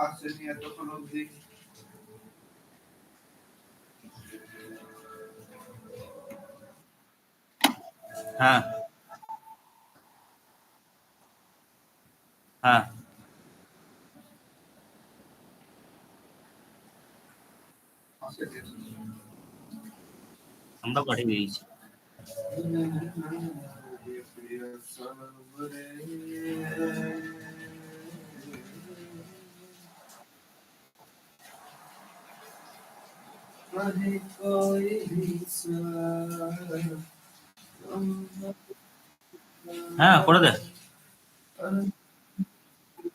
আসেনি এতক্ষণ অবধি। হ্যাঁ হ্যাঁ আমরা পাঠিয়ে দিয়েছি। হ্যাঁ করে দে।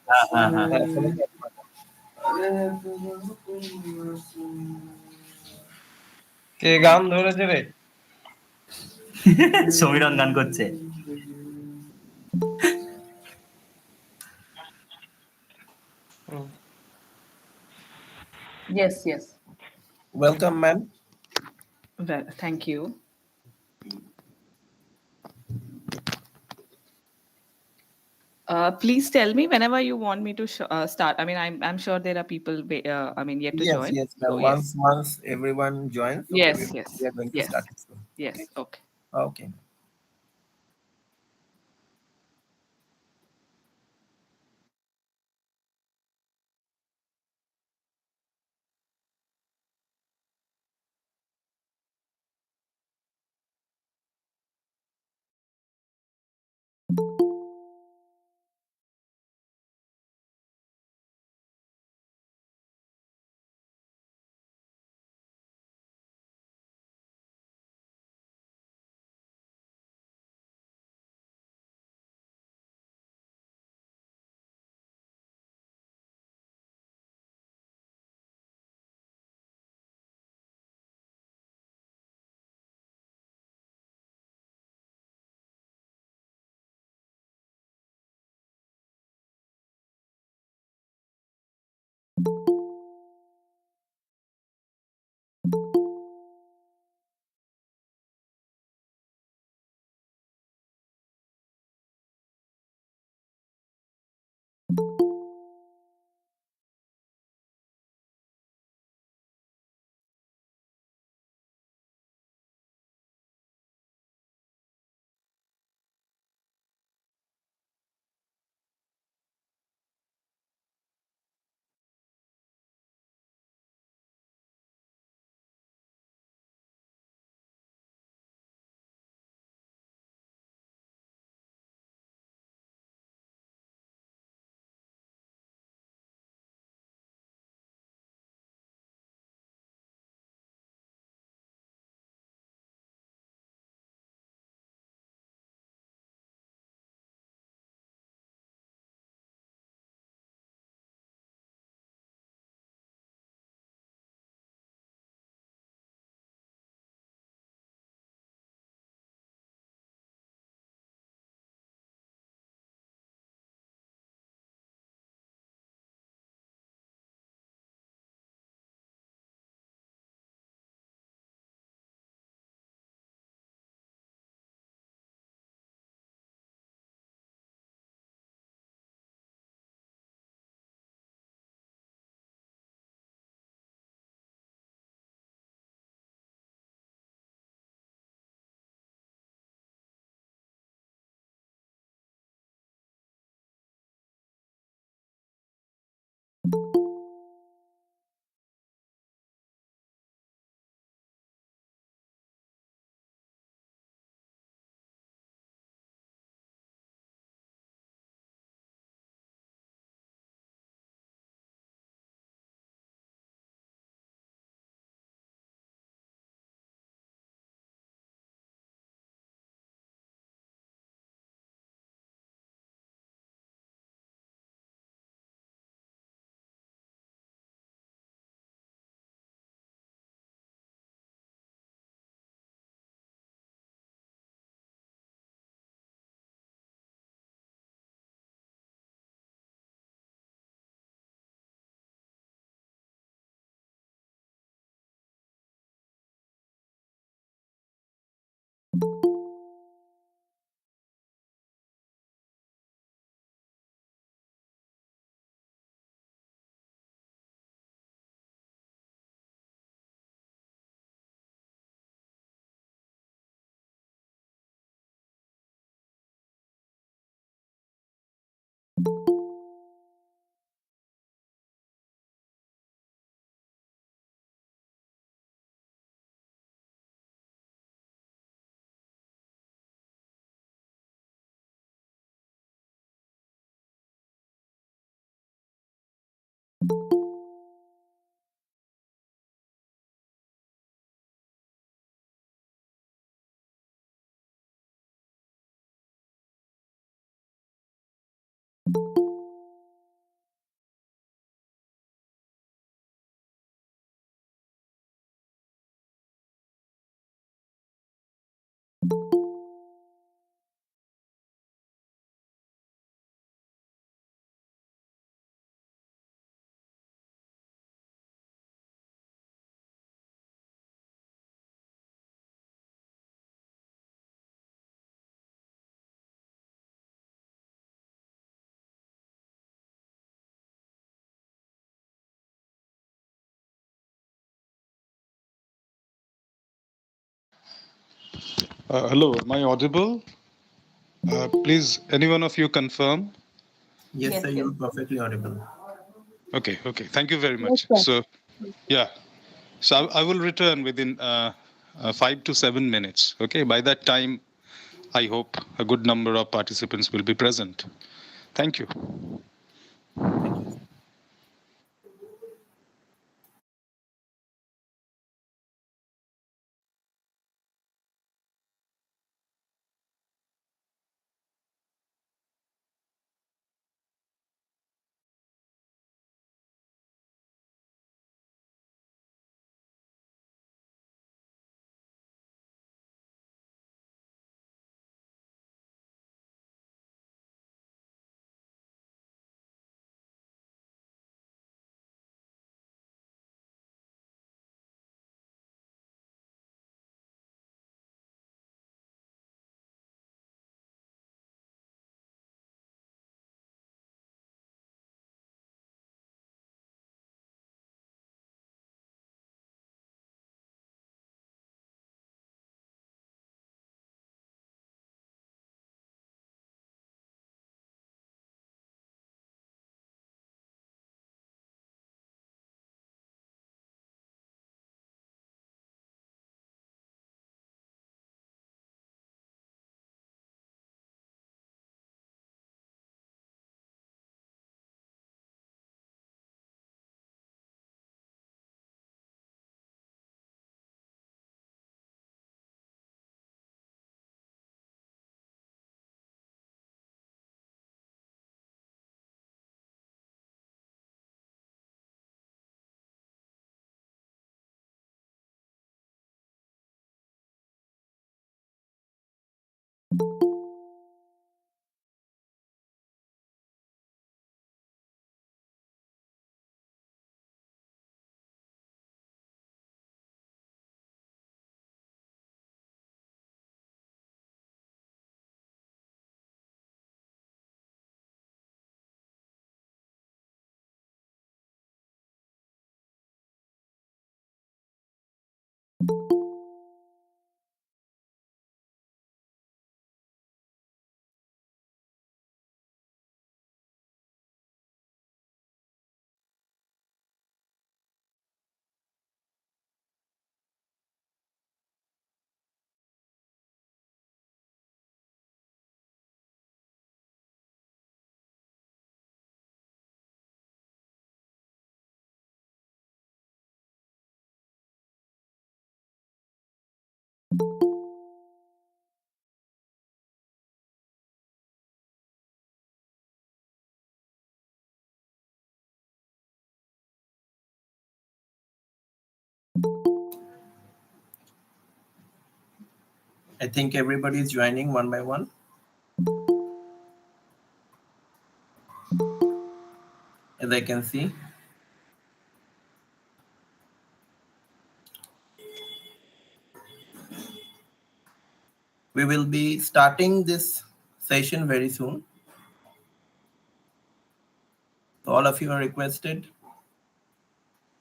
হ্যাঁ হ্যাঁ হ্যাঁ হ্যাঁ শুনেছি একবার। কে গান ধরেছে রে? সমীরণ গান করছে। Yes, yes. Welcome ma'am. Well, thank you. Please tell me whenever you want me to start. I mean, I'm sure there are people. I mean, yet to Yes, join. yes, So, ma'am. yes. Once everyone joins, Yes, we yes, we are going to yes, start it soon. yes. Okay. Okay. Hello, am I audible? Please, any one of you confirm? Yes, sir, you're perfectly audible. Okay. Thank you very much. So, yeah. So I will return within 5 to 7 minutes. Okay. By that time, I hope a good number of participants will be present. Thank you. Thank you. I think everybody is joining one by one. As I can see. We will be starting this session very soon. So all of you are requested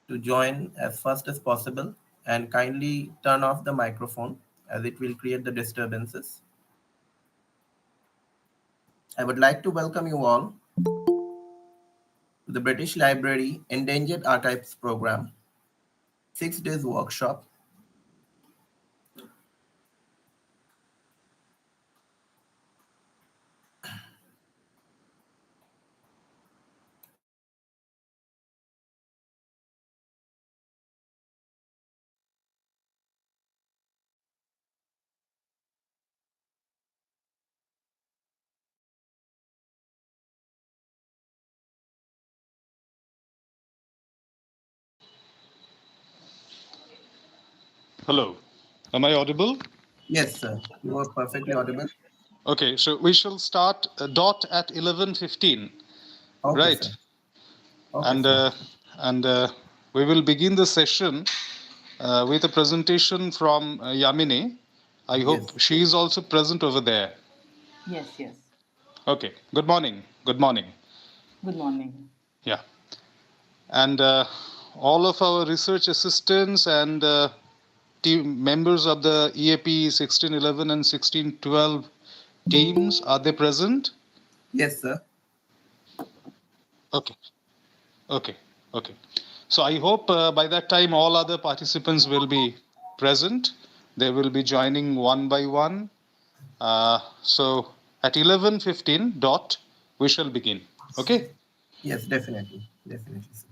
to join as fast as possible and kindly turn off the microphone as it will create the disturbances. I would like to welcome you all to the British Library Endangered Archives Program, 6 days workshop. Hello. Am I audible? Yes, sir. You are perfectly audible. Okay, so we shall start dot at 11:15, Okay, right? sir. Okay, And sir. we will begin the session with a presentation from Yamini. I Yes. hope she is also present over there. Yes, yes. Okay. Good morning. Good morning. Good morning. Yeah. And all of our research assistants and team members of the EAP 1611 and 1612 teams, are they present? Yes, sir. Okay. Okay. Okay. So I hope by that time all other participants will be present. They will be joining one by one. So at 11:15 dot, we shall begin. Okay. Yes, definitely. Definitely, sir.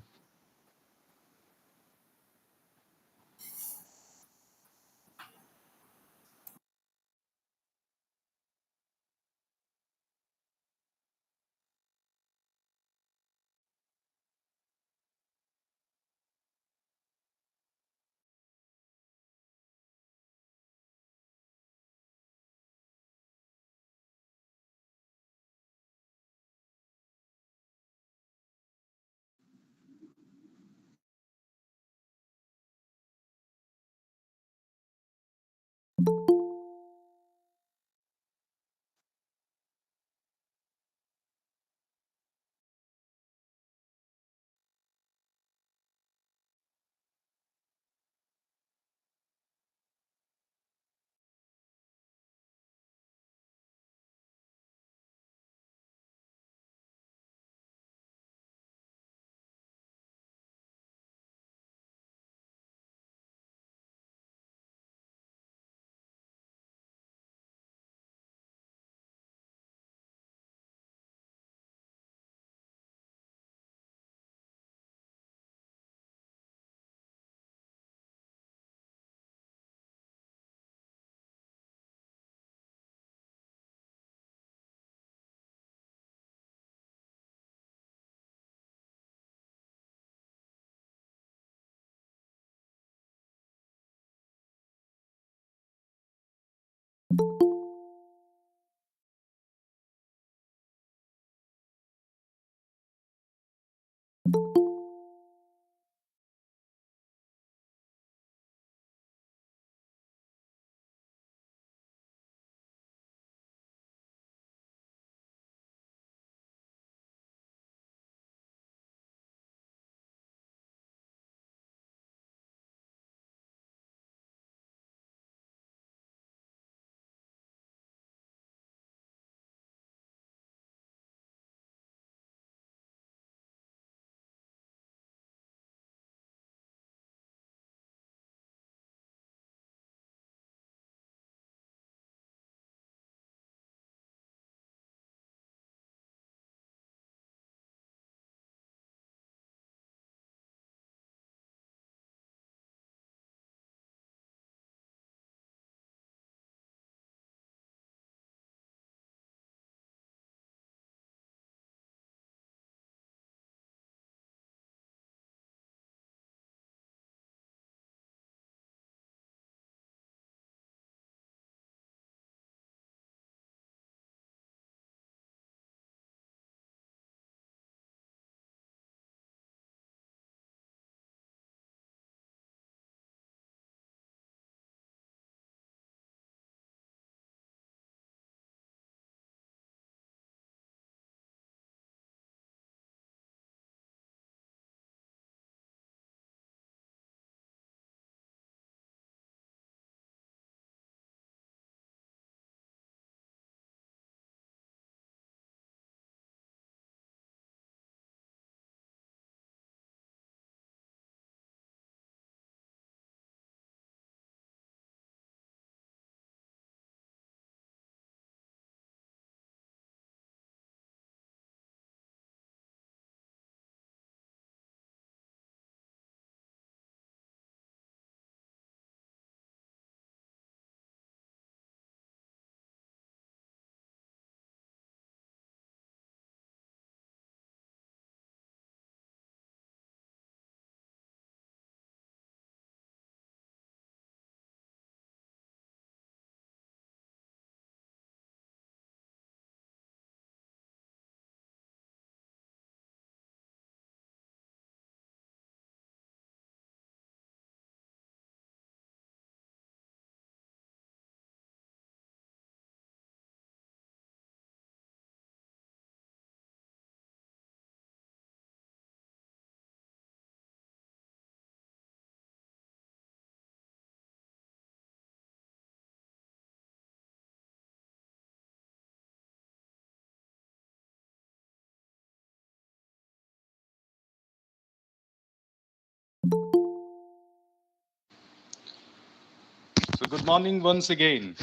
Good morning once again.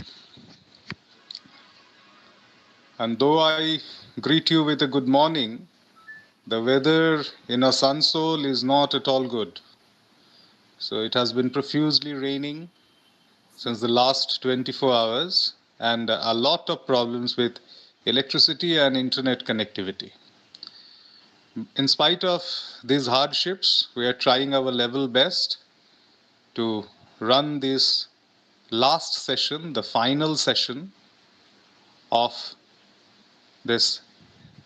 And though I greet you with a good morning, the weather in Asansol is not at all good. So it has been profusely raining since the last 24 hours and a lot of problems with electricity and internet connectivity. In spite of these hardships, we are trying our level best to run this last session, the final session of this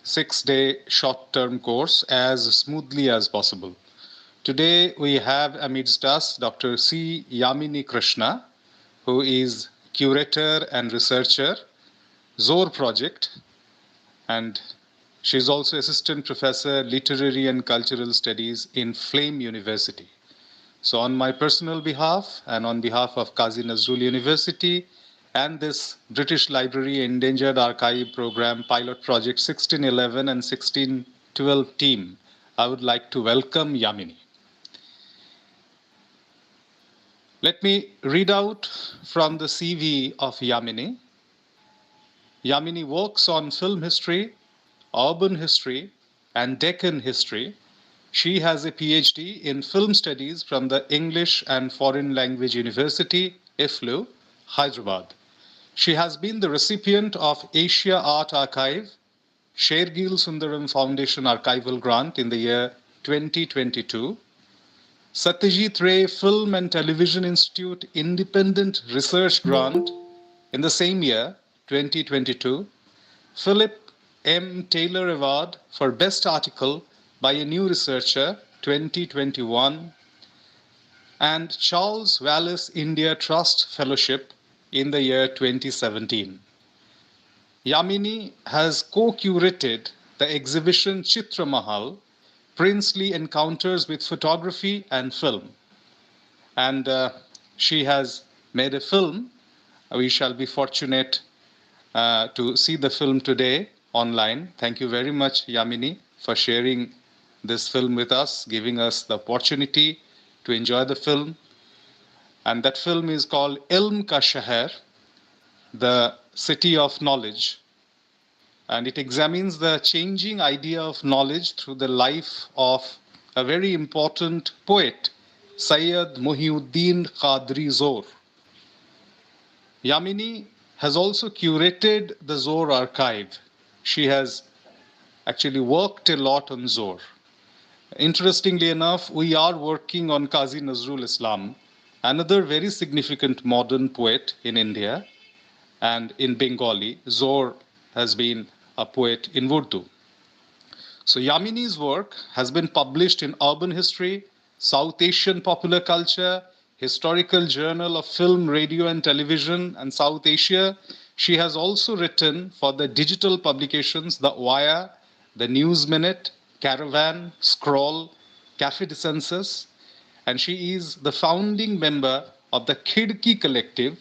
6-day short-term course as smoothly as possible. Today we have amidst us Dr. C. Yamini Krishna, who is curator and researcher, ZOR project, and she's also assistant professor, literary and cultural studies in Flame University. So on my personal behalf and on behalf of Qazi Nazrul University and this British Library Endangered Archive Program Pilot Project 1611 and 1612 team, I would like to welcome Yamini. Let me read out from the CV of Yamini. Yamini works on film history, urban history, and Deccan history. She has a PhD in film studies from the English and Foreign Language University, IFLU, Hyderabad. She has been the recipient of Asia Art Archive, Shergill Sundaram Foundation Archival Grant in the year 2022, Satyajit Ray Film and Television Institute Independent Research Grant in the same year, 2022, Philip M. Taylor Award for Best Article by a New Researcher, 2021, and Charles Wallace India Trust Fellowship in the year 2017. Yamini has co-curated the exhibition Chitra Mahal, Princely Encounters with Photography and Film. And she has made a film. We shall be fortunate to see the film today online. Thank you very much, Yamini, for sharing this film with us, giving us the opportunity to enjoy the film. And that film is called Ilm Ka Shahar, the City of Knowledge. And it examines the changing idea of knowledge through the life of a very important poet, Sayyid Muhyiddin Qadri Zor. Yamini has also curated the Zor archive. She has actually worked a lot on Zor. Interestingly enough, we are working on Qazi Nazrul Islam, another very significant modern poet in India, and in Bengali, Zor has been a poet in Urdu. So Yamini's work has been published in Urban History, South Asian Popular Culture, Historical Journal of Film, Radio and Television, and South Asia. She has also written for the digital publications The Wire, The News Minute, Caravan, Scroll, Cafe de Census, and she is the founding member of the Khidki Collective.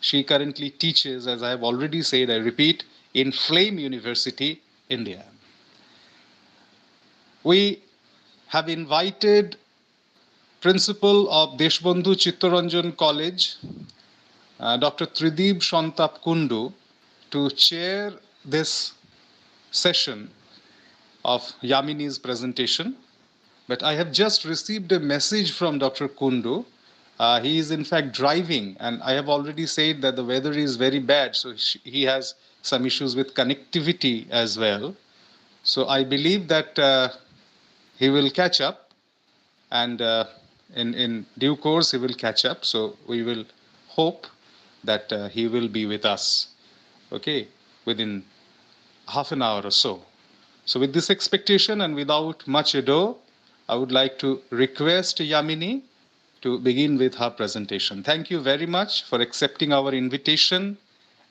She currently teaches, as I have already said, I repeat, in Flame University, India. We have invited Principal of Deshbandhu Chittaranjan College, Dr. Trideep Shantap Kundu, to chair this session of Yamini's presentation. But I have just received a message from Dr. Kundu. He is in fact driving, and I have already said that the weather is very bad, so he has some issues with connectivity as well. So I believe that he will catch up, and in due course he will catch up. So we will hope that he will be with us, okay, within half an hour or so. So with this expectation and without much ado, I would like to request Yamini to begin with her presentation. Thank you very much for accepting our invitation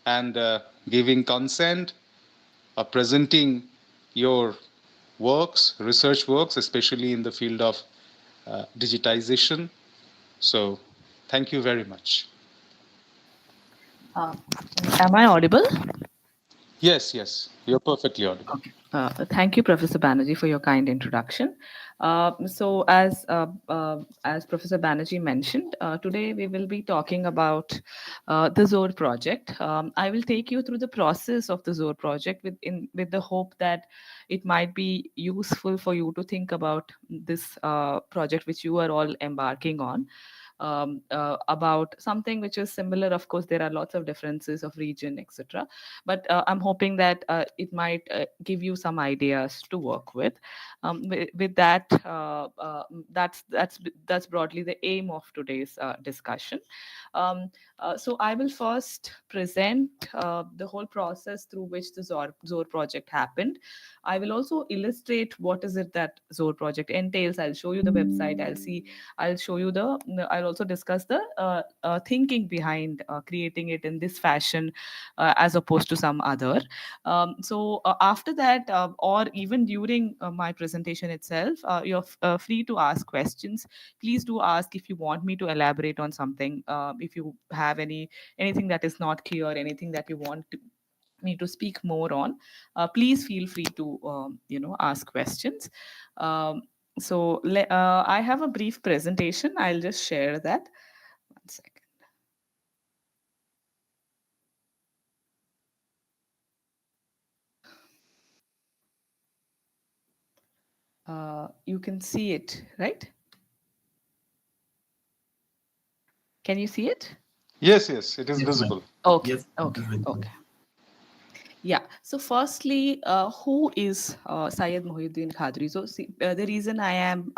and giving consent of presenting your works, research works, especially in the field of digitization. So thank you very much. Am I audible? Yes, you're perfectly audible. Okay. Thank you, Professor Banerjee, for your kind introduction. As Professor Banerjee mentioned, today we will be talking about the Zor project. I will take you through the process of the Zor project with the hope that it might be useful for you to think about this project which you are all embarking on. About something which is similar. Of course, there are lots of differences of region, etc. But I'm hoping that it might give you some ideas to work with. With that, that's broadly the aim of today's discussion. Um, so I will first present the whole process through which the Zor project happened. I will also illustrate what is it that Zor project entails. I'll show you the website. I'll show you I'll also discuss the thinking behind creating it in this fashion as opposed to some other. After that, or even during my presentation itself, you're free to ask questions. Please do ask if you want me to elaborate on something. If you have anything that is not clear, anything that you want me to speak more on, please feel free to ask questions. I have a brief presentation. I'll just share that. One second. You can see it, right? Can you see it? Yes, yes, it is Yes, ma'am. visible. Okay, Yes, it okay, is visible. okay. Yeah. So, firstly, who is Syed Mohiuddin Khadri? The reason I am,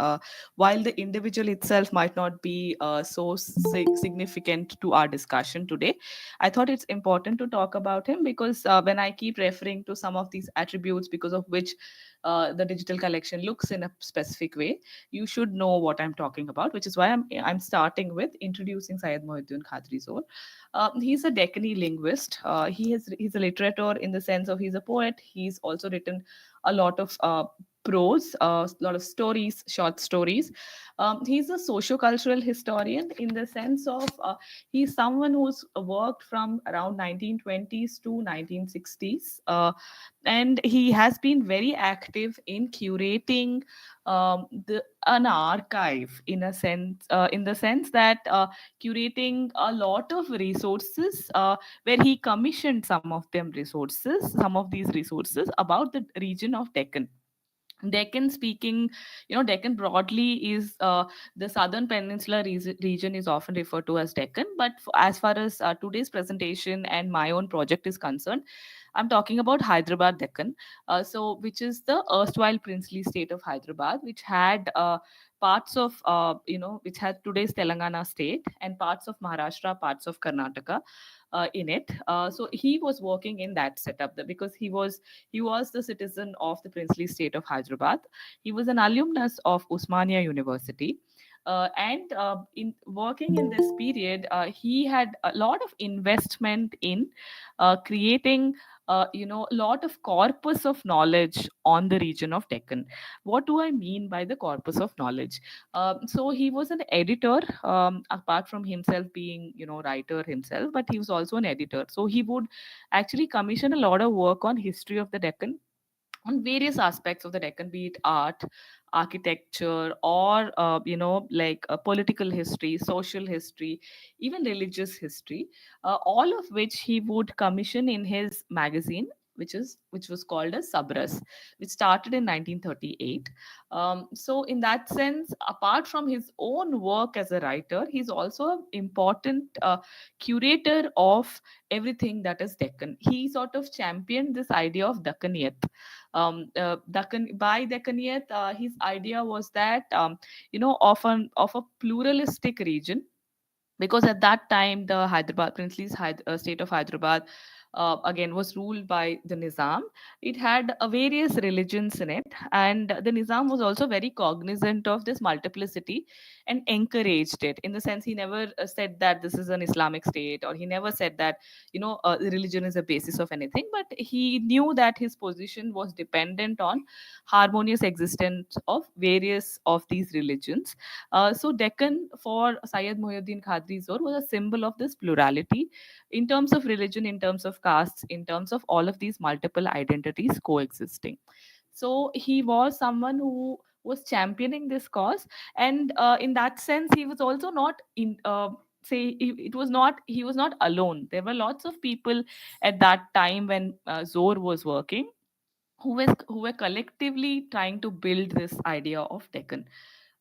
while the individual itself might not be significant to our discussion today, I thought it's important to talk about him because when I keep referring to some of these attributes because of which the digital collection looks in a specific way, you should know what I'm talking about, which is why I'm starting with introducing Syed Mohiuddin Khadri. He's a Deccani linguist. He's a literator in the sense of he's a poet. He's also written a lot of prose, a lot of stories, short stories. He's a socio-cultural historian in the sense of he's someone who's worked from around 1920s to 1960s, and he has been very active in curating an archive in the sense that curating a lot of resources where he commissioned some of these resources about the region of Deccan. Deccan speaking, Deccan broadly is the southern peninsula region is often referred to as Deccan. But as far as today's presentation and my own project is concerned, I'm talking about Hyderabad Deccan, which is the erstwhile princely state of Hyderabad, which had parts of, which had today's Telangana state and parts of Maharashtra, parts of Karnataka in it. So he was working in that setup because he was the citizen of the princely state of Hyderabad. He was an alumnus of Usmania University. And in working in this period, he had a lot of investment in creating a lot of corpus of knowledge on the region of Deccan. What do I mean by the corpus of knowledge? So he was an editor, apart from himself being, writer himself, but he was also an editor. So he would actually commission a lot of work on history of the Deccan, on various aspects of the Deccan, be it art, architecture, or like political history, social history, even religious history, all of which he would commission in his magazine, which was called as Sabras, which started in 1938. So, in that sense, apart from his own work as a writer, he's also an important curator of everything that is Deccan. He sort of championed this idea of Deccaniyat. By Deccaniyat, his idea was that of a pluralistic region, because at that time the state of Hyderabad again was ruled by the Nizam. It had various religions in it, and the Nizam was also very cognizant of this multiplicity and encouraged it. In the sense, he never said that this is an Islamic state, or he never said that religion is a basis of anything. But he knew that his position was dependent on harmonious existence of various of these religions. So Deccan for Syed Mohiuddin Khadri Zor was a symbol of this plurality in terms of religion, in terms of castes, in terms of all of these multiple identities coexisting. So he was someone who was championing this cause. And in that sense, he was also not in say it was not he was not alone. There were lots of people at that time when Zor was working, who were collectively trying to build this idea of Deccan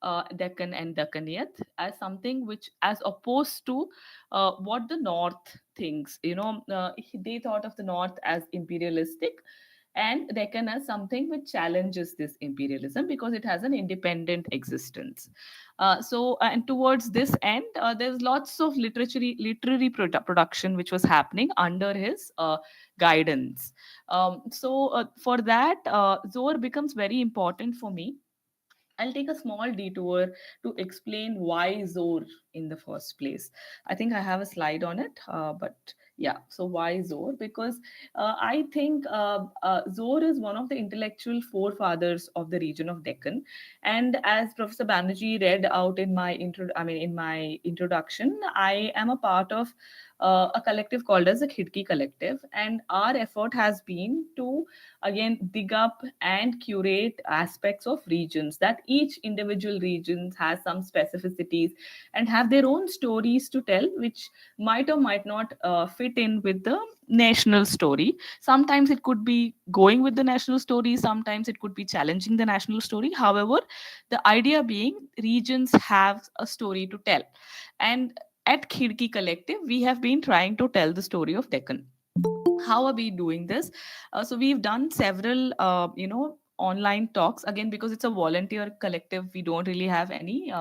and Deccaniyat as something which, as opposed to what the North thinks. They thought of the North as imperialistic, and Deccan as something which challenges this imperialism because it has an independent existence. And towards this end, there's lots of literary production which was happening under his guidance. For that, Zor becomes very important for me. I'll take a small detour to explain why Zor in the first place. I think I have a slide on it, but yeah, so why Zor? Because I think Zor is one of the intellectual forefathers of the region of Deccan, and as Professor Banerjee read out in in my introduction, I am a part of a collective called as the Khidki Collective, and our effort has been to again dig up and curate aspects of regions, that each individual regions has some specificities and have their own stories to tell, which might or might not fit in with the national story. Sometimes it could be going with the national story, sometimes it could be challenging the national story. However, the idea being regions have a story to tell, and at Khidki Collective we have been trying to tell the story of Deccan. How are we doing this? So we've done several online talks, again because it's a volunteer collective. We don't really have any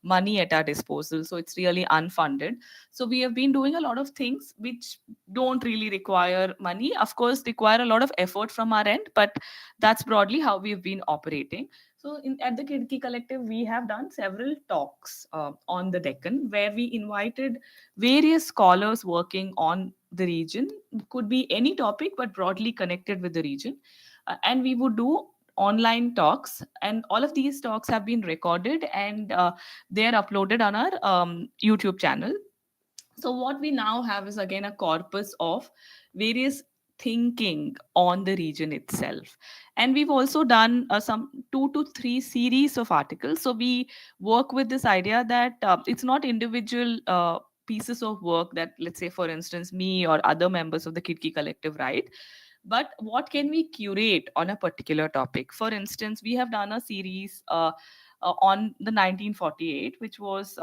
money at our disposal, so it's really unfunded. So we have been doing a lot of things which don't really require money, of course require a lot of effort from our end, but that's broadly how we've been operating. So at the Kidki Collective, we have done several talks on the Deccan, where we invited various scholars working on the region. Could be any topic, but broadly connected with the region. And we would do online talks, and all of these talks have been recorded, and they are uploaded on our YouTube channel. So what we now have is again a corpus of various thinking on the region itself. And we've also done some 2 to 3 series of articles. So we work with this idea that it's not individual pieces of work that, let's say for instance, me or other members of the Kidki Collective write, but what can we curate on a particular topic. For instance, we have done a series on the 1948, which was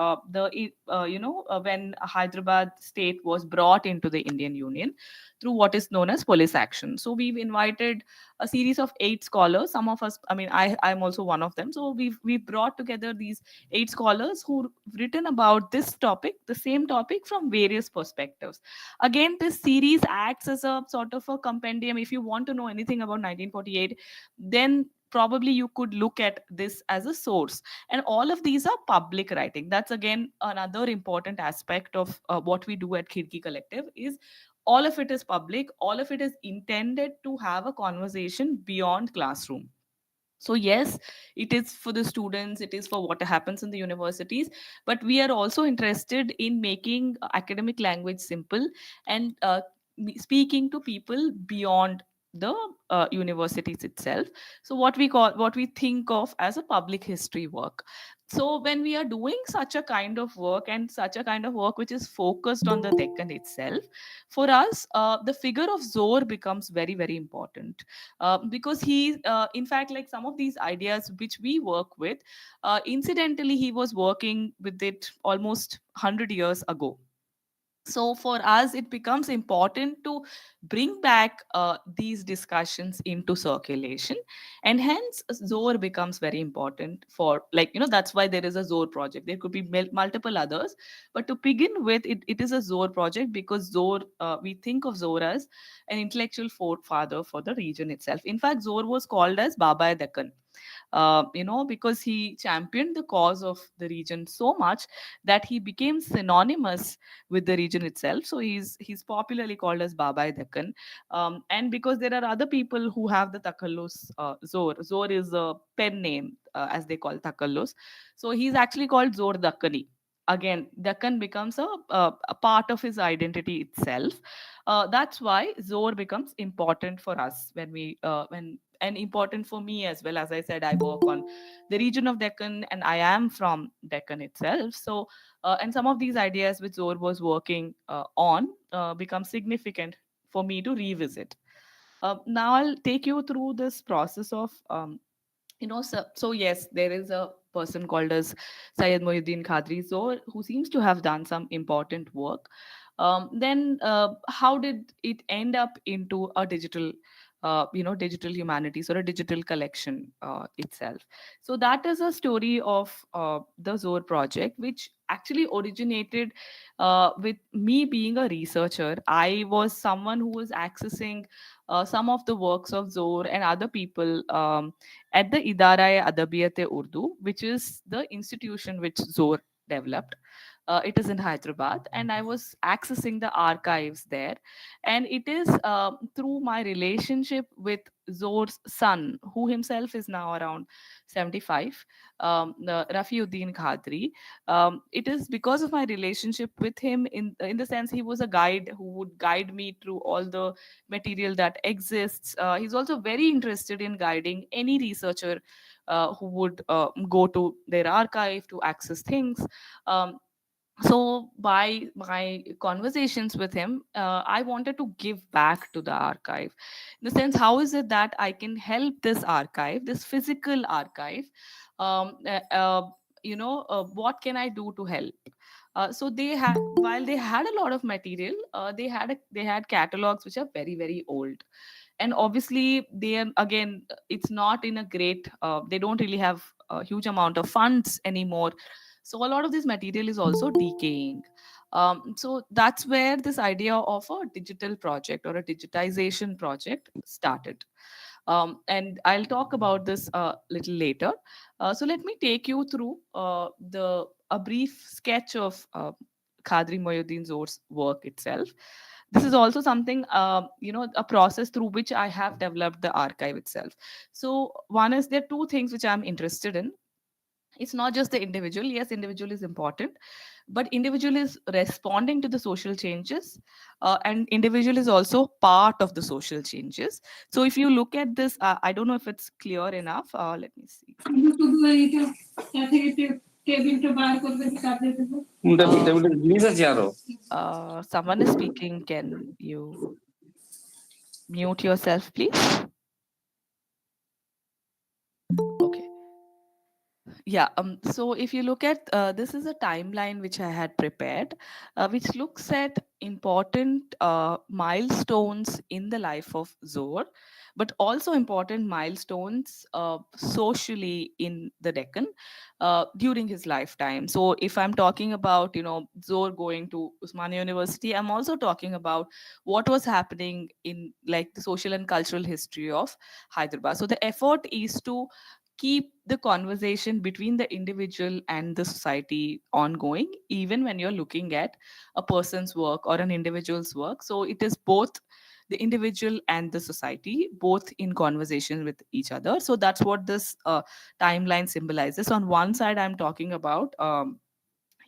when Hyderabad state was brought into the Indian Union through what is known as police action. So we've invited a series of 8 scholars. Some of us, I'm also one of them. So we've brought together these 8 scholars who written about this topic, the same topic, from various perspectives. Again, this series acts as a sort of a compendium. If you want to know anything about 1948, then probably you could look at this as a source. And all of these are public writing. That's again another important aspect of what we do at Khidki Collective, is all of it is public, all of it is intended to have a conversation beyond classroom. So yes, it is for the students, it is for what happens in the universities, but we are also interested in making academic language simple, and speaking to people beyond the universities itself. So what we think of as a public history work. So when we are doing such a kind of work, and such a kind of work which is focused on the Deccan itself, for us the figure of Zor becomes very very important, because in fact, like some of these ideas which we work with, incidentally he was working with it almost 100 years ago. So for us it becomes important to bring back these discussions into circulation, and hence Zor becomes very important for, like, that's why there is a Zor project. There could be multiple others, but to begin with, it is a Zor project, because Zor, we think of Zor as an intellectual forefather for the region itself. In fact, Zor was called as Baba Deccan, because he championed the cause of the region so much that he became synonymous with the region itself. So he's popularly called as Baba Deccan. And because there are other people who have the Takallus Zor. Zor is a pen name, as they call Takallus. So he's actually called Zor Dakkani. Again, Deccan becomes a part of his identity itself. That's why Zor becomes important for us when and important for me as well. As I said, I work on the region of Deccan, and I am from Deccan itself. So, and some of these ideas which Zor was working on become significant for me to revisit. Now I'll take you through this process of so yes, there is a person called as Syed Mohiuddin Khadri Zor who seems to have done some important work. Then how did it end up into a digital digital humanities or a digital collection itself? So that is a story of the Zor project, which actually originated with me being a researcher. I was someone who was accessing some of the works of Zor and other people at the Idara-e Adabiyat-e Urdu, which is the institution which Zor developed. It is in Hyderabad, and I was accessing the archives there. And it is through my relationship with Zor's son, who himself is now around 75, Rafiuddin Khadri. It is because of my relationship with him, in the sense he was a guide who would guide me through all the material that exists. He's also very interested in guiding any researcher who would go to their archive to access things. So by my conversations with him, I wanted to give back to the archive, in the sense, how is it that I can help this archive, this physical archive? um, uh, uh, what can I do to help? So they had, while they had a lot of material, they had catalogs which are very very old, and obviously they are, again, it's not in a great, they don't really have a huge amount of funds anymore. So a lot of this material is also decaying. So that's where this idea of a digital project or a digitization project started. And I'll talk about this a little later. So let me take you through the a brief sketch of Khadri Mohyuddin Zor's work itself. This is also something, a process through which I have developed the archive itself. So one is, there are two things which I'm interested in. It's not just the individual. Yes, individual is important, but individual is responding to the social changes, and individual is also part of the social changes. So if you look at this, I don't know if it's clear enough. Let me see. Someone is speaking. Can you mute yourself, please? Okay. Yeah. So if you look at, this is a timeline which I had prepared, which looks at important milestones in the life of Zor, but also important milestones socially in the Deccan during his lifetime. So if I'm talking about, Zor going to Usmania University, I'm also talking about what was happening in, like, the social and cultural history of Hyderabad. So the effort is to keep the conversation between the individual and the society ongoing, even when you're looking at a person's work or an individual's work. So it is both the individual and the society, both in conversation with each other. So that's what this timeline symbolizes. On one side, I'm talking about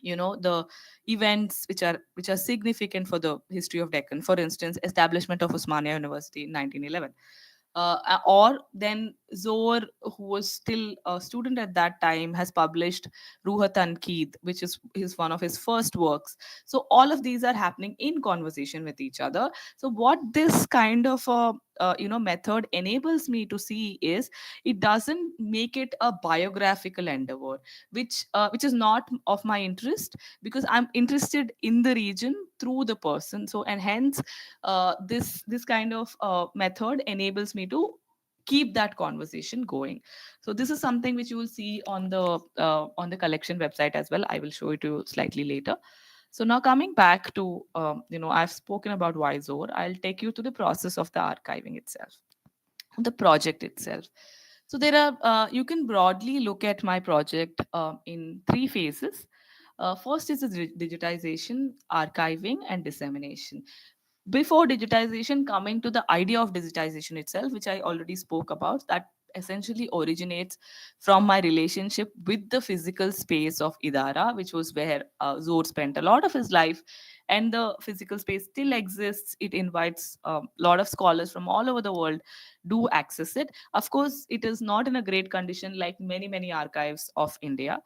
the events which are significant for the history of Deccan. For instance, establishment of Usmania University in 1911. Or then Zor, who was still a student at that time, has published Ruha Tankid, which is one of his first works. So all of these are happening in conversation with each other. So what this kind of a method enables me to see is, it doesn't make it a biographical endeavor, which is not of my interest, because I'm interested in the region through the person. So, and hence this kind of method enables me to keep that conversation going. So this is something which you will see on the collection website as well. I will show it to you slightly later. So now, coming back to, I've spoken about Zor. I'll take you to the process of the archiving itself, the project itself. So there are, you can broadly look at my project in three phases. First is the digitization, archiving, and dissemination. Before digitization, coming to the idea of digitization itself, which I already spoke about, that essentially originates from my relationship with the physical space of Idara, which was where Zor spent a lot of his life. And the physical space still exists. It invites a lot of scholars from all over the world do access it. Of course, it is not in a great condition like many archives of India.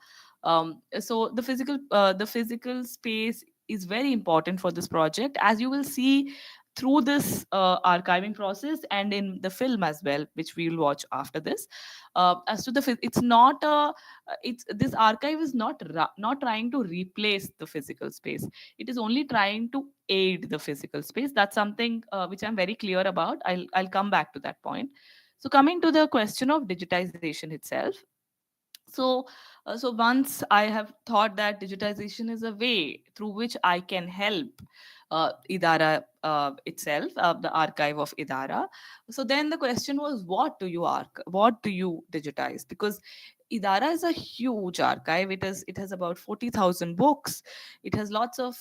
So the physical space is very important for this project, as you will see through this archiving process and in the film as well, which we will watch after this. As to it's not a it's this archive is not trying to replace the physical space. It is only trying to aid the physical space. That's something which I'm very clear about. I'll come back to that point. So coming to the question of digitization itself. So once I have thought that digitization is a way through which I can help Idara itself, the archive of Idara. So then the question was, what do you digitize? Because Idara is a huge archive. It has about 40,000 books. It has lots of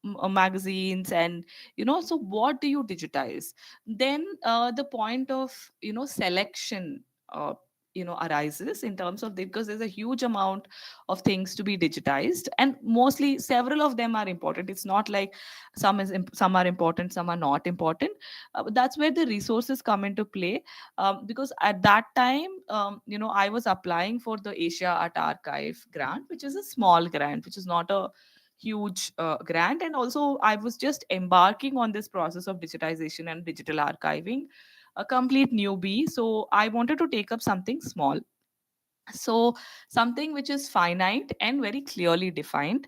magazines, and so what do you digitize? Then the point of selection arises in terms of because there's a huge amount of things to be digitized, and mostly several of them are important. It's not like some are important, some are not important. But that's where the resources come into play. Because at that time, I was applying for the Asia Art Archive grant, which is a small grant, which is not a huge grant. And also I was just embarking on this process of digitization and digital archiving, a complete newbie. So I wanted to take up something small. So something which is finite and very clearly defined,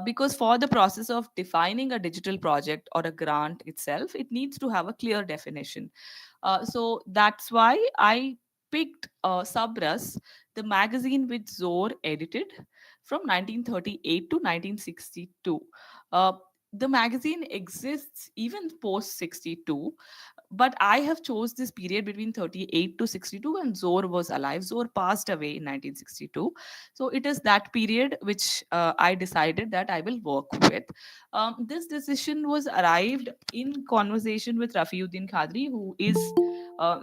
because for the process of defining a digital project or a grant itself, it needs to have a clear definition. So that's why I picked Sabras, the magazine which Zor edited from 1938 to 1962. uh, the magazine exists even post 62, but I have chose this period between 38 to 62 when Zor was alive. Zor passed away in 1962. So it is that period which I decided that I will work with. This decision was arrived in conversation with Rafiuddin Khadri, who is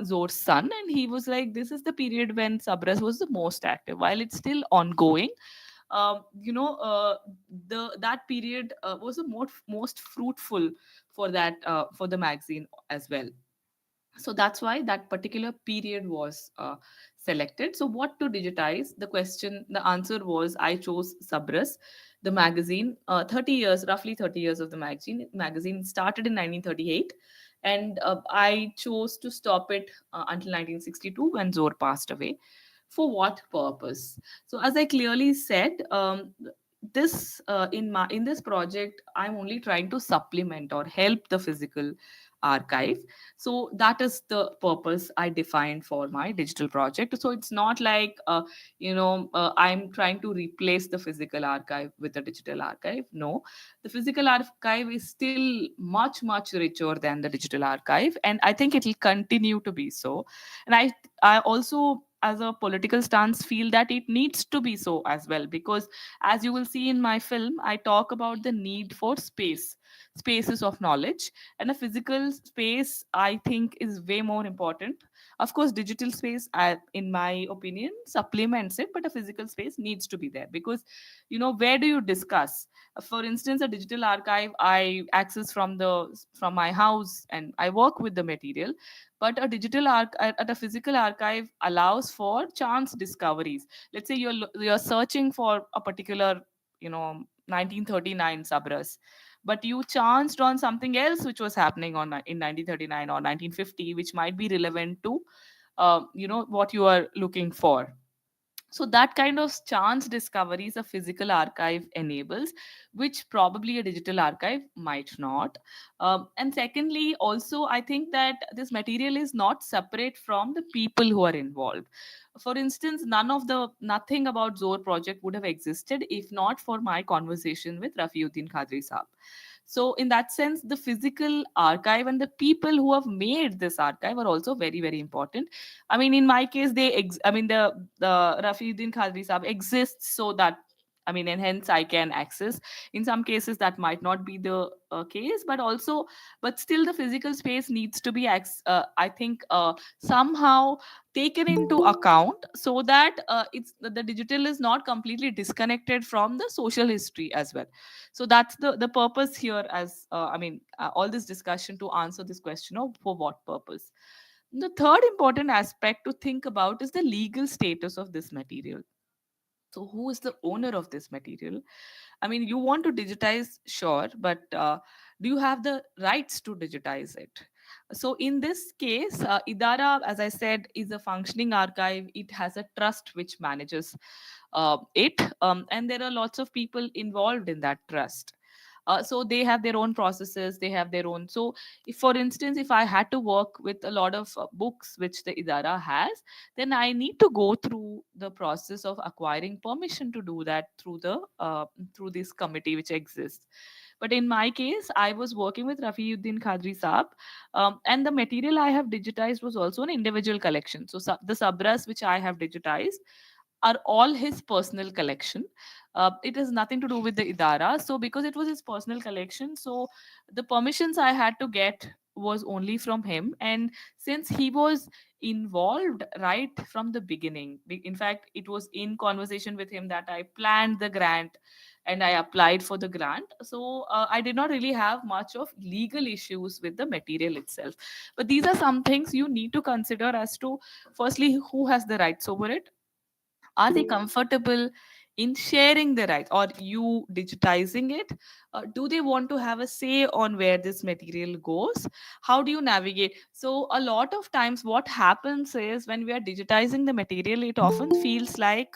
Zor's son, and he was like, this is the period when Sabras was the most active. While it's still ongoing, um, you know, uh, the that period was the most fruitful for the magazine as well. So that's why that particular period was selected. So what to digitize? The answer was, I chose Sabras, the magazine. 30 years, roughly 30 years of the magazine started in 1938, and I chose to stop it until 1962 when Zor passed away. For what purpose? So as I clearly said, this in this project, I'm only trying to supplement or help the physical archive. So that is the purpose I defined for my digital project. So it's not like I'm trying to replace the physical archive with a digital archive. No, the physical archive is still much richer than the digital archive, and I think it will continue to be so. And I also, as a political stance, feel that it needs to be so as well, because as you will see in my film, I talk about the need for spaces of knowledge, and a physical space, I think, is way more important. Of course, digital space, in my opinion, supplements it, but a physical space needs to be there, because where do you discuss? For instance, a digital archive I access from my house and I work with the material, but a at a physical archive allows for chance discoveries. Let's say you're searching for a particular 1939 Sabras, but you chanced on something else which was happening in 1939 or 1950, which might be relevant to what you are looking for. So that kind of chance discoveries a physical archive enables, which probably a digital archive might not. And secondly, also, I think that this material is not separate from the people who are involved. For instance, nothing about Zor project would have existed if not for my conversation with Rafiuddin Khadri Saab. So in that sense, the physical archive and the people who have made this archive are also very important. I mean, in my case, the Rafiuddin Khadri Saab exists so that, I mean, and hence I can access. In some cases, that might not be the case, but still, the physical space needs to be, I think, somehow taken into account, so that it's the digital is not completely disconnected from the social history as well. So that's the purpose here. All this discussion to answer this question of for what purpose. The third important aspect to think about is the legal status of this material. So, who is the owner of this material? I mean, you want to digitize, sure, but do you have the rights to digitize it? So, in this case, Idara, as I said, is a functioning archive. It has a trust which manages it, and there are lots of people involved in that trust. So they have their own processes, they have their own. So, if, for instance, if I had to work with a lot of books which the Idara has, then I need to go through the process of acquiring permission to do that through this committee which exists. But in my case, I was working with Rafiuddin Khadri Saab, and the material I have digitized was also an individual collection. So the sabras which I have digitized are all his personal collection. It has nothing to do with the Idara. So because it was his personal collection, so the permissions I had to get was only from him. And since he was involved right from the beginning, in fact, it was in conversation with him that I planned the grant and I applied for the grant. So I did not really have much of legal issues with the material itself. But these are some things you need to consider as to, firstly, who has the rights over it, are they comfortable in sharing the rights or you digitizing it, do they want to have a say on where this material goes, how do you navigate? So a lot of times what happens is when we are digitizing the material, it often feels like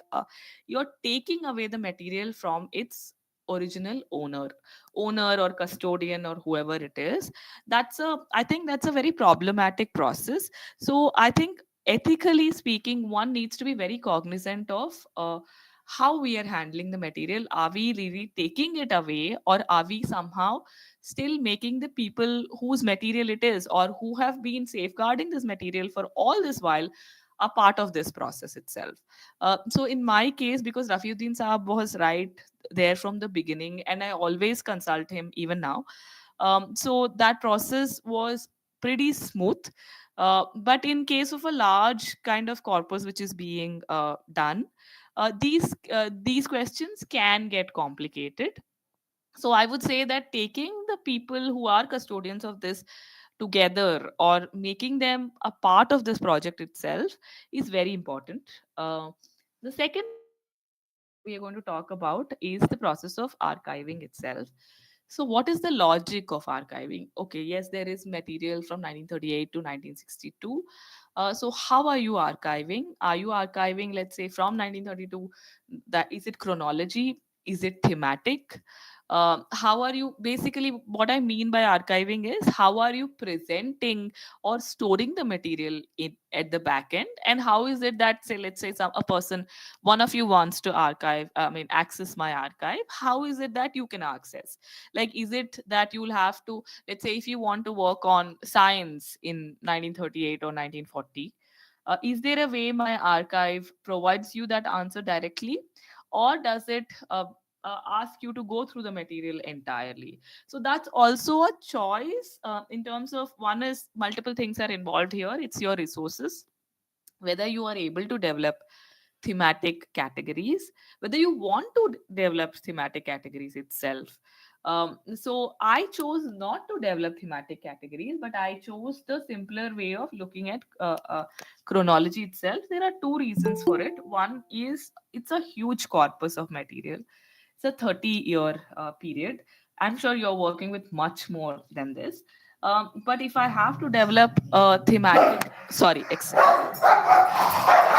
you're taking away the material from its original owner or custodian or whoever it is. I think that's a very problematic process. So I think, ethically speaking, one needs to be very cognizant of how we are handling the material. Are we really taking it away, or are we somehow still making the people whose material it is or who have been safeguarding this material for all this while a part of this process itself? So in my case, because Rafiuddin Saab was right there from the beginning, and I always consult him even now, so that process was pretty smooth. But in case of a large kind of corpus which is being done, these questions can get complicated. So I would say that taking the people who are custodians of this together or making them a part of this project itself is very important. The second aspect we are going to talk about is the process of archiving itself. So, what is the logic of archiving? Okay, yes, there is material from 1938 to 1962. So, how are you archiving? Are you archiving, let's say, from 1932? That is it chronology? Is it thematic? How are you, basically what I mean by archiving is how are you presenting or storing the material at the back end, and how is it that, say, let's say a person, one of you wants to access my archive, how is it that you can access? Like, is it that you'll have to, let's say, if you want to work on science in 1938 or 1940, is there a way my archive provides you that answer directly, or does it ask you to go through the material entirely? So that's also a choice. In terms of, one is multiple things are involved here, it's your resources, whether you are able to develop thematic categories, whether you want to develop thematic categories itself. So I chose not to develop thematic categories, but I chose the simpler way of looking at chronology itself. There are two reasons for it. One is it's a huge corpus of material. It's a 30-year period. I'm sure you're working with much more than this. But if I have to develop a thematic, sorry. Sorry,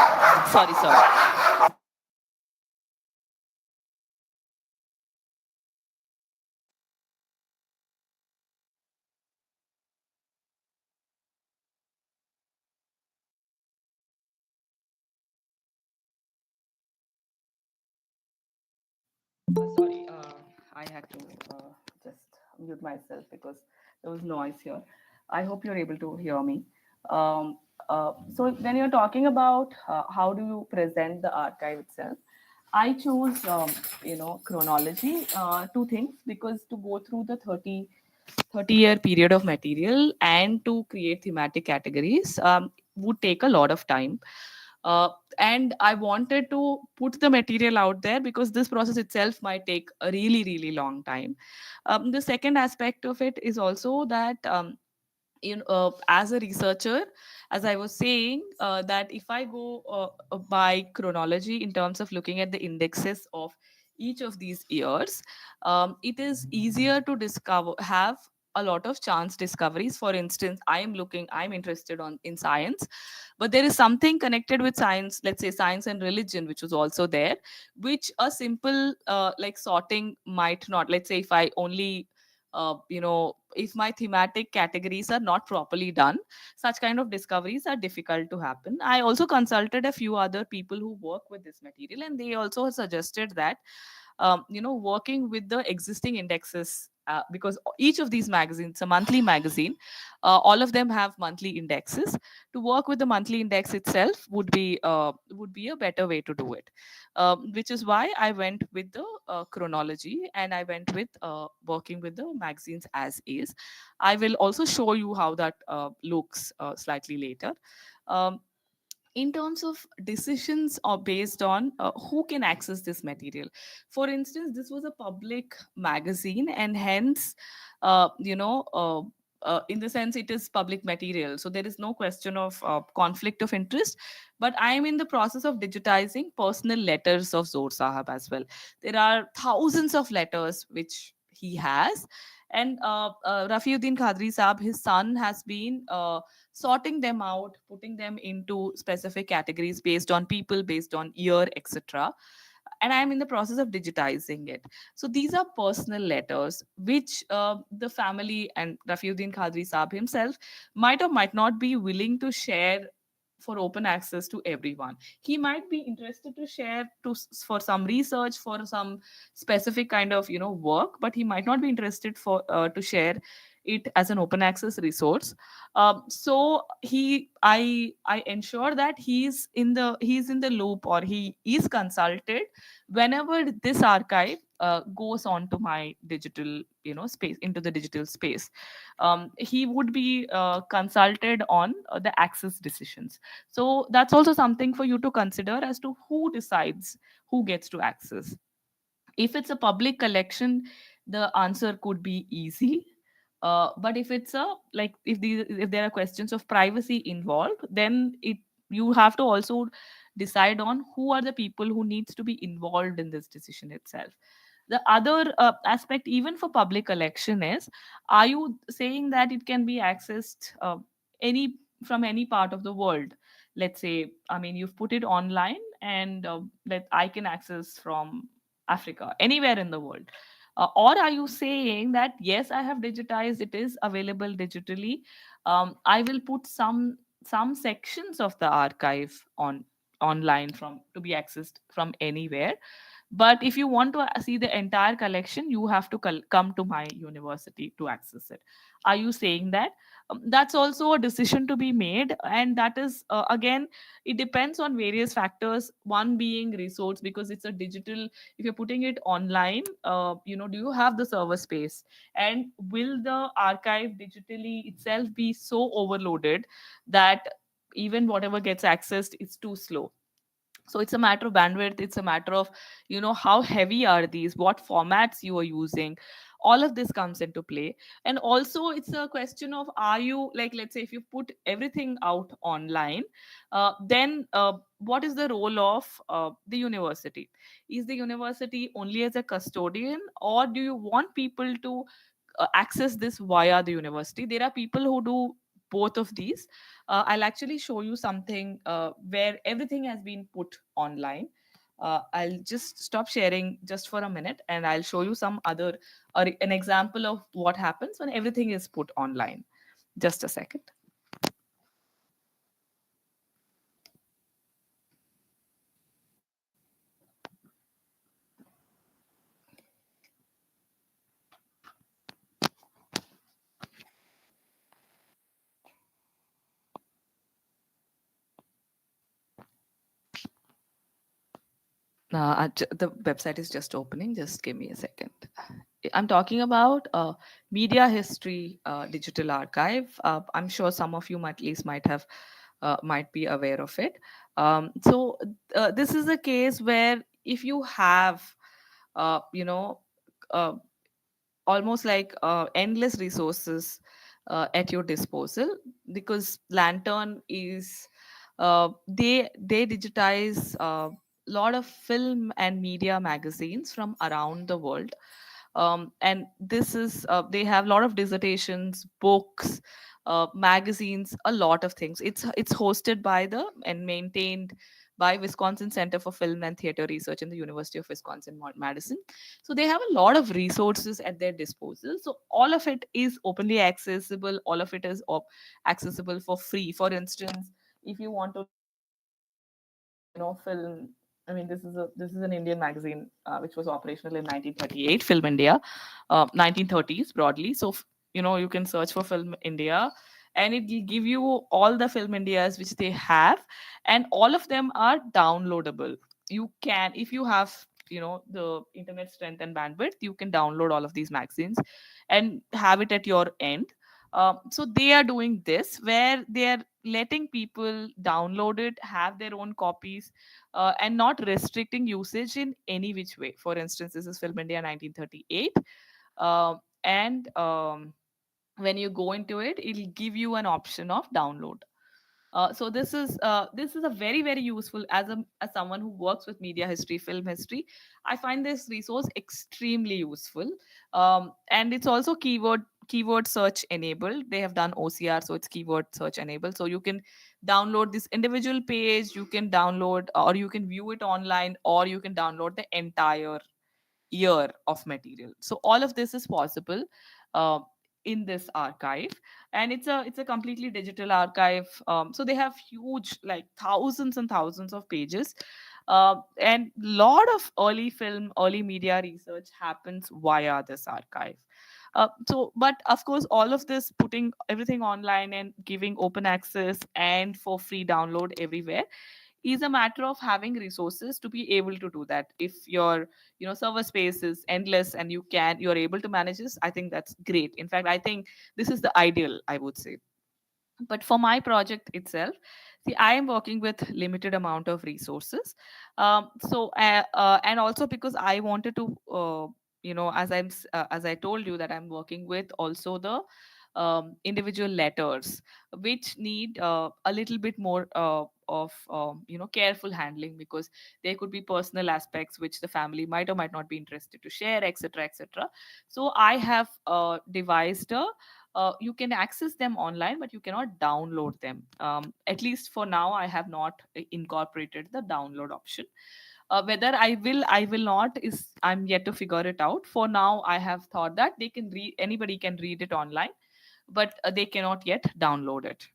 I had to just mute myself because there was noise here. I hope you're able to hear me. So when you're talking about how do you present the archive itself, I chose, chronology, two things, because to go through the 30-year period of material and to create thematic categories would take a lot of time. And I wanted to put the material out there because this process itself might take a really, really long time. The second aspect of it is also that as a researcher, as I was saying, that if I go by chronology in terms of looking at the indexes of each of these years, it is easier to discover, have a lot of chance discoveries. For instance, I'm interested on in science, but there is something connected with science, let's say science and religion, which was also there, which a simple like sorting might not. Let's say if I only if my thematic categories are not properly done, such kind of discoveries are difficult to happen. I also consulted a few other people who work with this material, and they also suggested that working with the existing indexes, because each of these magazines, a monthly magazine, all of them have monthly indexes. To work with the monthly index itself would be a better way to do it, which is why I went with the chronology, and I went with working with the magazines as is. I will also show you how that looks slightly later. Um, in terms of decisions are based on who can access this material. For instance, this was a public magazine, and hence in the sense it is public material, so there is no question of conflict of interest. But I am in the process of digitizing personal letters of Zor Sahab as well. There are thousands of letters which he has, and Rafiuddin Khadri Saab, his son, has been sorting them out, putting them into specific categories based on people, based on year, etc. And I'm in the process of digitizing it. So these are personal letters which the family and Rafiuddin Khadri Saab himself might or might not be willing to share for open access to everyone. He might be interested to share for some research, for some specific kind of work, but he might not be interested for to share it as an open access resource. So I ensure that he's in the loop, or he is consulted whenever this archive goes on to my digital space, into the digital space. He would be consulted on the access decisions. So that's also something for you to consider as to who decides who gets to access. If it's a public collection, the answer could be easy. But if it's a like if there are questions of privacy involved, then it you have to also decide on who are the people who needs to be involved in this decision itself. The other aspect, even for public collection, is, are you saying that it can be accessed any from any part of the world? Let's say, I mean, you've put it online, and that I can access from Africa, anywhere in the world. Or are you saying that yes, I have digitized, it is available digitally. I will put some sections of the archive on online from to be accessed from anywhere, but if you want to see the entire collection, you have to come to my university to access it. Are you saying that? That's also a decision to be made, and that is again, it depends on various factors, one being resource, because it's a digital. If you're putting it online, do you have the server space, and will the archive digitally itself be so overloaded that even whatever gets accessed is too slow? So it's a matter of bandwidth, it's a matter of how heavy are these, what formats you are using. All of this comes into play. And also it's a question of, are you, like, let's say if you put everything out online, then what is the role of the university? Is the university only as a custodian, or do you want people to access this via the university? There are people who do both of these. I'll actually show you something where everything has been put online. I'll just stop sharing just for a minute, and I'll show you some other, or an example of what happens when everything is put online. Just a second. The website is just opening. Just give me a second. I'm talking about media history digital archive. I'm sure some of you might at least might be aware of it. This is a case where if you have uh, you know uh, almost like endless resources, at your disposal, because Lantern is they digitize a lot of film and media magazines from around the world. And this is they have a lot of dissertations, books, magazines, a lot of things. It's hosted by the and maintained by Wisconsin Center for Film and Theater Research in the University of Wisconsin Madison. So they have a lot of resources at their disposal. So all of it is openly accessible. All of it is accessible for free. For instance, if you want to film. I mean, this is an Indian magazine which was operational in 1938, Film India, 1930s broadly. So you can search for Film India, and it will give you all the Film Indias which they have, and all of them are downloadable. You can, if you have the internet strength and bandwidth, you can download all of these magazines and have it at your end. So they are doing this where they are letting people download it, have their own copies, and not restricting usage in any which way. For instance, this is Film India 1938, and when you go into it, it'll give you an option of download. So this is a very very useful, as someone who works with media history, film history. I find this resource extremely useful, and it's also keyword search enabled. They have done OCR, so it's keyword search enabled. So you can download this individual page, you can download, or you can view it online, or you can download the entire year of material. So all of this is possible uh, in this archive, and it's a completely digital archive. So they have huge, like thousands and thousands of pages, and lot of early film, early media research happens via this archive. But of course, all of this, putting everything online and giving open access and for free download everywhere, is a matter of having resources to be able to do that. If your server space is endless and you're able to manage this, I think that's great. In fact, I think this is the ideal, I would say. But for my project itself, see, I am working with limited amount of resources. And also because I wanted to as I told you, that I'm working with also the individual letters, which need a little bit more of careful handling, because there could be personal aspects which the family might or might not be interested to share, etc., etc. So I have devised a you can access them online, but you cannot download them. At least for now, I have not incorporated the download option. Whether I will not, is I'm yet to figure it out. For now, I have thought that they can read, anybody can read it online, but they cannot yet download it.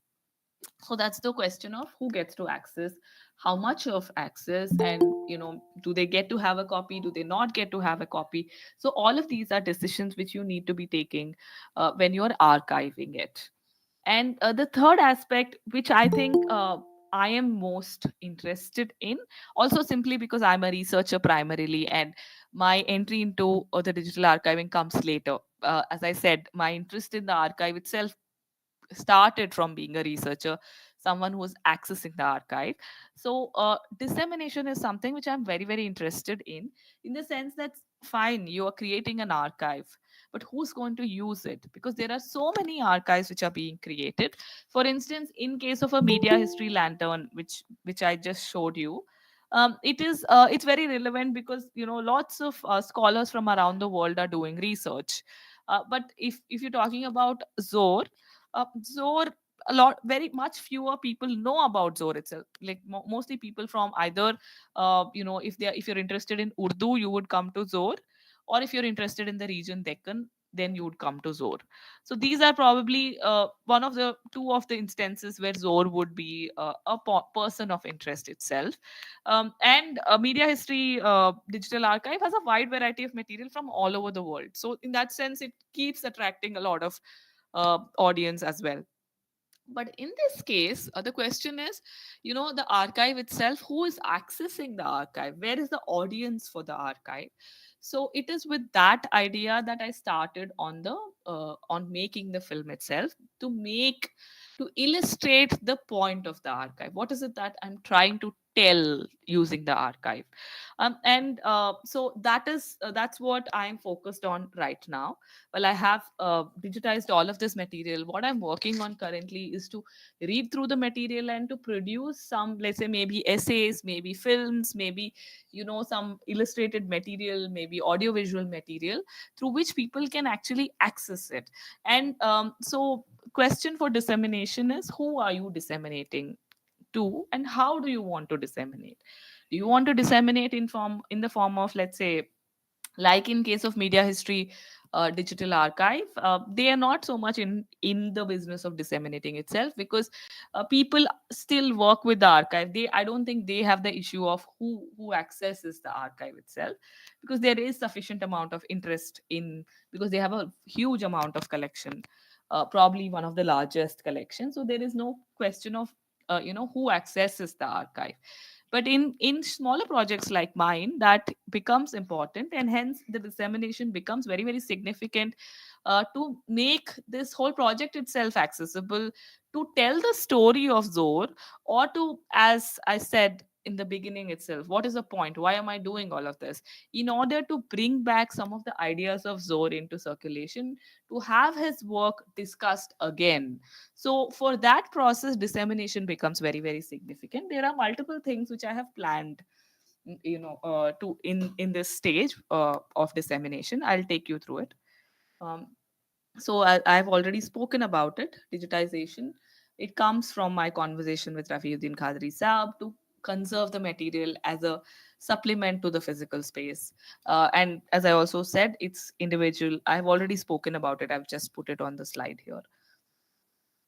So that's the question of who gets to access, how much of access, and do they get to have a copy, do they not get to have a copy. So all of these are decisions which you need to be taking when you're archiving it. And the third aspect, which I think I am most interested in, also simply because I'm a researcher primarily, and my entry into the digital archiving comes later. As I said, my interest in the archive itself started from being a researcher, someone who was accessing the archive. So dissemination is something which I'm very very interested in the sense that, fine, you are creating an archive, but who's going to use it? Because there are so many archives which are being created. For instance, in case of a media history lantern, which I just showed you, it's very relevant because lots of scholars from around the world are doing research. But if you're talking about Zor, Zor, a lot, very much fewer people know about Zor itself. Like mostly people from either, if you're interested in Urdu, you would come to Zor, or if you're interested in the region Deccan, then you would come to Zor. So these are probably one of the two of the instances where Zor would be a person of interest itself. And Media History Digital Archive has a wide variety of material from all over the world. So in that sense, it keeps attracting a lot of audience as well. But in this case, the question is, the archive itself, who is accessing the archive? Where is the audience for the archive? So it is with that idea that I started on making the film itself, to illustrate the point of the archive. What is it that I'm trying to tell using the archive. And so that's what I'm focused on right now. Well, I have digitized all of this material. What I'm working on currently is to read through the material and to produce some, let's say, maybe essays, maybe films, maybe some illustrated material, maybe audiovisual material, through which people can actually access it. And so question for dissemination is, who are you disseminating to, and how do you want to disseminate? Do you want to disseminate in the form of, let's say, like in case of media history digital archive, they are not so much in the business of disseminating itself, because people still work with the archive. I don't think they have the issue of who accesses the archive itself, because there is sufficient amount of interest in, because they have a huge amount of collection, probably one of the largest collections. So there is no question of who accesses the archive. But in smaller projects like mine, that becomes important, and hence the dissemination becomes very, very significant, to make this whole project itself accessible, to tell the story of Zor, or to, as I said in the beginning itself, what is the point, why am I doing all of this? In order to bring back some of the ideas of Zor into circulation, to have his work discussed again. So for that process, dissemination becomes very, very significant. There are multiple things which I have planned, to in this stage of dissemination. I'll take you through it. um, so I've already spoken about it, digitization. It comes from my conversation with Rafiuddin Khadri Saab to conserve the material as a supplement to the physical space. And as I also said, it's individual. I've already spoken about it. I've just put it on the slide here.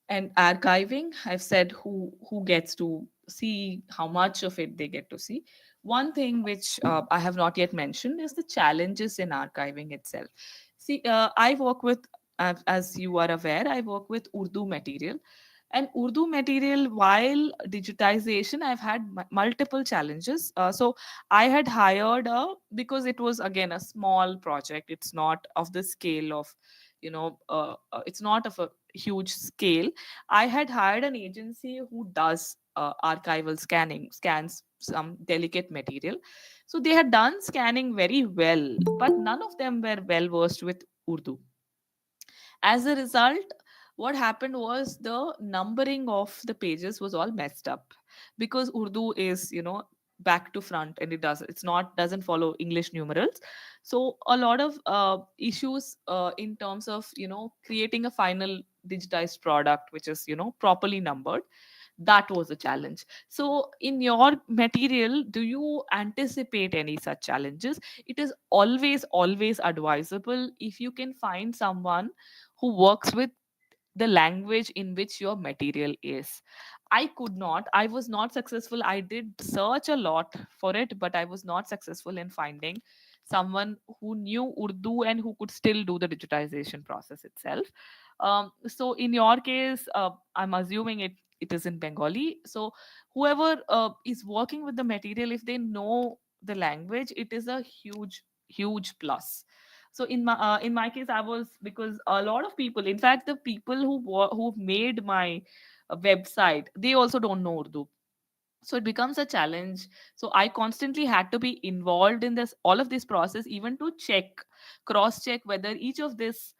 And archiving, I've said who gets to see, how much of it they get to see. One thing which I have not yet mentioned is the challenges in archiving itself. See, I work with, as you are aware, I work with Urdu material. And Urdu material, while digitization, I've had multiple challenges. So I had hired because it was again a small project. It's not of the scale of, it's not of a huge scale. I had hired an agency who does archival scanning, scans some delicate material. So they had done scanning very well, but none of them were well versed with Urdu. As a result, what happened was the numbering of the pages was all messed up, because Urdu is, back to front, and it's not doesn't follow English numerals. So a lot of issues in terms of, creating a final digitized product which is, properly numbered. That was a challenge. So in your material, do you anticipate any such challenges? It is always advisable, if you can find someone who works with the language in which your material is. I was not successful. I did search a lot for it, but I was not successful in finding someone who knew Urdu and who could still do the digitization process itself. So in your case, I'm assuming it is in Bengali. So whoever is working with the material, if they know the language, it is a huge plus. So in my case, I was, because a lot of people, in fact the people who made my website, they also don't know Urdu. So it becomes a challenge. So I constantly had to be involved in this all of this process, even to cross check whether each of this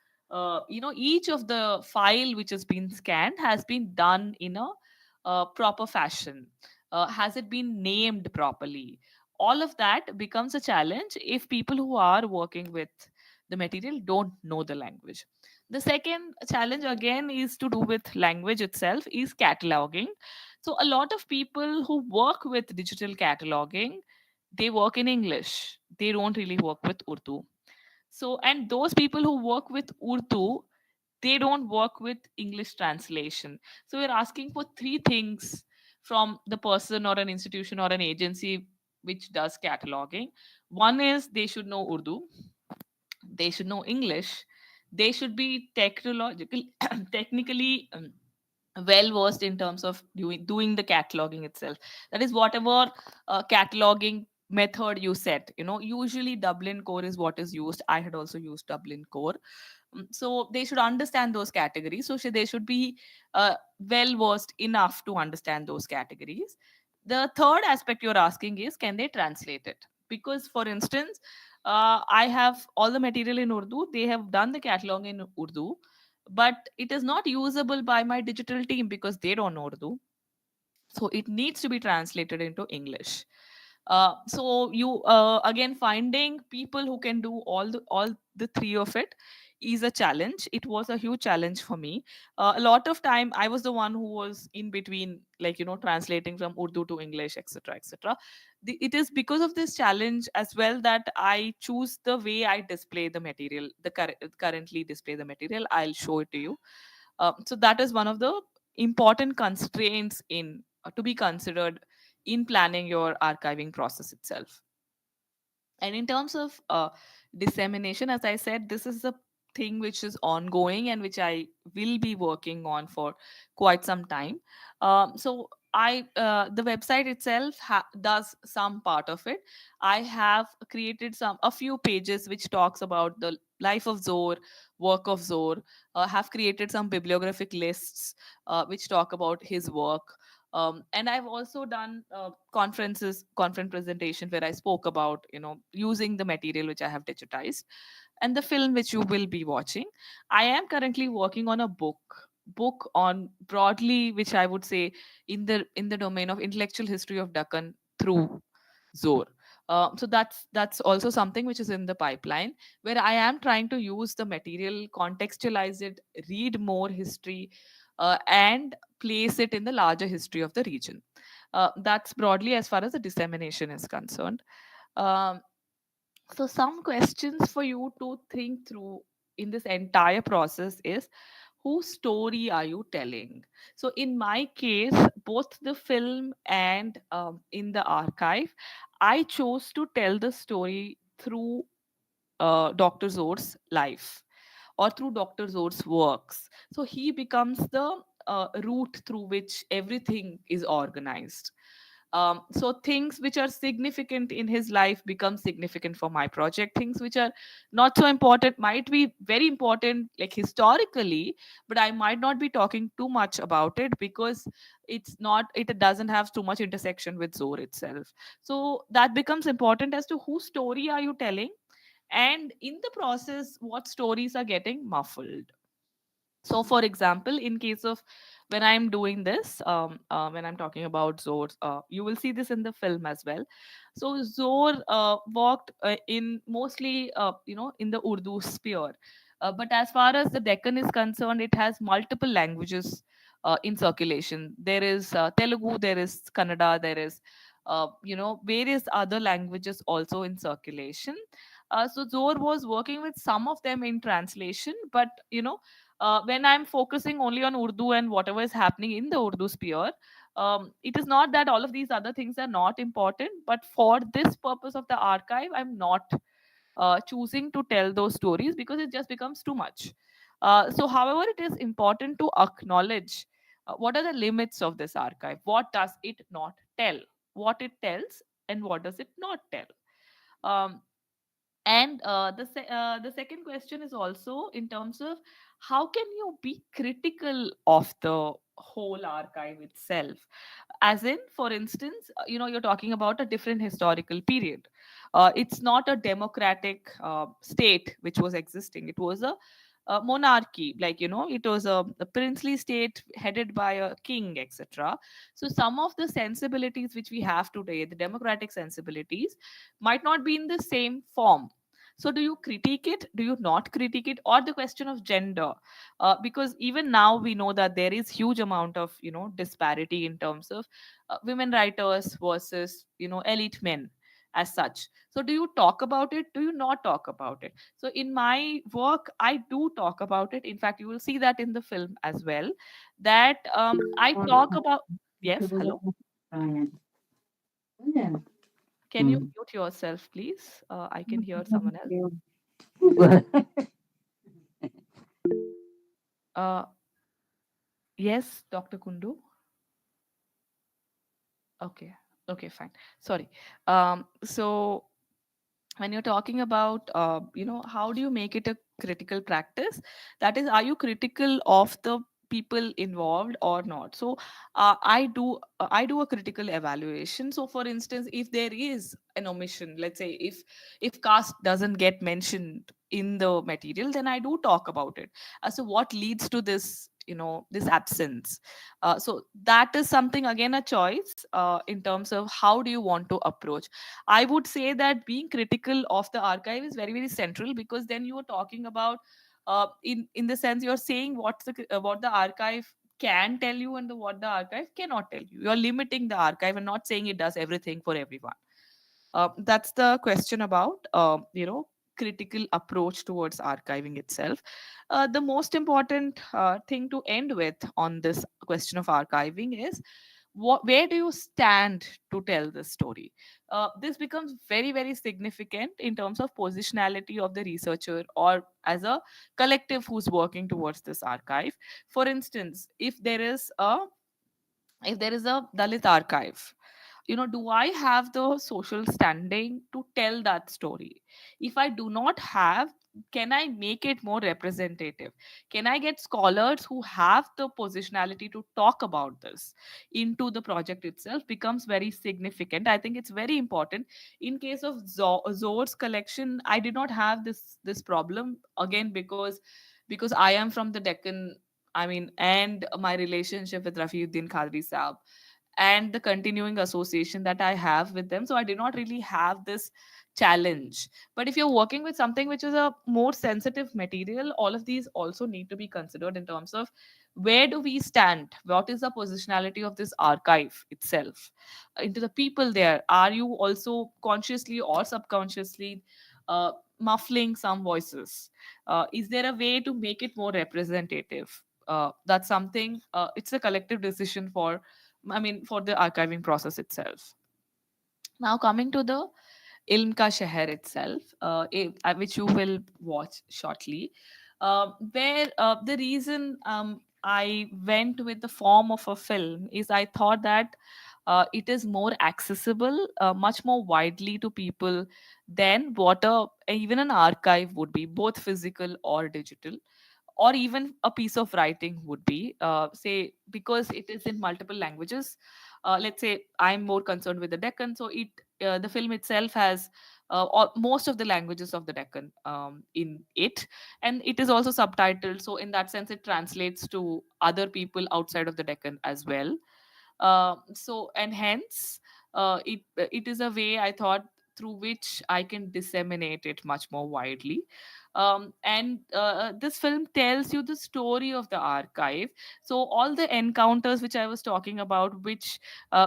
each of the file which has been scanned has been done in a proper fashion. Has it been named properly? All of that becomes a challenge if people who are working with the material don't know the language. The second challenge again is to do with language itself, is cataloging. So a lot of people who work with digital cataloging, they work in English. They don't really work with Urdu. So, and those people who work with Urdu, they don't work with English translation. So we're asking for three things from the person or an institution or an agency which does cataloging. One is they should know Urdu, they should know English, they should be technological technically well versed in terms of doing the cataloging itself. That is, whatever cataloging method you set, usually Dublin core is what is used. I had also used Dublin core. So they should understand those categories. So they should be well versed enough to understand those categories. The third aspect you're asking is, can they translate it? Because, for instance, I have all the material in Urdu. They have done the catalog in Urdu, but it is not usable by my digital team because they don't know Urdu. So it needs to be translated into English. So you again, finding people who can do all the three of it is a challenge. It was a huge challenge for me. A lot of time I was the one who was in between, like, translating from Urdu to English, etc., etc. It is because of this challenge as well that I choose the way I display the material, currently display the material. I'll show it to you. So that is one of the important constraints in to be considered in planning your archiving process itself. And in terms of dissemination, as I said, this is a thing which is ongoing and which I will be working on for quite some time. So the website itself does some part of it. I have created a few pages which talks about the life of Zor, work of Zor. Have created some bibliographic lists which talk about his work. And I've also done conference presentation where I spoke about, using the material which I have digitized, and the film which you will be watching. I am currently working on a book on broadly, which I would say, in the domain of intellectual history of Deccan through Zor. So that's also something which is in the pipeline, where I am trying to use the material, contextualize it, read more history, and place it in the larger history of the region. That's broadly as far as the dissemination is concerned. Um, so some questions for you to think through in this entire process is, whose story are you telling? So in my case, both the film and in the archive, I chose to tell the story through Dr. Zor's life or through Dr. Zor's works. So he becomes the route through which everything is organized. So things which are significant in his life become significant for my project. Things which are not so important might be very important, like historically, but I might not be talking too much about it because it doesn't have too much intersection with Zor itself. So that becomes important as to whose story are you telling, and in the process what stories are getting muffled. So for example, in case of when I'm doing this, when I'm talking about Zor, you will see this in the film as well. So Zor walked in mostly in the Urdu sphere, but as far as the Deccan is concerned, it has multiple languages in circulation. There is Telugu, there is Kannada, there is various other languages also in circulation. So Zor was working with some of them in translation, but when I'm focusing only on Urdu and whatever is happening in the Urdu sphere, it is not that all of these other things are not important, but for this purpose of the archive, I'm not choosing to tell those stories because it just becomes too much. So, however, it is important to acknowledge what are the limits of this archive. What does it not tell? What it tells, and what does it not tell? Um, and the second question is also in terms of, how can you be critical of the whole archive itself? As in, for instance, you're talking about a different historical period. It's not a democratic state which was existing. It was a monarchy, like, it was a princely state headed by a king, etc. So some of the sensibilities which we have today, the democratic sensibilities, might not be in the same form. So do you critique it, do you not critique it? Or the question of gender, because even now we know that there is huge amount of disparity in terms of women writers versus elite men as such. So do you talk about it, do you not talk about it? So in my work I do talk about it. In fact, you will see that in the film as well, that I talk about. Yes, hello. Can you mute yourself, please? I can hear someone else. uh, yes, Dr. Kundu. Okay. Okay, fine. Sorry. So when you're talking about how do you make it a critical practice, that is, are you critical of the people involved or not. So I do a critical evaluation. So for instance, if there is an omission, let's say if caste doesn't get mentioned in the material, then I do talk about it as to what leads to this, this absence. So that is something, again, a choice in terms of how do you want to approach. I would say that being critical of the archive is very, very central, because then you are talking about, in the sense you're saying what the archive can tell you and what the archive cannot tell you. You're limiting the archive and not saying it does everything for everyone. That's the question about critical approach towards archiving itself. The most important thing to end with on this question of archiving is, where do you stand to tell this story? This becomes very, very significant in terms of positionality of the researcher, or as a collective who's working towards this archive. For instance, if there is a Dalit archive, do I have the social standing to tell that story? If I do not have, can I make it more representative? Can I get scholars who have the positionality to talk about this into the project itself? Becomes very significant. I think it's very important. In case of Zor's collection, I did not have this problem, again, because I am from the Deccan. I mean, and my relationship with Rafiuddin Khadri Saab, and the continuing association that I have with them. So I did not really have this challenge. But if you're working with something which is a more sensitive material, all of these also need to be considered in terms of, where do we stand? What is the positionality of this archive itself? Into the people there, are you also consciously or subconsciously muffling some voices? Is there a way to make it more representative? That's something, it's a collective decision for the archiving process itself. Now, coming to the Ilm Ka Sheher itself, which you will watch shortly, where the reason I went with the form of a film is, I thought that it is more accessible, much more widely to people than what even an archive would be, both physical or digital, or even a piece of writing would be, say, because it is in multiple languages. Let's say I'm more concerned with the Deccan, so the film itself has most of the languages of the Deccan in it, and it is also subtitled, so in that sense it translates to other people outside of the Deccan as well. So, and hence, it is a way, I thought, through which I can disseminate it much more widely. And this film tells you the story of the archive. So all the encounters which I was talking about, which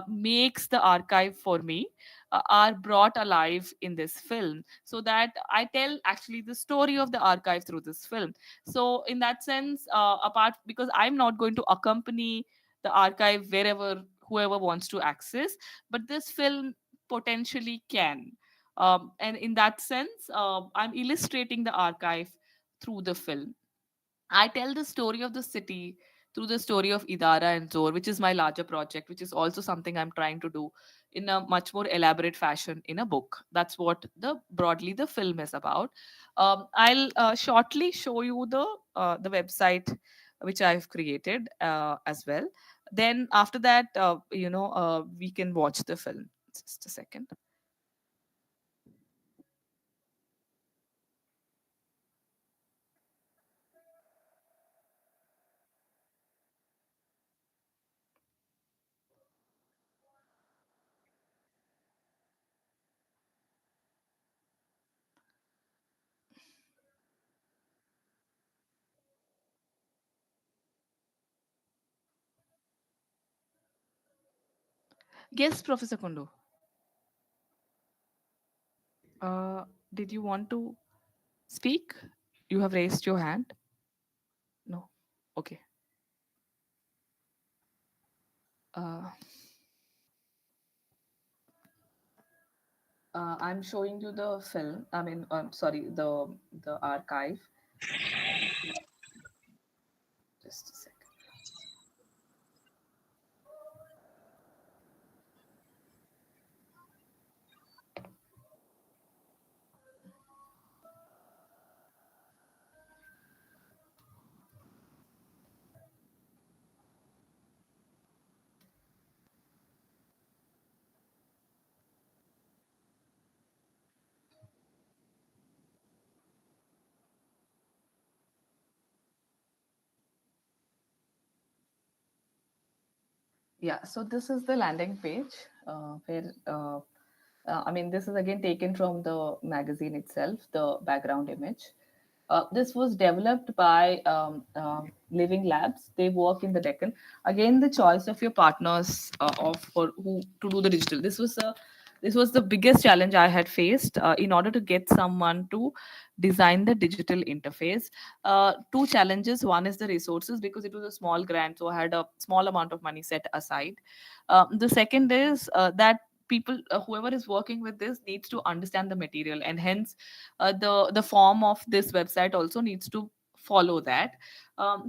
makes the archive for me, are brought alive in this film, so that I tell actually the story of the archive through this film. So in that sense, apart, because I'm not going to accompany the archive wherever whoever wants to access, but this film potentially can. And in that sense, I'm illustrating the archive through the film. I tell the story of the city through the story of Idara and Zor, which is my larger project, which is also something I'm trying to do in a much more elaborate fashion in a book. That's what the broadly the film is about. I'll shortly show you the website which I've created as well. Then after that, we can watch the film. Just a second. Yes, Professor Kundu. Uh, did you want to speak? You have raised your hand. No. Okay. Uh, I'm showing you the film. I mean, sorry, the archive. Just a second. Yeah, so this is the landing page where I mean, this is again taken from the magazine itself, the background image. This was developed by Living Labs. They work in the Deccan. Again, the choice of your partners of for who to do the digital. This was the biggest challenge I had faced in order to get someone to design the digital interface. Two challenges. One is the resources because it was a small grant, so I had a small amount of money set aside. The second is that people whoever is working with this needs to understand the material, and hence the form of this website also needs to follow that.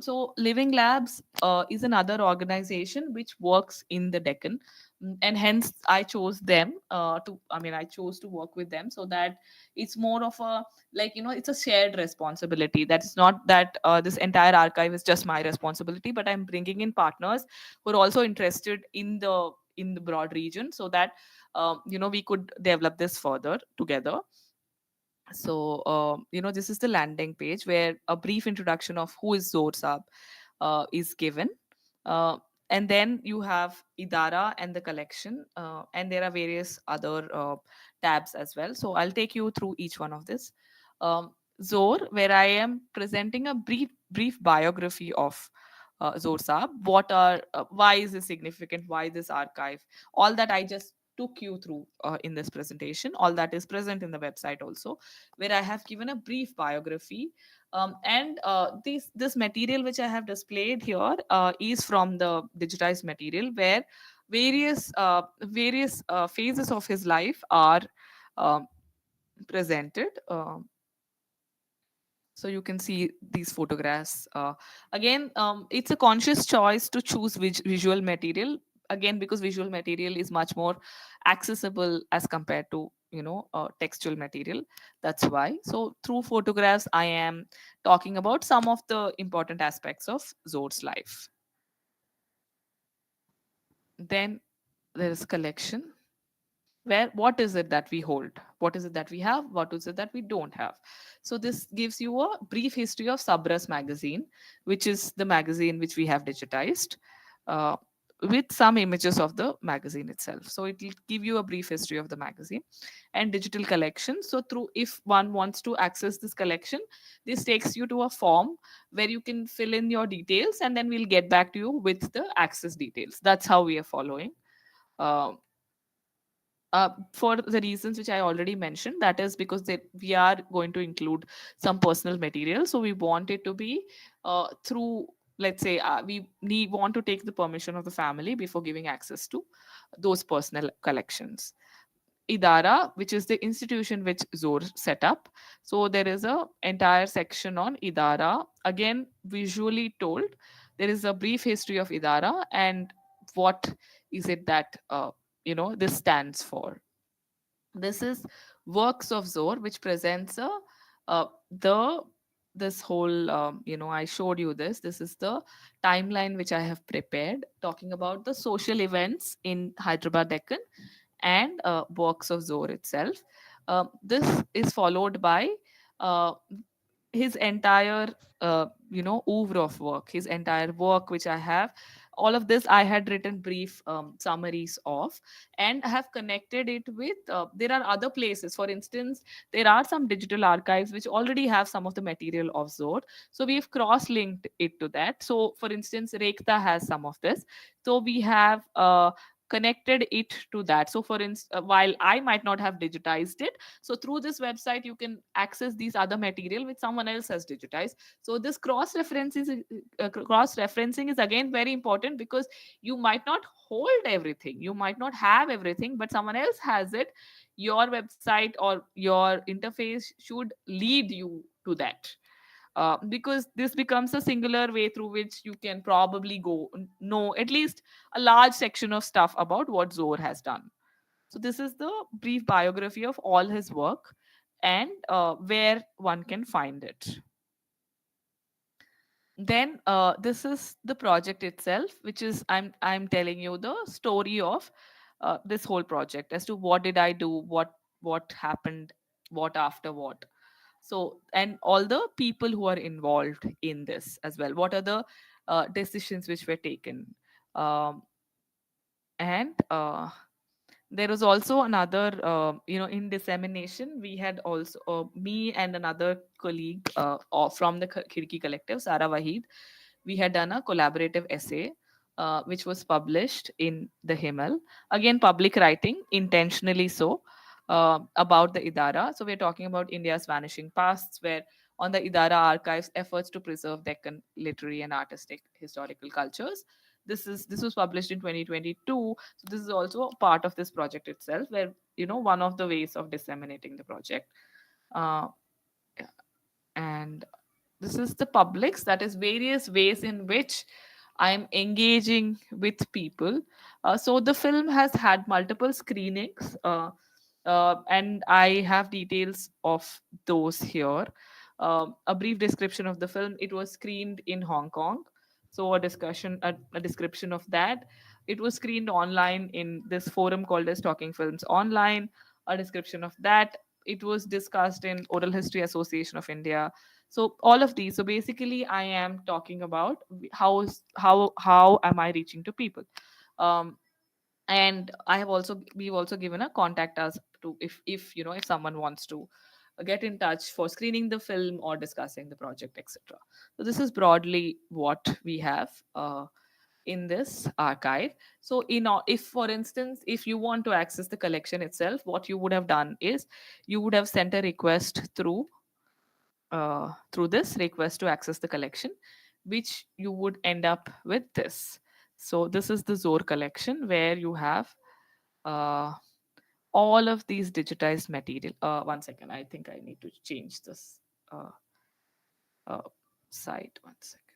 So Living Labs is another organization which works in the Deccan. And hence I chose them I chose to work with them, so that it's more of a, like, it's a shared responsibility. That's not that this entire archive is just my responsibility, but I'm bringing in partners who are also interested in the broad region, so that we could develop this further together. So this is the landing page where a brief introduction of who is Zorsab is given. uh, and then you have Idara and the collection, and there are various other tabs as well, so I'll take you through each one of this. Zor, where I am presenting a brief biography of Zor Saab. Why is this significant, why this archive, all that I just took you through in this presentation, all that is present in the website also, where I have given a brief biography. And this material which I have displayed here is from the digitized material, where various phases of his life are um, presented. So you can see these photographs. Again, it's a conscious choice to choose visual material, again because visual material is much more accessible as compared to textual material. That's why. So through photographs I am talking about some of the important aspects of Zor's life. Then there is collection, where what is it that we hold, what is it that we have, what is it that we don't have. So this gives you a brief history of Sabras magazine, which is the magazine which we have digitized, uh, with some images of the magazine itself. So it will give you a brief history of the magazine and digital collection. So through, if one wants to access this collection, this takes you to a form where you can fill in your details, and then we'll get back to you with the access details. That's how we are following. uh, for the reasons which I already mentioned, that is because we are going to include some personal material. So we want it to be through, let's say, we want to take the permission of the family before giving access to those personal collections. Idara, which is the institution which Zor set up. So there is a entire section on Idara. Again, visually told, there is a brief history of Idara and what is it that this stands for. This is Works of Zor, which presents a the this whole I showed you this. This is the timeline which I have prepared, talking about the social events in Hyderabad Deccan and Works of Zor itself. This is followed by uh, his entire oeuvre of work, his entire work which I have. All of this I had written brief summaries of, and I have connected it with there are other places. For instance, there are some digital archives which already have some of the material of Zor, so we've cross linked it to that. So for instance, Rekta has some of this, so we have connected it to that. So for instance, while I might not have digitized it, so through this website you can access these other material which someone else has digitized. So this cross referencing is again very important, because you might not hold everything, you might not have everything, but someone else has it. Your website or your interface should lead you to that, because this becomes a singular way through which you can probably know at least a large section of stuff about what Zor has done. So this is the brief biography of all his work, and where one can find it. Then this is the project itself, which is I'm telling you the story of this whole project, as to what did I do, what happened, what after what. So, and all the people who are involved in this as well, what are the decisions which were taken. um, And there was also another, in dissemination, we had also, me and another colleague from the Khirki Collective, Sara Wahid, we had done a collaborative essay, which was published in the Himal. Again, public writing, intentionally so, about the Idara. So we're talking about India's vanishing pasts, where on the Idara archives, efforts to preserve Deccan literary and artistic historical cultures. This was published in 2022. So this is also a part of this project itself, where one of the ways of disseminating the project. Uh, and this is the publics, that is various ways in which I am engaging with people. So the film has had multiple screenings, and I have details of those here. A brief description of the film: it was screened in Hong Kong, so a description of that. It was screened online in this forum called as Talking Films Online, a description of that. It was discussed in Oral History Association of India. So all of these, so basically I am talking about how am I reaching to people. um, and we've also given a contact us to, if someone wants to get in touch for screening the film or discussing the project, etc. So this is broadly what we have in this archive. So if, for instance, if you want to access the collection itself, what you would have done is you would have sent a request through this request to access the collection, which you would end up with this. So this is the Zor collection, where you have uh, all of these digitized material. One second, I think I need to change this uh, uh, site. One second.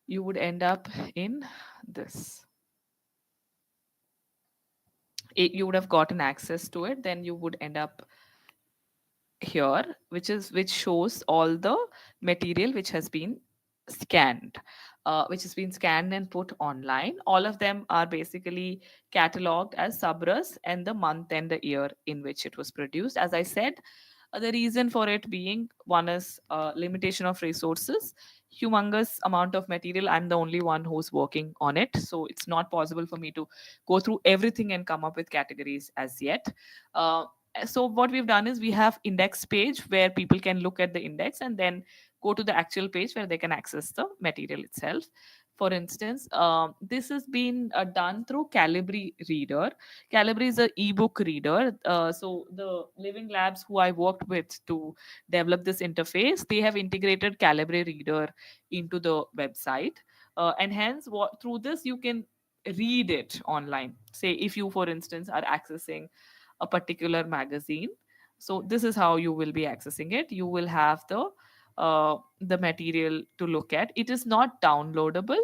You would end up in this. You would have gotten access to it, then you would end up here, which shows all the material which has been scanned, and put online. All of them are basically cataloged as Sabras and the month and the year in which it was produced. As I said, the reason for it being, one is limitation of resources, humongous amount of material. I'm the only one who's working on it, so it's not possible for me to go through everything and come up with categories as yet. Uh, so what we've done is we have index page where people can look at the index and then go to the actual page where they can access the material itself. For instance, this has been done through Calibri Reader. Calibri is an ebook reader. So the Living Labs who I worked with to develop this interface, they have integrated Calibri Reader into the website, and hence through this you can read it online. Say if you, for instance, are accessing a particular magazine, so this is how you will be accessing it. You will have the material to look at. It is not downloadable,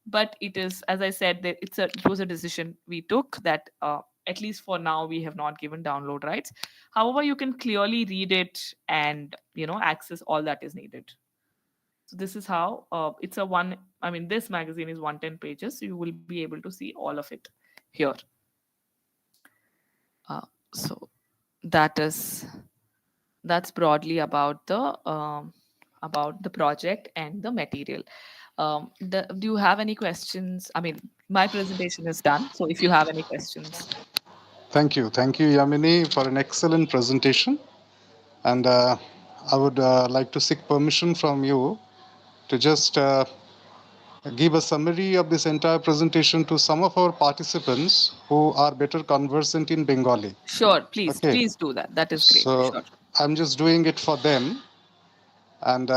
but it is, as I said, that it was a decision we took that at least for now we have not given download rights. However, you can clearly read it and access all that is needed. So this is how it's a one I mean this magazine is 110 pages, so you will be able to see all of it here. So that's broadly about the project and the material. Do you have any questions? I mean, my presentation is done, so if you have any questions. Thank you, Yamini, for an excellent presentation. And I would like to seek permission from you to just give a summary of this entire presentation to some of our participants who are better conversant in Bengali. Sure, please, Okay. please do that. That is great. So Sure. I'm just doing it for them. And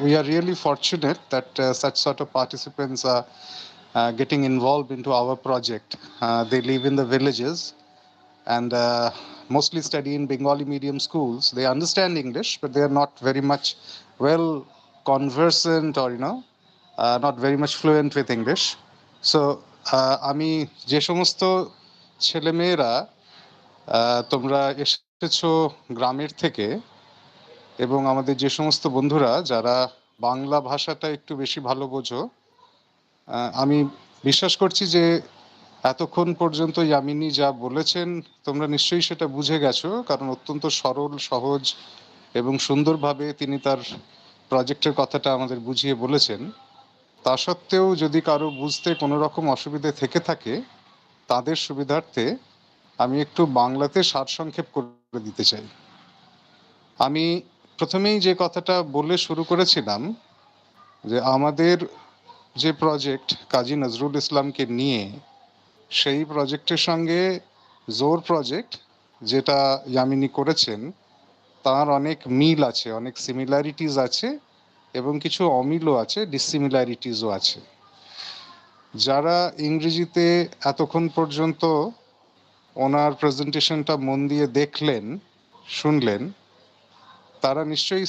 we are really fortunate that such sort of participants are getting involved into our project. They live in the villages and mostly study in Bengali medium schools. They understand English, but they are not very much well conversant or, not very much fluent with English. So আমি যে সমস্ত ছেলেমেয়েরা তোমরা এসেছো গ্রামের থেকে এবং আমাদের যে সমস্ত বন্ধুরা যারা বাংলা ভাষাটা একটু বেশি ভালো বোঝো, আমি বিশ্বাস করছি যে এতক্ষণ পর্যন্ত ইয়ামিনী যা বলেছেন তোমরা নিশ্চয়ই সেটা বুঝে গেছো, কারণ অত্যন্ত সরল সহজ এবং সুন্দরভাবে তিনি তার প্রজেক্টের কথাটা আমাদের বুঝিয়ে বলেছেন। তা সত্ত্বেও যদি কারো বুঝতে কোনো রকম অসুবিধে থেকে থাকে, তাদের সুবিধার্থে আমি একটু বাংলাতে সারসংক্ষেপ করে দিতে চাই। আমি প্রথমেই যে কথাটা বলে শুরু করেছিলাম যে আমাদের যে প্রজেক্ট কাজী নজরুল ইসলামকে নিয়ে, সেই প্রজেক্টের সঙ্গে জোর প্রজেক্ট যেটা ইয়ামিনী করেছেন তার অনেক মিল আছে, অনেক সিমিলারিটিস আছে এবং কিছু অমিলও আছে, ডিসিমিলারিটিসও আছে। যারা ইংরেজিতে এতক্ষণ পর্যন্ত ওনার প্রেজেন্টেশনটা মন দিয়ে দেখলেন, শুনলেন, তারা নিশ্চয়ই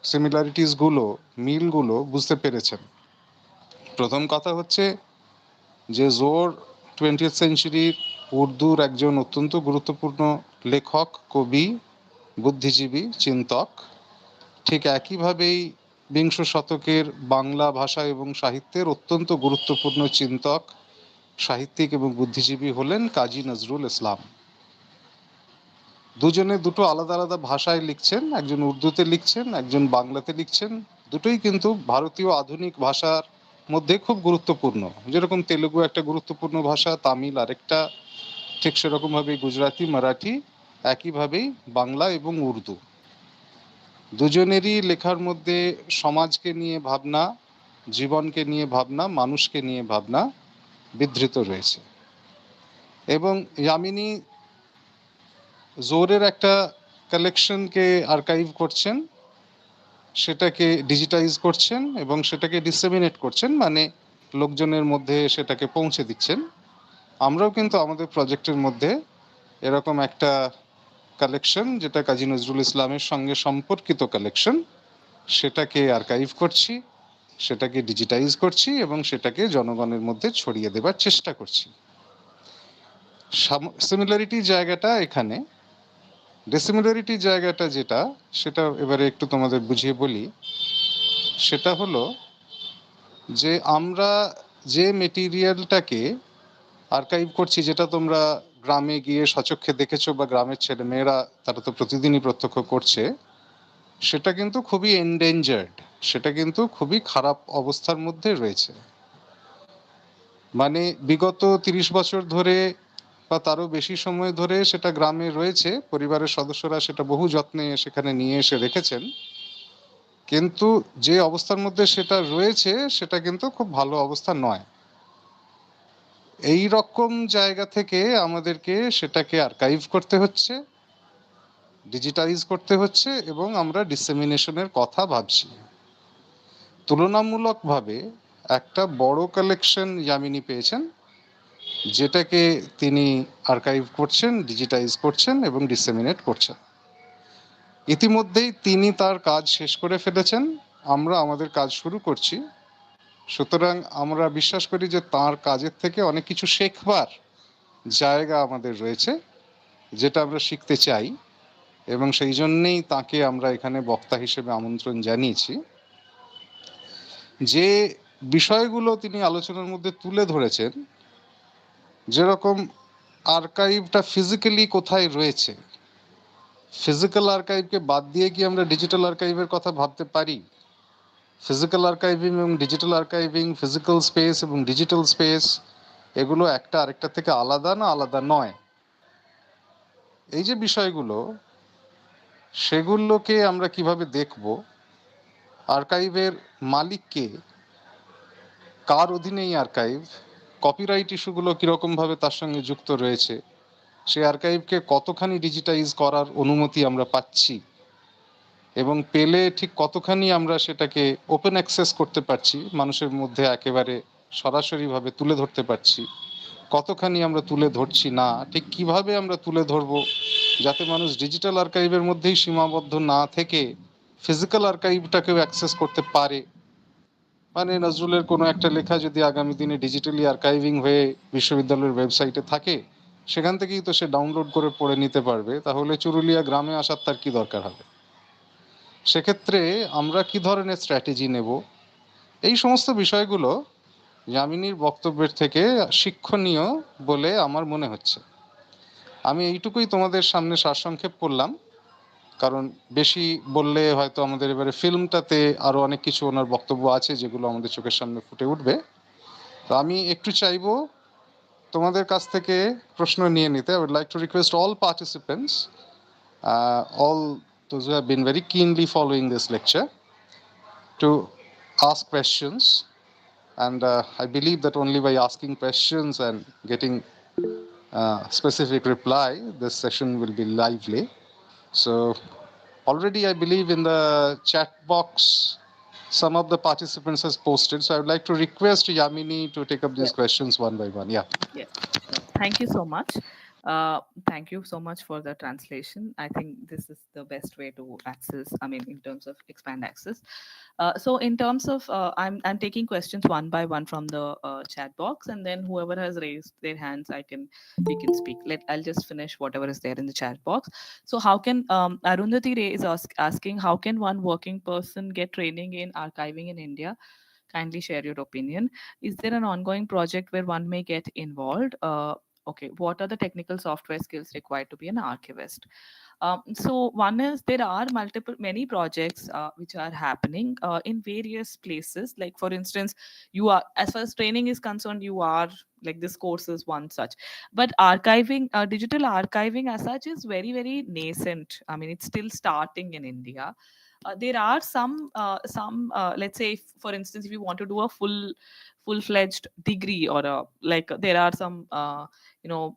সিমিলারিটিসগুলো, মিলগুলো বুঝতে পেরেছেন। প্রথম কথা হচ্ছে যে জোর 20th সেঞ্চুরির উর্দুর একজন অত্যন্ত গুরুত্বপূর্ণ লেখক, কবি, বুদ্ধিজীবী, চিন্তক। ঠিক একইভাবেই বিংশ শতকের বাংলা ভাষা এবং সাহিত্যের অত্যন্ত গুরুত্বপূর্ণ চিন্তক, সাহিত্যিক এবং বুদ্ধিজীবী হলেন কাজী নজরুল ইসলাম। দুজনে দুটো আলাদা আলাদা ভাষায় লিখছেন, একজন উর্দুতে লিখছেন, একজন বাংলাতে লিখছেন। দুটোই কিন্তু ভারতীয় আধুনিক ভাষার মধ্যে খুব গুরুত্বপূর্ণ। যেরকম তেলুগু একটা গুরুত্বপূর্ণ ভাষা, তামিল আরেকটা, ঠিক সেরকমভাবেই গুজরাটি, মারাঠি, একইভাবেই বাংলা এবং উর্দু। দুজনেরই লেখার মধ্যে সমাজকে নিয়ে ভাবনা, জীবনকে নিয়ে ভাবনা, মানুষকে নিয়ে ভাবনা বিধৃত রয়েছে। এবং ইয়ামিনী জোরের একটা কালেকশনকে আর্কাইভ করছেন, সেটাকে ডিজিটাইজ করছেন এবং সেটাকে ডিসেমিনেট করছেন, মানে লোকজনের মধ্যে সেটাকে পৌঁছে দিচ্ছেন। আমরাও কিন্তু আমাদের প্রজেক্টের মধ্যে এরকম একটা কালেকশন, যেটা কাজী নজরুল ইসলামের সঙ্গে সম্পর্কিত কালেকশন, সেটাকে আর্কাইভ করছি, সেটাকে ডিজিটাইজ করছি এবং সেটাকে জনগণের মধ্যে ছড়িয়ে দেবার চেষ্টা করছি। সিমিলারিটি জায়গাটা এখানে, ডিসিমিলারিটি জায়গাটা যেটা, সেটা এবারে একটু তোমাদের বুঝিয়ে বলি। সেটা হলো যে আমরা যে মেটেরিয়ালটাকে আর্কাইভ করছি, যেটা তোমরা গ্রামে গিয়ে সচক্ষে দেখেছো বা গ্রামের ছেলে মেয়েরা তারা তো প্রতিদিনই প্রত্যক্ষ করছে, সেটা কিন্তু খুবই এন্ডেঞ্জার্ড, সেটা কিন্তু খুবই খারাপ অবস্থার মধ্যে রয়েছে। মানে বিগত 30 বছর ধরে বা তারও বেশি সময় ধরে সেটা গ্রামে রয়েছে, পরিবারের সদস্যরা সেটা বহু যত্নে সেখানে নিয়ে এসে রেখেছেন, কিন্তু যে অবস্থার মধ্যে সেটা রয়েছে সেটা কিন্তু খুব ভালো অবস্থা নয়। এই রকম জায়গা থেকে আমাদেরকে সেটাকে আর্কাইভ করতে হচ্ছে, ডিজিটাইজ করতে হচ্ছে এবং আমরা ডিসেমিনেশনের কথা ভাবছি। তুলনামূলকভাবে একটা বড় কালেকশন ইয়ামিনী পেয়েছেন, যেটাকে তিনি আর্কাইভ করছেন, ডিজিটাইজ করছেন এবং ডিসেমিনেট করছেন। ইতিমধ্যেই তিনি তার কাজ শেষ করে ফেলেছেন, আমরা আমাদের কাজ শুরু করছি। সুতরাং আমরা বিশ্বাস করি যে তার কাজের থেকে অনেক কিছু শেখবার জায়গা আমাদের রয়েছে, যেটা আমরা শিখতে চাই, এবং সেই জন্যেই তাকে আমরা এখানে বক্তা হিসেবে আমন্ত্রণ জানিয়েছি। যে বিষয়গুলো তিনি আলোচনার মধ্যে তুলে ধরেছেন, যেরকম আর্কাইভটা ফিজিক্যালি কোথায় রয়েছে, ফিজিক্যাল আর্কাইভকে বাদ দিয়ে কি আমরা ডিজিটাল আর্কাইভের কথা ভাবতে পারি? ফিজিক্যাল আর্কাইভিং এবং ডিজিটাল আর্কাইভিং, ফিজিক্যাল স্পেস এবং ডিজিটাল স্পেস, এগুলো একটা আরেকটা থেকে আলাদা না আলাদা নয়? এই যে বিষয়গুলো, সেগুলোকে আমরা কিভাবে দেখব? আর্কাইভের মালিককে, কার অধীনে এই আর্কাইভ, কপিরাইট ইস্যুগুলো কীরকমভাবে তার সঙ্গে যুক্ত রয়েছে, সেই আর্কাইভকে কতখানি ডিজিটাইজ করার অনুমতি আমরা পাচ্ছি এবং পেলে ঠিক কতখানি আমরা সেটাকে ওপেন অ্যাক্সেস করতে পারছি, মানুষের মধ্যে একেবারে সরাসরিভাবে তুলে ধরতে পারছি, কতখানি আমরা তুলে ধরছি না, ঠিক কিভাবে আমরা তুলে ধরব যাতে মানুষ ডিজিটাল আর্কাইভের মধ্যেই সীমাবদ্ধ না থেকে ফিজিক্যাল আর্কাইভটাকেও অ্যাক্সেস করতে পারে। মানে নজরুলের কোনো একটা লেখা যদি আগামী দিনে ডিজিটালি আর্কাইভিং হয়ে বিশ্ববিদ্যালয়ের ওয়েবসাইটে থাকে, সেখান থেকেই তো সে ডাউনলোড করে পড়ে নিতে পারবে, তাহলে চুরুলিয়া গ্রামে আসার তার কি দরকার হবে? সেক্ষেত্রে আমরা কি ধরনের স্ট্র্যাটেজি নেব? এই সমস্ত বিষয়গুলো যামিনীর বক্তব্যের থেকে শিক্ষণীয় বলে আমার মনে হচ্ছে। আমি এইটুকুই তোমাদের সামনে সারসংক্ষেপ করলাম। কারণ বেশি বললে হয়তো আমাদের এবারে ফিল্মটাতে আরো অনেক কিছু ওনার বক্তব্য আছে যেগুলো আমাদের চোখের সামনে ফুটে উঠবে। তো আমি একটু চাইবো তোমাদের কাছ থেকে প্রশ্ন নিয়ে নিতে। I would like to request all participants, all those who have been very keenly following this lecture, to ask questions. And I believe that only by asking questions and getting specific reply, this session will be lively. So already I believe in the chat box, some of the participants has posted. So I would like to request Yamini to take up these Yes. questions one by one. Yeah. Yes, sure. Thank you so much. Thank you so much for the translation. I think this is the best way to access, I mean, in terms of expand access. So in terms of, I'm taking questions one by one from the chat box, and then whoever has raised their hands, we can speak. I'll just finish whatever is there in the chat box. So how can, Arundhati Ray is asking, how can one working person get training in archiving in India? Kindly share your opinion. Is there an ongoing project where one may get involved? Okay, what are the technical software skills required to be an archivist? So one is there are many projects which are happening in various places. Like for instance, you are, as far as training is concerned, you are like this course is one such. But archiving, digital archiving as such is very nascent. I mean, it's still starting in India. There are some let's say if, for instance, if you want to do a full-fledged degree or a like there are some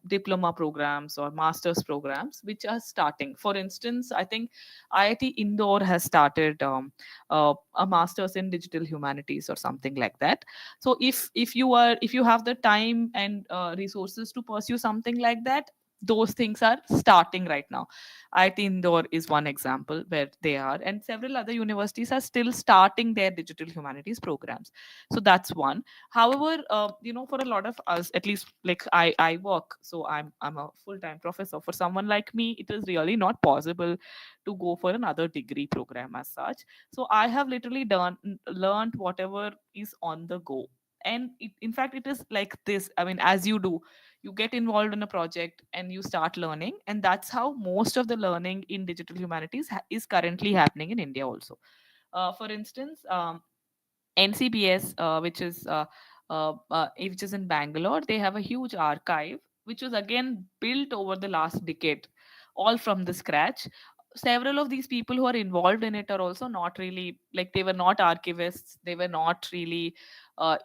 diploma programs or master's programs which are starting. For instance, I think IIT Indore has started a master's in digital humanities or something like that. So if you have the time and resources to pursue something like that, those things are starting right now. IIT Indore is one example where they are, and several other universities are still starting their digital humanities programs. So that's one. However, for a lot of us, at least like I work, so I'm a full time professor. For someone like me, it is really not possible to go for another degree program as such. So I have literally done learned whatever is on the go. And in fact, it is like this. I mean, as you do, you get involved in a project and you start learning, and that's how most of the learning in digital humanities is currently happening in India also. For instance, NCBS, which is in Bangalore, they have a huge archive, which was again built over the last decade, all from the scratch. Several of these people who are involved in it are also not really like they were not archivists. They were not really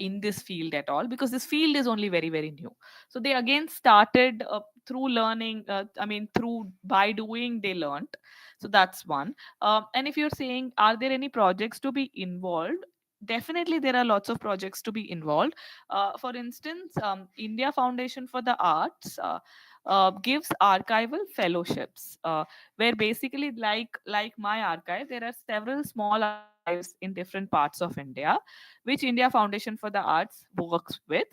in this field at all because this field is only very new. So they again started through learning. I mean, through by doing, they learned. So that's one. And if you're saying, are there any projects to be involved? Definitely there are lots of projects to be involved. For instance, India Foundation for the Arts gives archival fellowships, where basically like my archive, there are several small archives in different parts of India which India Foundation for the Arts works with.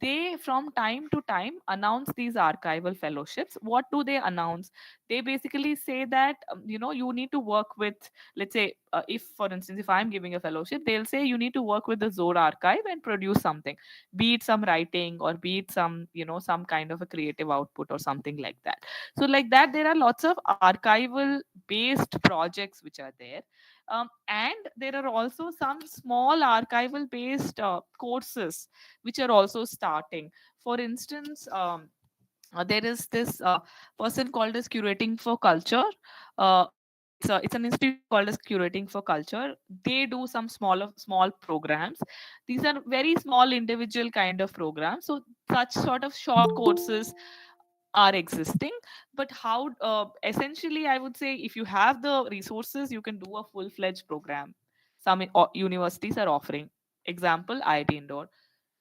They from time to time announce these archival fellowships. What do they announce? They basically say that you need to work with, let's say, if for instance, if I'm giving a fellowship, they'll say you need to work with the Zor archive and produce something, be it some writing or be it some some kind of a creative output or something like that. So like that, there are lots of archival based projects which are there. And there are also some small archival based courses which are also starting. For instance, there is this person called as Curating for Culture. It's an institute called as Curating for Culture. They do some small programs. These are very small individual kind of programs. So such sort of short courses are existing. But how essentially, I would say, if you have the resources, you can do a full fledged program. Some universities are offering. Example, IIT Indore.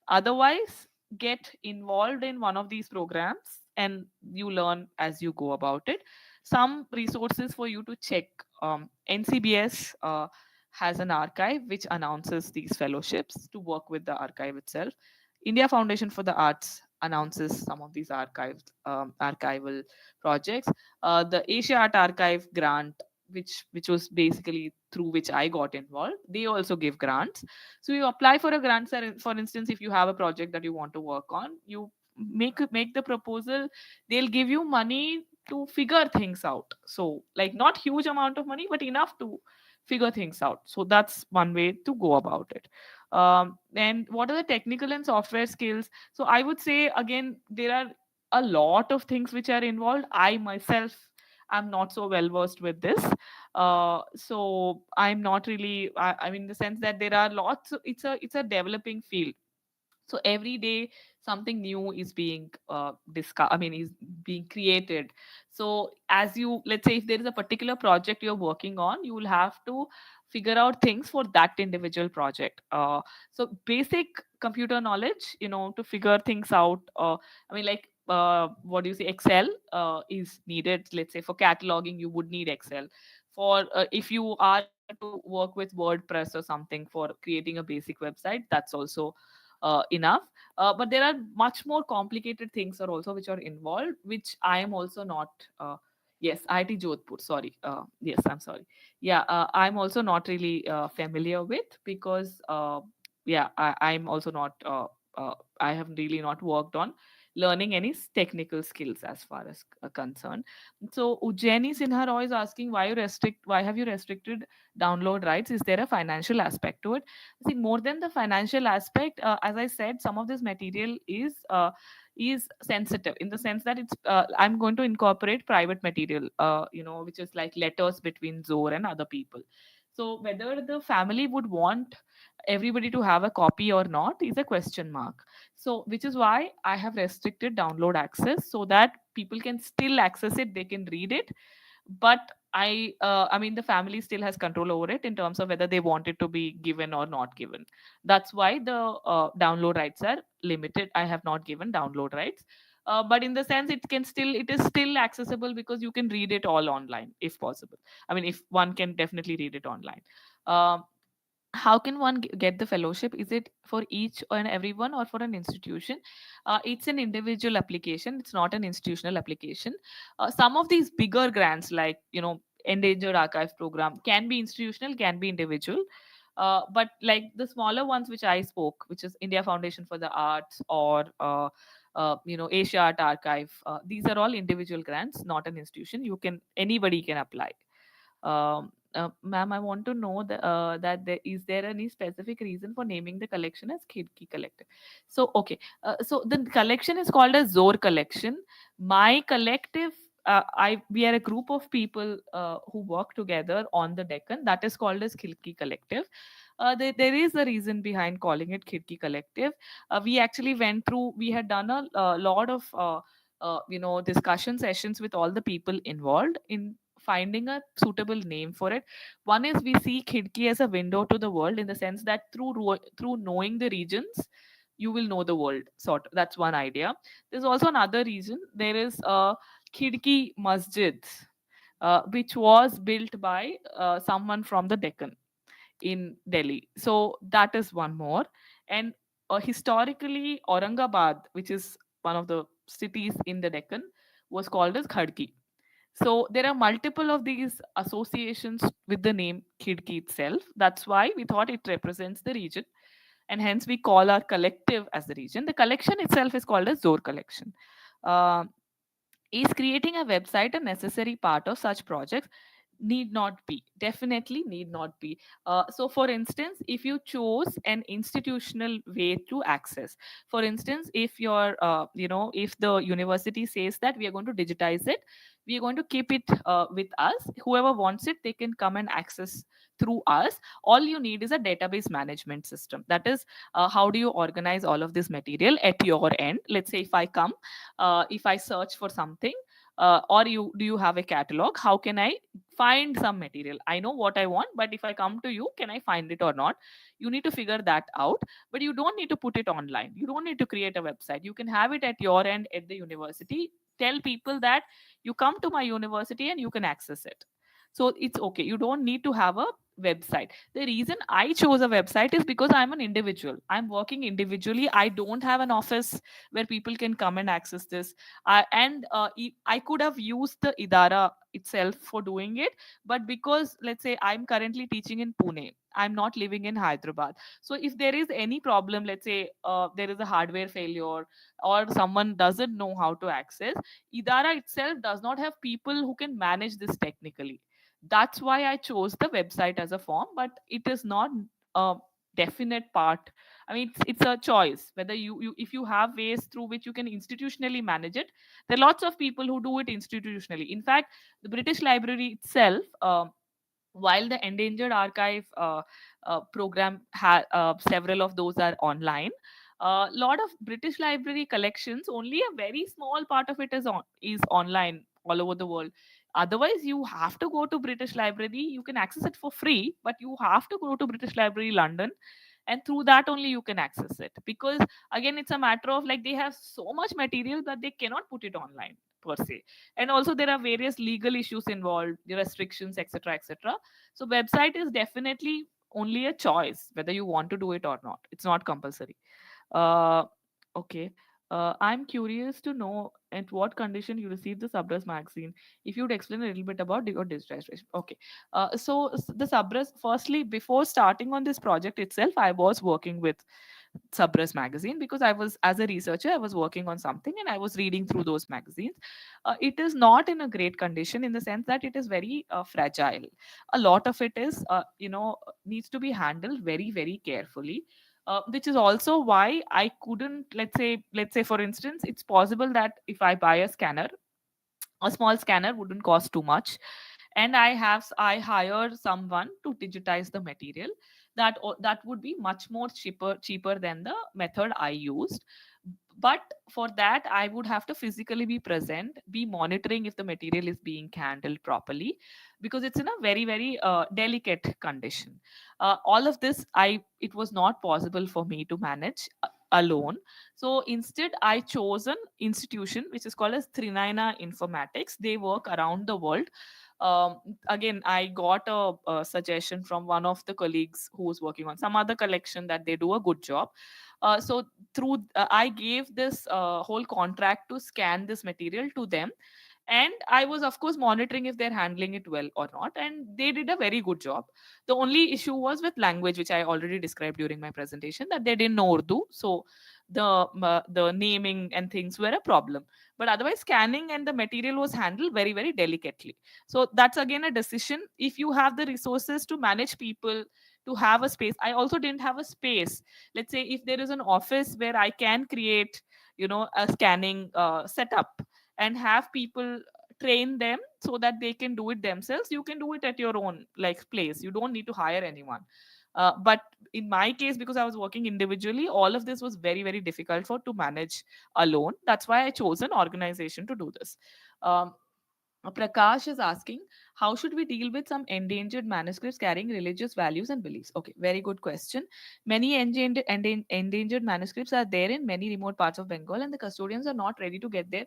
Otherwise, get involved in one of these programs and you learn as you go about it. Some resources for you to check. NCBS has an archive which announces these fellowships to work with the archive itself. India Foundation for the Arts announces some of these archival projects. The Asia Art Archive grant, which was basically through which I got involved, they also give grants. So you apply for a grant, sir. For instance, if you have a project that you want to work on, you make the proposal. They'll give you money to figure things out. So like not huge amount of money, but enough to figure things out. So that's one way to go about it. And what are the technical and software skills? So I would say again, there are a lot of things which are involved. I myself am not so well versed with this. So I'm not really, I mean, in the sense that there are lots of, it's a developing field. So every day something new is being discussed, I mean, is being created. So as you, let's say if there is a particular project you're working on, you will have to figure out things for that individual project. So basic computer knowledge, to figure things out. I mean, like, what do you say, excel is needed. Let's say for cataloging you would need excel. For if you are to work with wordpress or something for creating a basic website, that's also enough. But there are much more complicated things are also which are involved, which I am also not. Yes, IIT Jodhpur. Sorry. Yes, I'm sorry. Yeah, I'm also not really familiar with, because yeah, I'm also not. I have really not worked on learning any technical skills as far as concerned. So Ujjaini Sinha Roy is asking, why have you restricted download rights? Is there a financial aspect to it? See, more than the financial aspect, as I said, some of this material is sensitive in the sense that it's I'm going to incorporate private material, which is like letters between Zor and other people. So whether the family would want everybody to have a copy or not is a question mark. So which is why I have restricted download access, so that people can still access it, they can read it, but I mean, the family still has control over it in terms of whether they want it to be given or not given. That's why the download rights are limited. I have not given download rights, but in the sense it is still accessible, because you can read it all online if possible. I mean, if one can definitely read it online. How can one get the fellowship? Is it for each and everyone or for an institution? It's an individual application, it's not an institutional application. Some of these bigger grants, like endangered archive program, can be institutional, can be individual. But like the smaller ones which I spoke, which is India Foundation for the Arts, or Asia Art Archive, these are all individual grants, not an institution. Anybody can apply. Ma'am, I want to know is there any specific reason for naming the collection as Khidki Collective? So, okay. So the collection is called a Zor collection. My collective, we are a group of people who work together on the Deccan. That is called as Khidki Collective. There is a reason behind calling it Khidki Collective. We actually we had done a lot of discussion sessions with all the people involved in finding a suitable name for it. One is, we see Khidki as a window to the world, in the sense that through knowing the regions, you will know the world. Sort, that's one idea. There's also another reason. There is a Khidki Masjid, which was built by someone from the Deccan in Delhi. So that is one more. And historically, Aurangabad, which is one of the cities in the Deccan, was called as Khadki. So there are multiple of these associations with the name Khidki itself. That's why we thought it represents the region, and hence we call our collective as the region. The collection itself is called as Zor Collection. Uh, is creating a website a necessary part of such projects? Need not be, definitely need not be. So for instance, if you chose an institutional way to access, for instance, if if the university says that we are going to digitize it, we are going to keep it with us, whoever wants it, they can come and access through us. All you need is a database management system. That is, how do you organize all of this material at your end? Let's say if I come, if I search for something, or you have a catalog, how can I find some material? I know what I want, but if I come to you, can I find it or not? You need to figure that out. But you don't need to put it online, you don't need to create a website. You can have it at your end at the university. Tell people that you come to my university and you can access it. So it's okay, you don't need to have a website. The reason I chose a website is because I'm an individual. I'm working individually. I don't have an office where people can come and access this. I could have used the Idara itself for doing it, but because let's say I'm currently teaching in Pune, I'm not living in Hyderabad. So if there is any problem, let's say there is a hardware failure or someone doesn't know how to access, Idara itself does not have people who can manage this technically. That's why I chose the website as a form, but it is not a definite part. I mean, it's a choice whether you if you have ways through which you can institutionally manage it. There are lots of people who do it institutionally. In fact, the British Library itself, while the endangered archive program several of those are online, a lot of British Library collections, only a very small part of it is online all over the world. Otherwise, you have to go to British Library. You can access it for free, but you have to go to British Library London, and through that only you can access it, because again it's a matter of like they have so much material that they cannot put it online per se. And also there are various legal issues involved, the restrictions, etc., etc. So website is definitely only a choice whether you want to do it or not. It's not compulsory. uh, okay. I'm curious to know at what condition you received the Subras magazine. If you'd explain a little bit about your digitization. Okay. The Subras, firstly, before starting on this project itself, I was working with Subras magazine because I was, as a researcher, I was working on something and I was reading through those magazines. It is not in a great condition in the sense that it is very fragile. A lot of it is, needs to be handled very, very carefully. Which is also why I couldn't, let's say for instance, it's possible that if I buy a scanner, a small scanner wouldn't cost too much, and I hired someone to digitize the material. That would be much more cheaper than the method I used. But for that I would have to physically be present, be monitoring if the material is being handled properly, because it's in a very, very delicate condition. All of this, I it was not possible for me to manage alone. So instead I chose an institution which is called as Trinina Informatics. They work around the world. Again, I got a suggestion from one of the colleagues who was working on some other collection that they do a good job. So through I gave this whole contract to scan this material to them, and I was of course monitoring if they're handling it well or not, and they did a very good job. The only issue was with language, which I already described during my presentation, that they didn't know Urdu, so the naming and things were a problem. But otherwise scanning and the material was handled very, very delicately. So that's again a decision. If you have the resources to manage people, to have a space. I also didn't have a space. Let's say if there is an office where I can create, a scanning setup and have people train them so that they can do it themselves, you can do it at your own like place. You don't need to hire anyone. But in my case, because I was working individually, all of this was very, very difficult for to manage alone. That's why I chose an organization to do this. um, Prakash is asking, how should we deal with some endangered manuscripts carrying religious values and beliefs? Okay, very good question. Many endangered manuscripts are there in many remote parts of Bengal, and the custodians are not ready to get there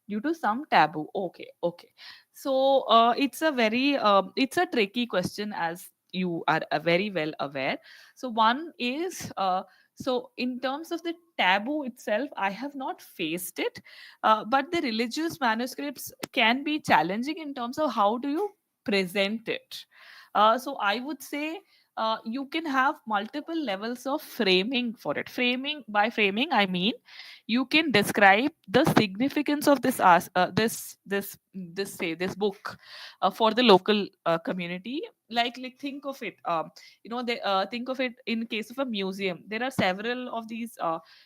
due to some taboo. Okay, okay. So it's a tricky question, as you are very well aware. So one is, so in terms of the taboo itself, I have not faced it, but the religious manuscripts can be challenging in terms of how do you present it. So I would say you can have multiple levels of framing for it. By framing, I mean you can describe the significance of this book for the local community. Like think of it. They think of it in case of a museum. There are several of these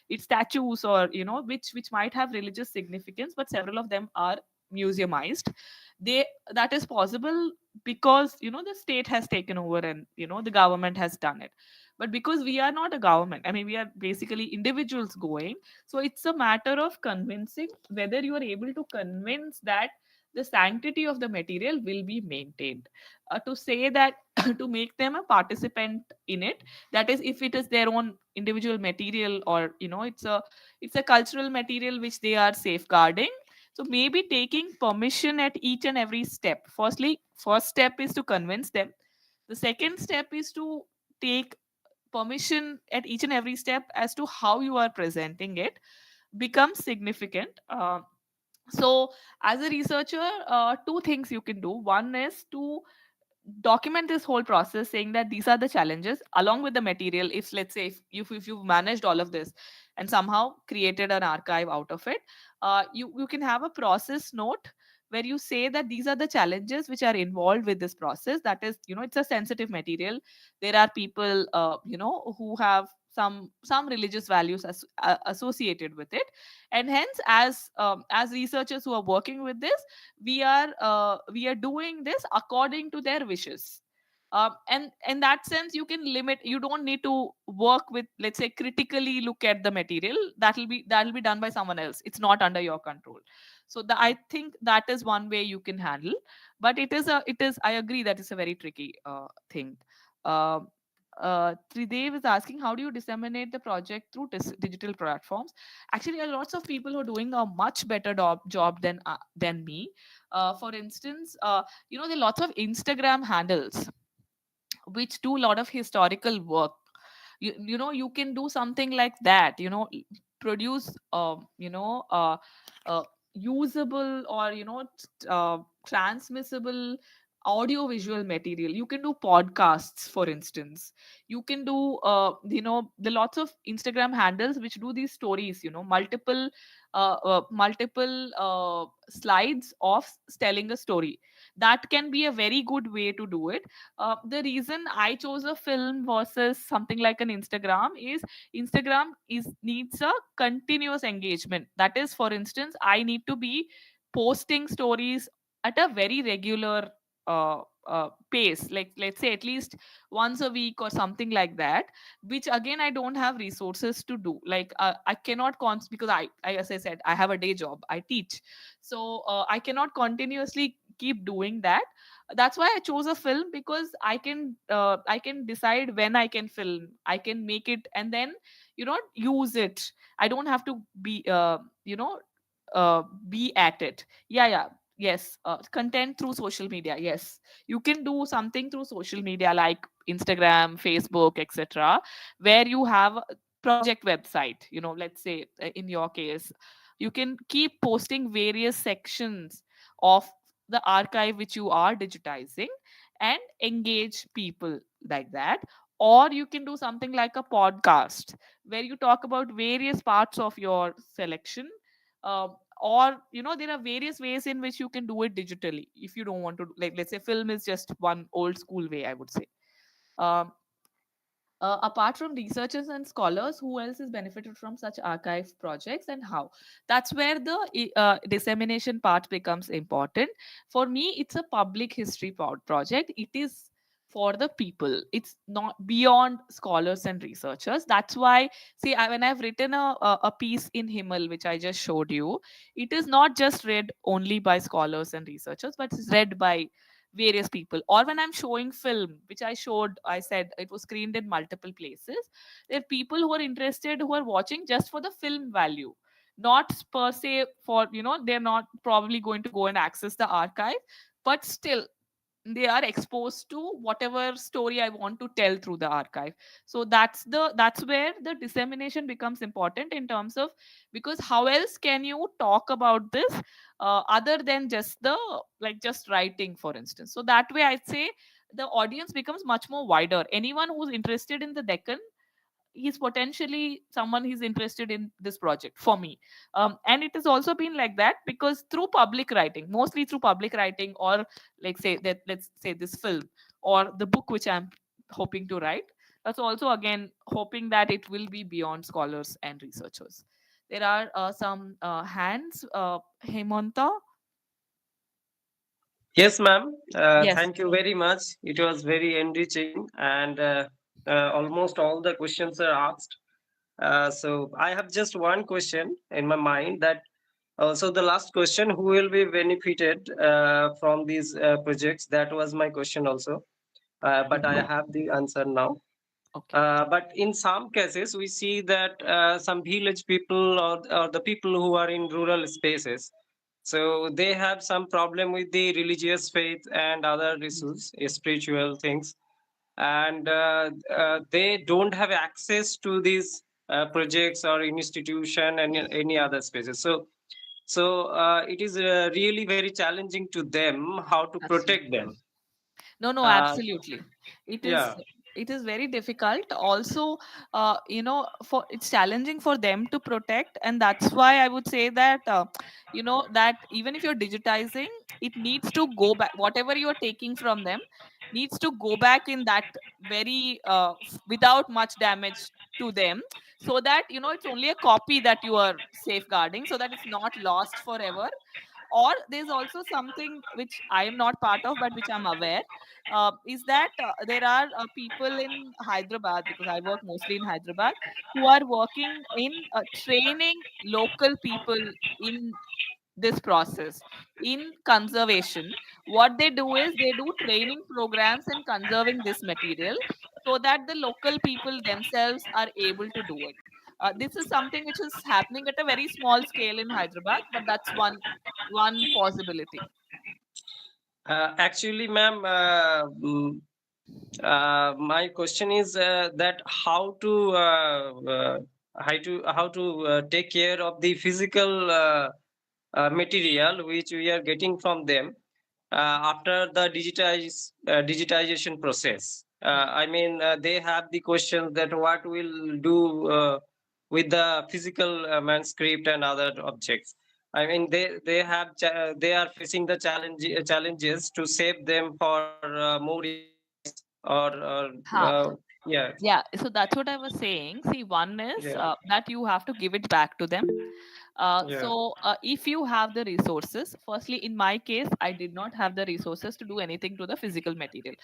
it's statues, or which might have religious significance, but several of them are museumized. They That is possible because the state has taken over, and the government has done it. But because we are not a government, I mean, we are basically individuals going. So it's a matter of convincing, whether you are able to convince that the sanctity of the material will be maintained. To say that to make them a participant in it, that is, if it is their own individual material, or it's a cultural material which they are safeguarding. So maybe taking permission at each and every step. First step is to convince them. The second step is to take permission at each and every step as to how you are presenting it becomes significant. So as a researcher, two things you can do. One is to document this whole process, saying that these are the challenges along with the material. If let's say if you've managed all of this and somehow created an archive out of it, you can have a process note where you say that these are the challenges which are involved with this process. That is, it's a sensitive material. There are people, who have some religious values associated with it, and hence as researchers who are working with this, we are doing this according to their wishes. And in that sense, you can limit. You don't need to work with, let's say, critically look at the material. That'll be done by someone else. It's not under your control. So I think that is one way you can handle. But it is I agree that it's a very tricky thing. uh, Tridev is asking, how do you disseminate the project through digital platforms? Actually, there are lots of people who are doing a much better job than me. For instance, there are lots of Instagram handles which do a lot of historical work. You can do something like that. Produce usable, or transmissible audio visual material. You can do podcasts, for instance. You can do the lots of Instagram handles which do these stories, multiple slides of telling a story. That can be a very good way to do it. The reason I chose a film versus something like an Instagram is Instagram is needs a continuous engagement. That is, for instance, I need to be posting stories at a very regular pace, like let's say at least once a week or something like that, which again I don't have resources to do. Like I cannot because as I said, I have a day job, I teach. So I cannot continuously keep doing that. That's why I chose a film, because I can decide when I can film, I can make it, and then use it. I don't have to be at it. Yeah. Yes, content through social media. Yes, you can do something through social media like Instagram, Facebook, etc., where you have a project website. Let's say in your case, you can keep posting various sections of the archive which you are digitizing and engage people like that. Or you can do something like a podcast where you talk about various parts of your selection. Or there are various ways in which you can do it digitally if you don't want to, like let's say film is just one old school way, I would say. um, Apart from researchers and scholars, who else is benefited from such archive projects, and how? That's where the dissemination part becomes important. For me, it's a public history project. It is for the people. It's not beyond scholars and researchers. That's why, see, when I've written a piece in Himal, which I just showed you, it is not just read only by scholars and researchers, but it's read by various people. Or when I'm showing film, which I said it was screened in multiple places, there are people who are interested, who are watching just for the film value, not per se for, they're not probably going to go and access the archive, but still they are exposed to whatever story I want to tell through the archive. So that's where the dissemination becomes important in terms of, because how else can you talk about this other than just the, like, just writing, for instance. So that way I'd say the audience becomes much more wider. Anyone who's interested in the Deccan, he's potentially someone he's interested in this project for me. And it has also been like that because through public writing, mostly through public writing, or like say that, let's say this film or the book which I'm hoping to write, that's also again hoping that it will be beyond scholars and researchers. There are some hands, Hemanta. Yes, ma'am. Yes. Thank you very much. It was very enriching, and almost all the questions are asked. So I have just one question in my mind. That so the last question: who will be benefited from these projects? That was my question also, but I have the answer now. Okay. But in some cases, we see that some village people or the people who are in rural spaces, so they have some problem with the religious faith and other issues, spiritual things. and they don't have access to these projects or institution and any other spaces. So it is really very challenging to them how to protect Absolutely. them. No, no, Uh, absolutely. It is yeah. it is very difficult. Also, for it's challenging for them to protect, and that's why I would say that that even if you're digitizing, it needs to go back. Whatever you are taking from them needs to go back in that very without much damage to them, so that it's only a copy that you are safeguarding, so that it's not lost forever. Or there's also something which I am not part of, but which I'm aware, is that there are people in Hyderabad, because I work mostly in Hyderabad, who are working in training local people in this process in conservation. What they do is they do training programs in conserving this material, so that the local people themselves are able to do it. This is something which is happening at a very small scale in Hyderabad, but that's one possibility. Actually, ma'am, my question is that how to take care of the physical material which we are getting from them after the digitization process. I mean, they have the questions that what will do with the physical manuscript and other objects. I mean, they are facing the challenges to save them for more years or Ha. yeah, Yeah, so that's what I was saying. See, one is yeah, that you have to give it back to them. yeah. If you have the resources, firstly, in my case, I did not have the resources to do anything to the physical material.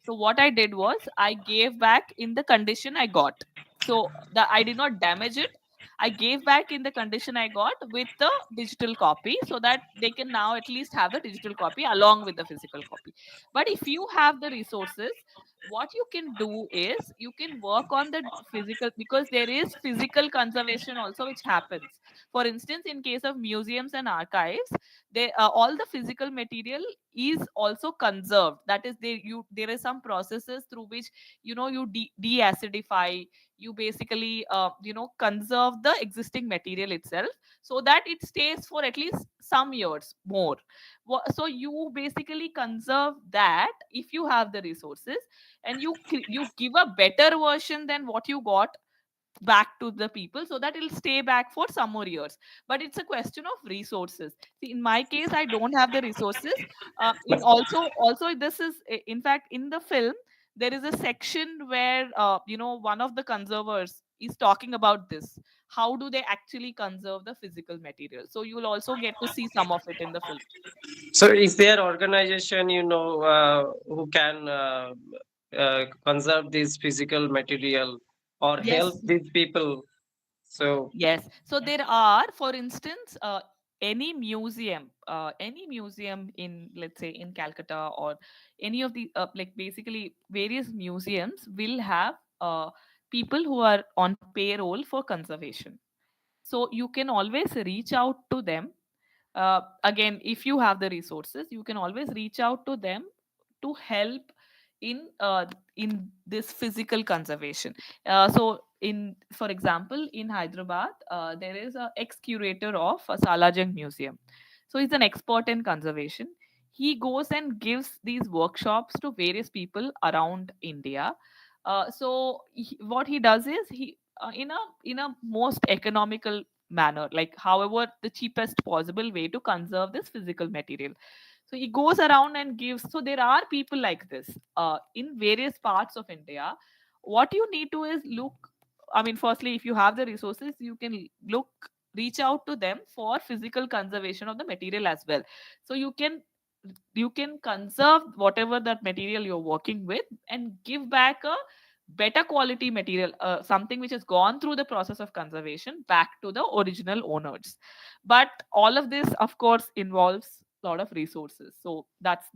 So what I did was I gave back in the condition I got. So I did not damage it. I gave back in the condition I got with the digital copy, so that they can now at least have the digital copy along with the physical copy. But if you have the resources, what you can do is you can work on the physical, because there is physical conservation also which happens. For instance, in case of museums and archives, they all the physical material is also conserved. That is, there is some processes through which you de-acidify, you basically conserve the existing material itself, so that it stays for at least some years more. So you basically conserve that if you have the resources, and you give a better version than what you got back to the people, so that it'll stay back for some more years. But it's a question of resources. See, in my case, I don't have the resources. In also this is in fact in the film there is a section where one of the conservers is talking about this, how do they actually conserve the physical material. So you will also get to see some of it in the film. So is there organization who can conserve this physical material or help Yes. these people? So Yes. So there are, for instance, any museum in, let's say, in Calcutta, or any of the like basically various museums will have people who are on payroll for conservation. So you can always reach out to them. Again, if you have the resources, you can always reach out to them to help in this physical conservation. So in for example, in Hyderabad, there is a ex curator of a Salajang museum. So he's an expert in conservation. He goes and gives these workshops to various people around India. What he does is he in a most economical manner, like however the cheapest possible way to conserve this physical material. So he goes around and gives. So there are people like this in various parts of India. What you need to is look. I mean, firstly, if you have the resources, you can reach out to them for physical conservation of the material as well. So you can conserve whatever that material you're working with, and give back a better quality material, something which has gone through the process of conservation, back to the original owners. But all of this, of course, involves a lot of resources. So that's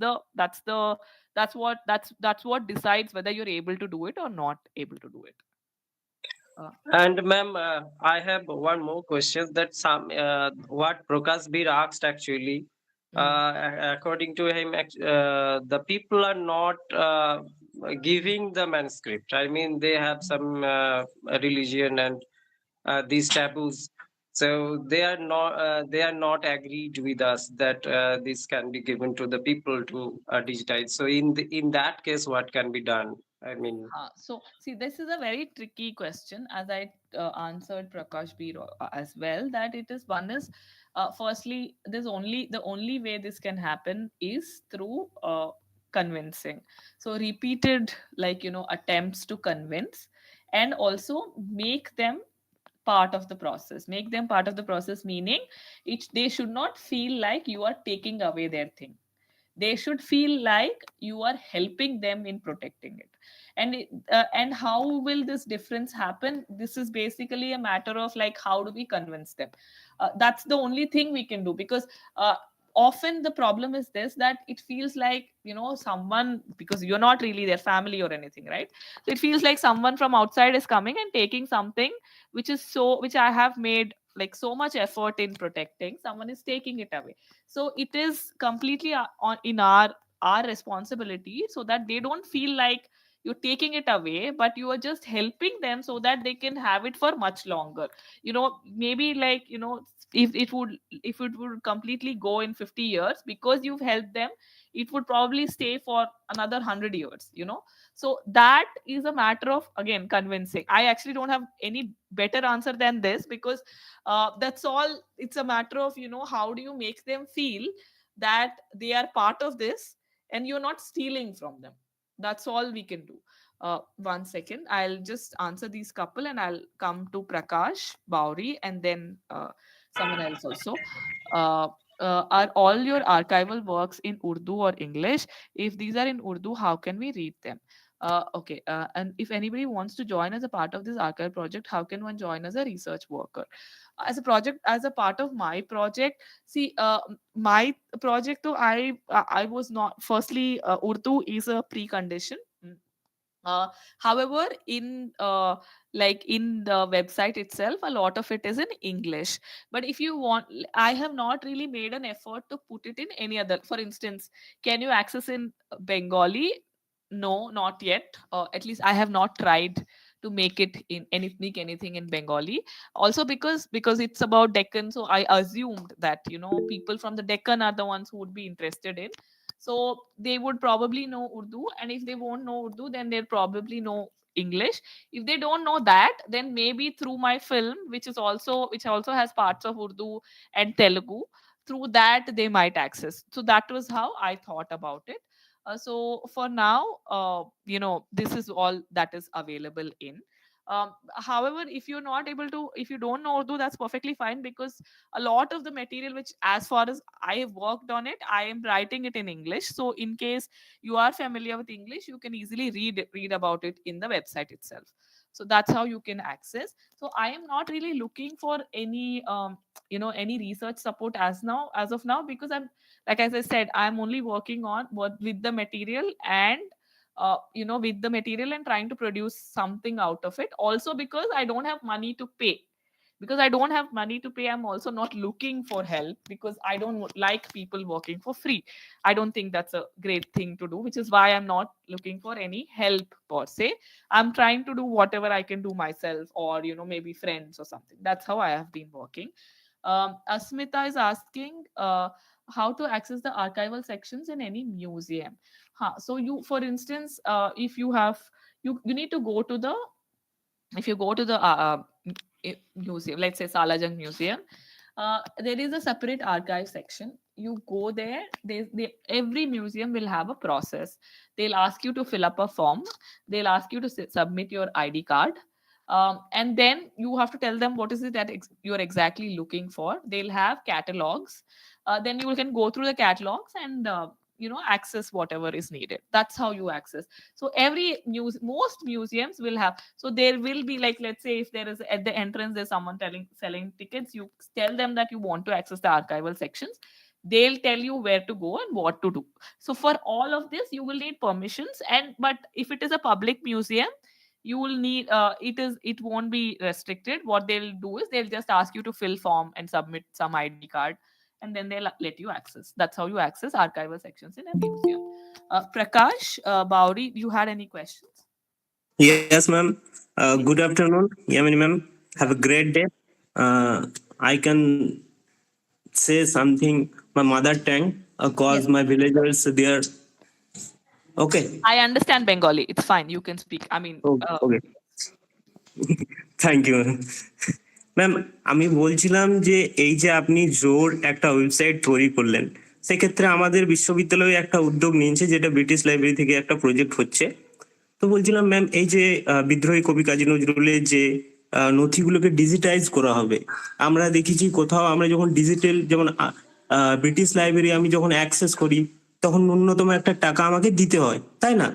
what decides whether you're able to do it or not able to do it. uh, and ma'am, I have one more question that some what Prakash Bir asked actually. mm, According to him, the people are not giving the manuscript. I mean, they have some religion and these taboos, so they are not agreed with us that this can be given to the people to digitize. So in that case, what can be done? I mean, So see, this is a very tricky question, as I answered Prakash Beer as well. That it is one is, firstly, there's only the only way this can happen is through convincing. So repeated, like attempts to convince, and also make them part of the process. Make them part of the process, meaning they should not feel like you are taking away their thing. They should feel like you are helping them in protecting it. And how will this difference happen? This is basically a matter of like, how do we convince them? That's the only thing we can do, because often the problem is this, that it feels like someone, because you're not really their family or anything, right? So it feels like someone from outside is coming and taking something which I have made like so much effort in protecting. Someone is taking it away. So it is completely in our responsibility, so that they don't feel like you're taking it away, but you are just helping them so that they can have it for much longer. Maybe like if it would completely go in 50 years, because you've helped them, it would probably stay for another 100 years. So that is a matter of, again, convincing. I actually don't have any better answer than this, because that's all. It's a matter of how do you make them feel that they are part of this, and you're not stealing from them. That's all we can do. 1 second, I'll just answer these couple, and I'll come to Prakash Bauri, and then someone else also. uh, are all your archival works in Urdu or English? If these are in Urdu, how can we read them? Okay, and if anybody wants to join as a part of this archive project, how can one join as a research worker? As a project, as a part of my project, see, my project, though, I was not, firstly, Urdu is a precondition. uh, However, like in the website itself, a lot of it is in English. But if you want, I have not really made an effort to put it in any other. For instance, can you access in Bengali? No, not yet. At least I have not tried to make it in anything in Bengali. Also because it's about Deccan, so I assumed that people from the Deccan are the ones who would be interested in. So they would probably know Urdu, and if they won't know Urdu, then they'll probably know English. If they don't know that, then maybe through my film, which also has parts of Urdu and Telugu, through that they might access. So that was how I thought about it. So for now, this is all that is available in. However, if you don't know Urdu, that's perfectly fine, because a lot of the material, which as far as I have worked on it, I am writing it in English. So in case you are familiar with English, you can easily read about it in the website itself. So that's how you can access. So I am not really looking for any research support as of now, because I'm, like as I said, I'm only working on what with the material, and with the material, and trying to produce something out of it. Also, because I don't have money to pay. Because I don't have money to pay, I'm also not looking for help, because I don't like people working for free. I don't think that's a great thing to do, which is why I'm not looking for any help per se. I'm trying to do whatever I can do myself, or maybe friends or something. That's how I have been working. Asmita is asking how to access the archival sections in any museum. So you, for instance, if you have, you need to go to the, if you go to the museum, let's say Salajang Museum, there is a separate archive section. You go there, every museum will have a process. They'll ask you to fill up a form, they'll ask you to submit your ID card, and then you have to tell them what is it that you're exactly looking for. They'll have catalogs. Then you can go through the catalogs and access whatever is needed. That's how you access. So most museums will have, so there will be, like, let's say if there is at the entrance there's someone selling tickets, you tell them that you want to access the archival sections. They'll tell you where to go and what to do. So for all of this you will need permissions. And but if it is a public museum, you will need, it won't be restricted. What they'll do is they'll just ask you to fill form and submit some ID card, and then they'll let you access. That's how you access archival sections in a museum. Prakash Bauri, you had any questions? Yes, ma'am. Good afternoon, Yamini ma'am. Have a great day. I can say something my mother tongue, cause Yes. my villagers they are okay. I understand Bengali. It's fine. You can speak. I mean, Okay. Thank you ma'am আমি বলছিলাম যে এই যে আপনি জোর একটা website তৈরি করলেন সেক্ষেত্রে আমাদের বিশ্ববিদ্যালয়ে একটা উদ্যোগ নিয়েছে যেটা ব্রিটিশ লাইব্রেরি থেকে একটা প্রজেক্ট হচ্ছে তো বলছিলাম ম্যাম এই যে বিদ্রোহী কবি কাজী নজরুলের যে নথিগুলোকে ডিজিটাইজ করা হবে আমরা দেখেছি কোথাও আমরা যখন ডিজিটাল যেমন ব্রিটিশ লাইব্রেরি আমি যখন অ্যাক্সেস করি তখন ন্যূনতম একটা টাকা আমাকে দিতে হয় তাই না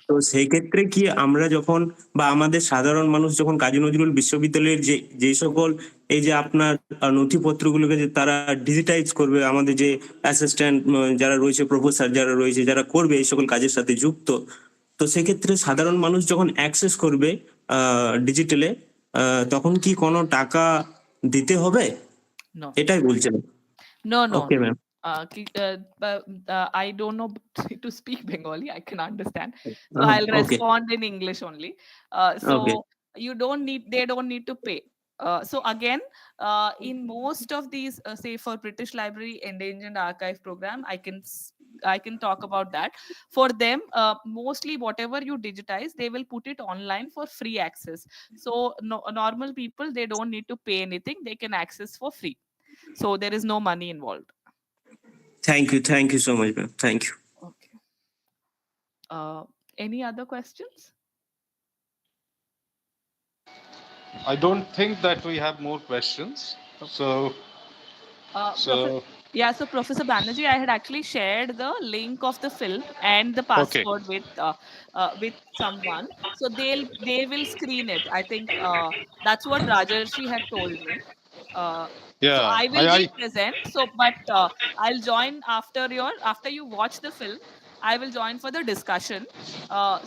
তো সেই ক্ষেত্রে কি আমরা যখন বা আমাদের সাধারণ মানুষ যখন কাজী নজরুল বিশ্ববিদ্যালয়ের যে সকল এই যে আপনার নথিপত্রগুলোকে যে তারা ডিজিটাইজ করবে আমাদের যে অ্যাসিস্ট্যান্ট যারা রয়েছে প্রফেসর যারা রয়েছে যারা করবে এই সকল কাজের সাথে যুক্ত তো সেক্ষেত্রে সাধারণ মানুষ যখন অ্যাক্সেস করবে ডিজিটালে তখন কি কোনো টাকা দিতে হবে এটাই বলছিলাম No, no. Okay ma'am I don't know to speak Bengali. I can understand. So I'll okay respond in English only. So Okay. they don't need to pay. So again, in most of these, say for British Library Endangered Archive program, I can talk about that. For them, mostly whatever you digitize, they will put it online for free access. So normal people, they don't need to pay anything. They can access for free. So there is no money involved. Thank you so much ma'am thank you Okay. Any other questions? I don't think that we have more questions. So Yeah, so Professor Banerjee, I had actually shared the link of the film and the password with someone, so they will screen it. I think that's what Rajarshi had told me. So I will be present. So, but I'll join after you watch the film. I will join for the discussion.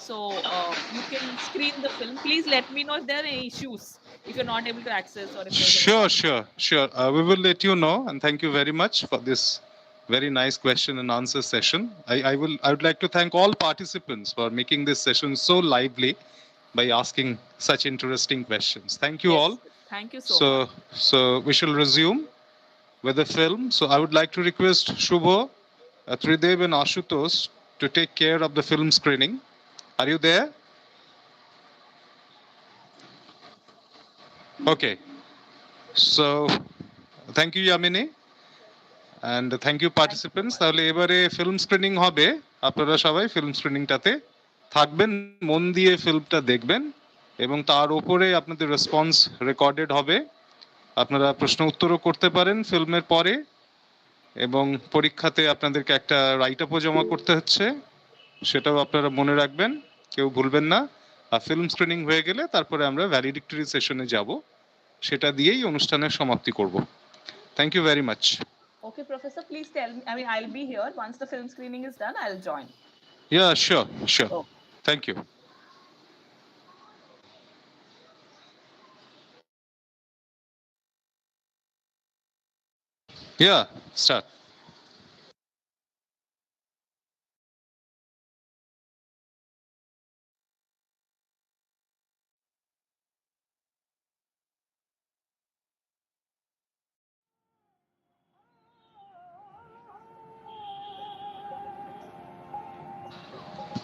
So you can screen the film. Please let me know if there are any issues, if you're not able to access or if there's Sure. We will let you know, and thank you very much for this very nice question and answer session. I would like to thank all participants for making this session so lively by asking such interesting questions. Thank you all. Thank you so much. So we shall resume with the film. So I would like to request Shubho, Tridev and Ashutosh to take care of the film screening. Are you there? Okay. So thank you Yamini and thank you participants. তাহলে এবারে film screening হবে, আপনারা সবাই film স্ক্রিনিংটাতে থাকবেন, মন দিয়ে ফিল্মটা দেখবেন এবং তার উপরে আপনাদের রেসপন্স রেকর্ডেড হবে। আপনারা প্রশ্ন উত্তরও করতে পারেন ফিল্মের পরে এবং পরীক্ষাতে আপনাদেরকে একটা রাইট আপও জমা করতে হচ্ছে, সেটাও আপনারা মনে রাখবেন, কেউ ভুলবেন না। আর ফিল্ম স্ক্রিনিং হয়ে গেলে তারপরে আমরা ভ্যালিডিক্টরি সেশনে যাব, সেটা দিয়েই অনুষ্ঠানের সমাপ্তি করব। Thank you very much. Okay, Professor, please tell me. I mean, I'll be here. Once the film screening is done, I'll join. Yeah, sure. Okay. Thank you. Yeah, start.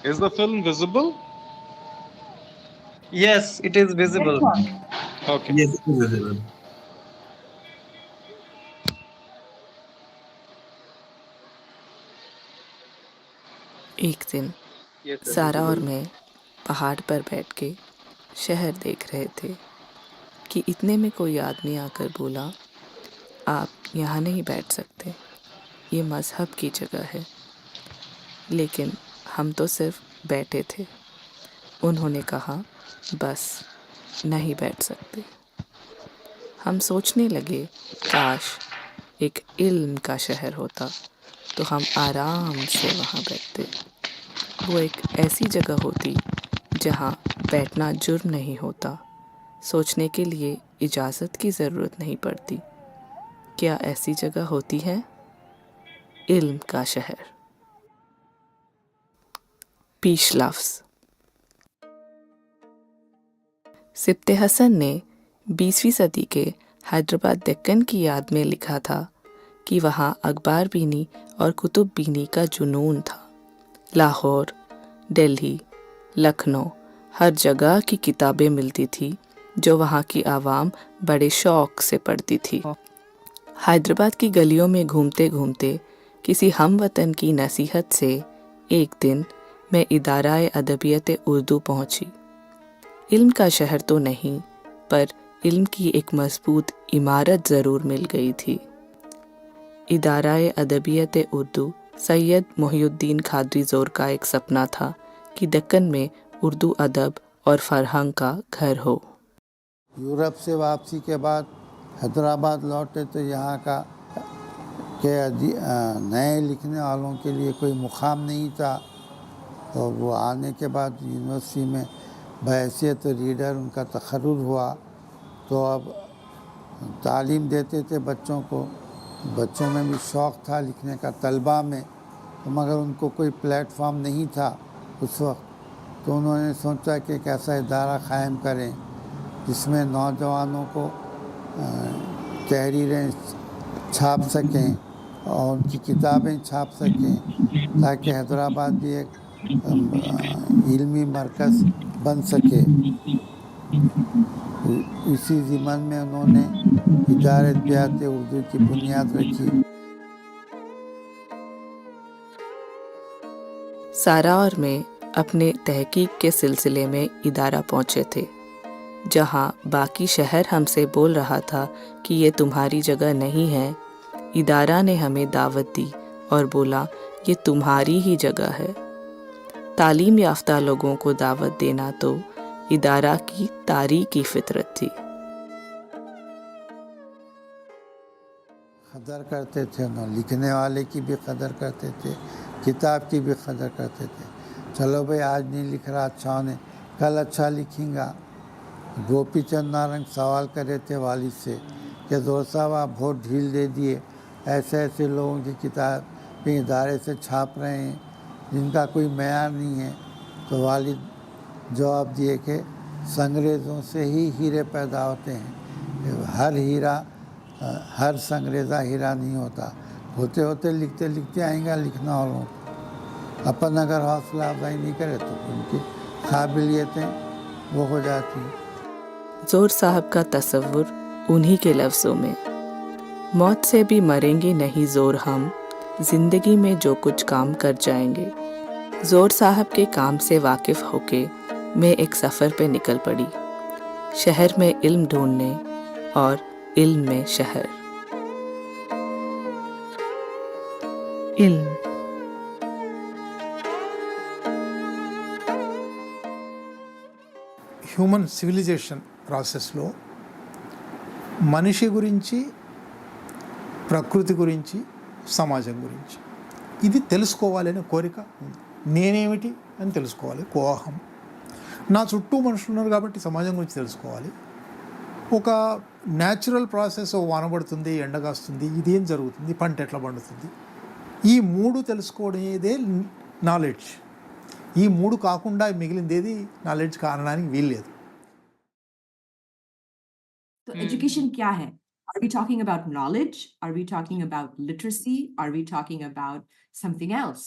Is the film visible? Yes, it is visible. Okay. yes visible एक दिन सारा और मैं पहाड़ पर बैठ के शहर देख रहे थे कि इतने में कोई आदमी आकर बोला, आप यहाँ नहीं बैठ सकते, ये मज़हब की जगह है। लेकिन हम तो सिर्फ बैठे थे। उन्होंने कहा, बस नहीं बैठ सकते। हम सोचने लगे, काश एक इल्म का शहर होता तो हम आराम से वहाँ बैठते। वो एक ऐसी जगह होती जहाँ बैठना जुर्म नहीं होता, सोचने के लिए इजाज़त की ज़रूरत नहीं पड़ती। क्या ऐसी जगह होती है? इल्म का शहर। पेश लफ्ज़। सिब्ते हसन ने 20वीं सदी के हैदराबाद दक्कन की याद में लिखा था कि वहाँ अखबार बीनी और कुतुब बीनी का जुनून था। लाहौर, दिल्ली, लखनऊ, हर जगह की किताबें मिलती थी जो वहाँ की आवाम बड़े शौक़ से पढ़ती थी। हैदराबाद की गलियों में घूमते घूमते किसी हमवतन की नसीहत से एक दिन मैं इदारा-ए अदबियत उर्दू पहुँची। इल्म का शहर तो नहीं, पर इल्म की एक मजबूत इमारत ज़रूर मिल गई थी। इदारा-ए अदबियत उर्दू सैयद मोहिउद्दीन खादरी ज़ोर का एक सपना था कि दक्कन में उर्दू अदब और फरहंग का घर हो। यूरोप से वापसी के बाद हैदराबाद लौटे तो यहाँ का के नए लिखने वालों के लिए कोई मुकाम नहीं था। तो वो आने के बाद यूनिवर्सिटी में बहैसियत रीडर उनका तखर्रुज हुआ, तो अब तालीम देते थे बच्चों को। बच्चों में भी शौक़ था लिखने का, तलबा में, तो मगर उनको कोई प्लेटफॉर्म नहीं था उस वक्त। तो उन्होंने सोचा कि एक ऐसा इदारा कायम करें जिसमें नौजवानों को तहरीरें छाप सकें और उनकी किताबें छाप सकें, ताकि हैदराबाद भी एक इल्मी मरकज़ बन सके। इसी ज़िम्मन में उन्होंने इदारे अदबियात उर्दू की बुनियाद रखी। सारा और मैं अपने तहकीक के सिलसिले में इदारा पहुँचे थे, जहाँ बाकी शहर हमसे बोल रहा था कि ये तुम्हारी जगह नहीं है। इदारा ने हमें दावत दी और बोला ये तुम्हारी ही जगह है। तालीम याफ्ता लोगों को दावत देना तो इदारा की तारीकी फितरत थी। कदर करते थे ना, लिखने वाले की भी कदर करते थे, किताब की भी कदर करते थे। चलो भाई आज नहीं लिख रहा अच्छा होने, कल अच्छा लिखेंगा। गोपी चंद नारंग सवाल कर रहे थे वालिद से कि जोर साहब आप बहुत ढील दे दिए, ऐसे ऐसे लोगों की किताब इदारे से छाप रहे हैं जिनका कोई मयार नहीं है। तो वालिद जवाब दिए कि संगरेज़ों से ही हीरे पैदा होते हैं, हर हीरा हर संगरेज़ा हीरा नहीं होता। होते होते लिखते लिखते आएंगा लिखना वालों को। अपन अगर हौसला अफजाई नहीं करे तो उनकी काबिलियतें वो हो जाती हैं। ज़ोर साहब का तसव्वुर उन्हीं के लफ्ज़ों में, मौत से भी मरेंगे नहीं ज़ोर हम, ज़िंदगी में जो कुछ काम कर जाएंगे। ज़ोर साहब के काम से वाकिफ़ होके मैं एक सफ़र पे निकल पड़ी, शहर में इल्म ढूंढने और इल्म में शहर। इल्म హ్యూమన్ సివిలైజేషన్ ప్రాసెస్లో మనిషి గురించి, ప్రకృతి గురించి, సమాజం గురించి ఇది తెలుసుకోవాలనే కోరిక ఉంది. నేనేమిటి అని తెలుసుకోవాలి, కోహం. నా చుట్టూ మనుషులు ఉన్నారు కాబట్టి సమాజం గురించి తెలుసుకోవాలి. ఒక న్యాచురల్ ప్రాసెస్, వానబడుతుంది, ఎండగాస్తుంది, ఇదేం జరుగుతుంది, పంట ఎట్లా పండుతుంది, ఈ మూడు తెలుసుకోవడమే నాలెడ్జ్. ఈ మూడు కాకుండా మిగిలిందేది నాలెడ్జ్ కారణానికి వీల్లేదు. तो एजुकेशन क्या है? Are we talking about knowledge? Are we talking about literacy? Are we talking about something else?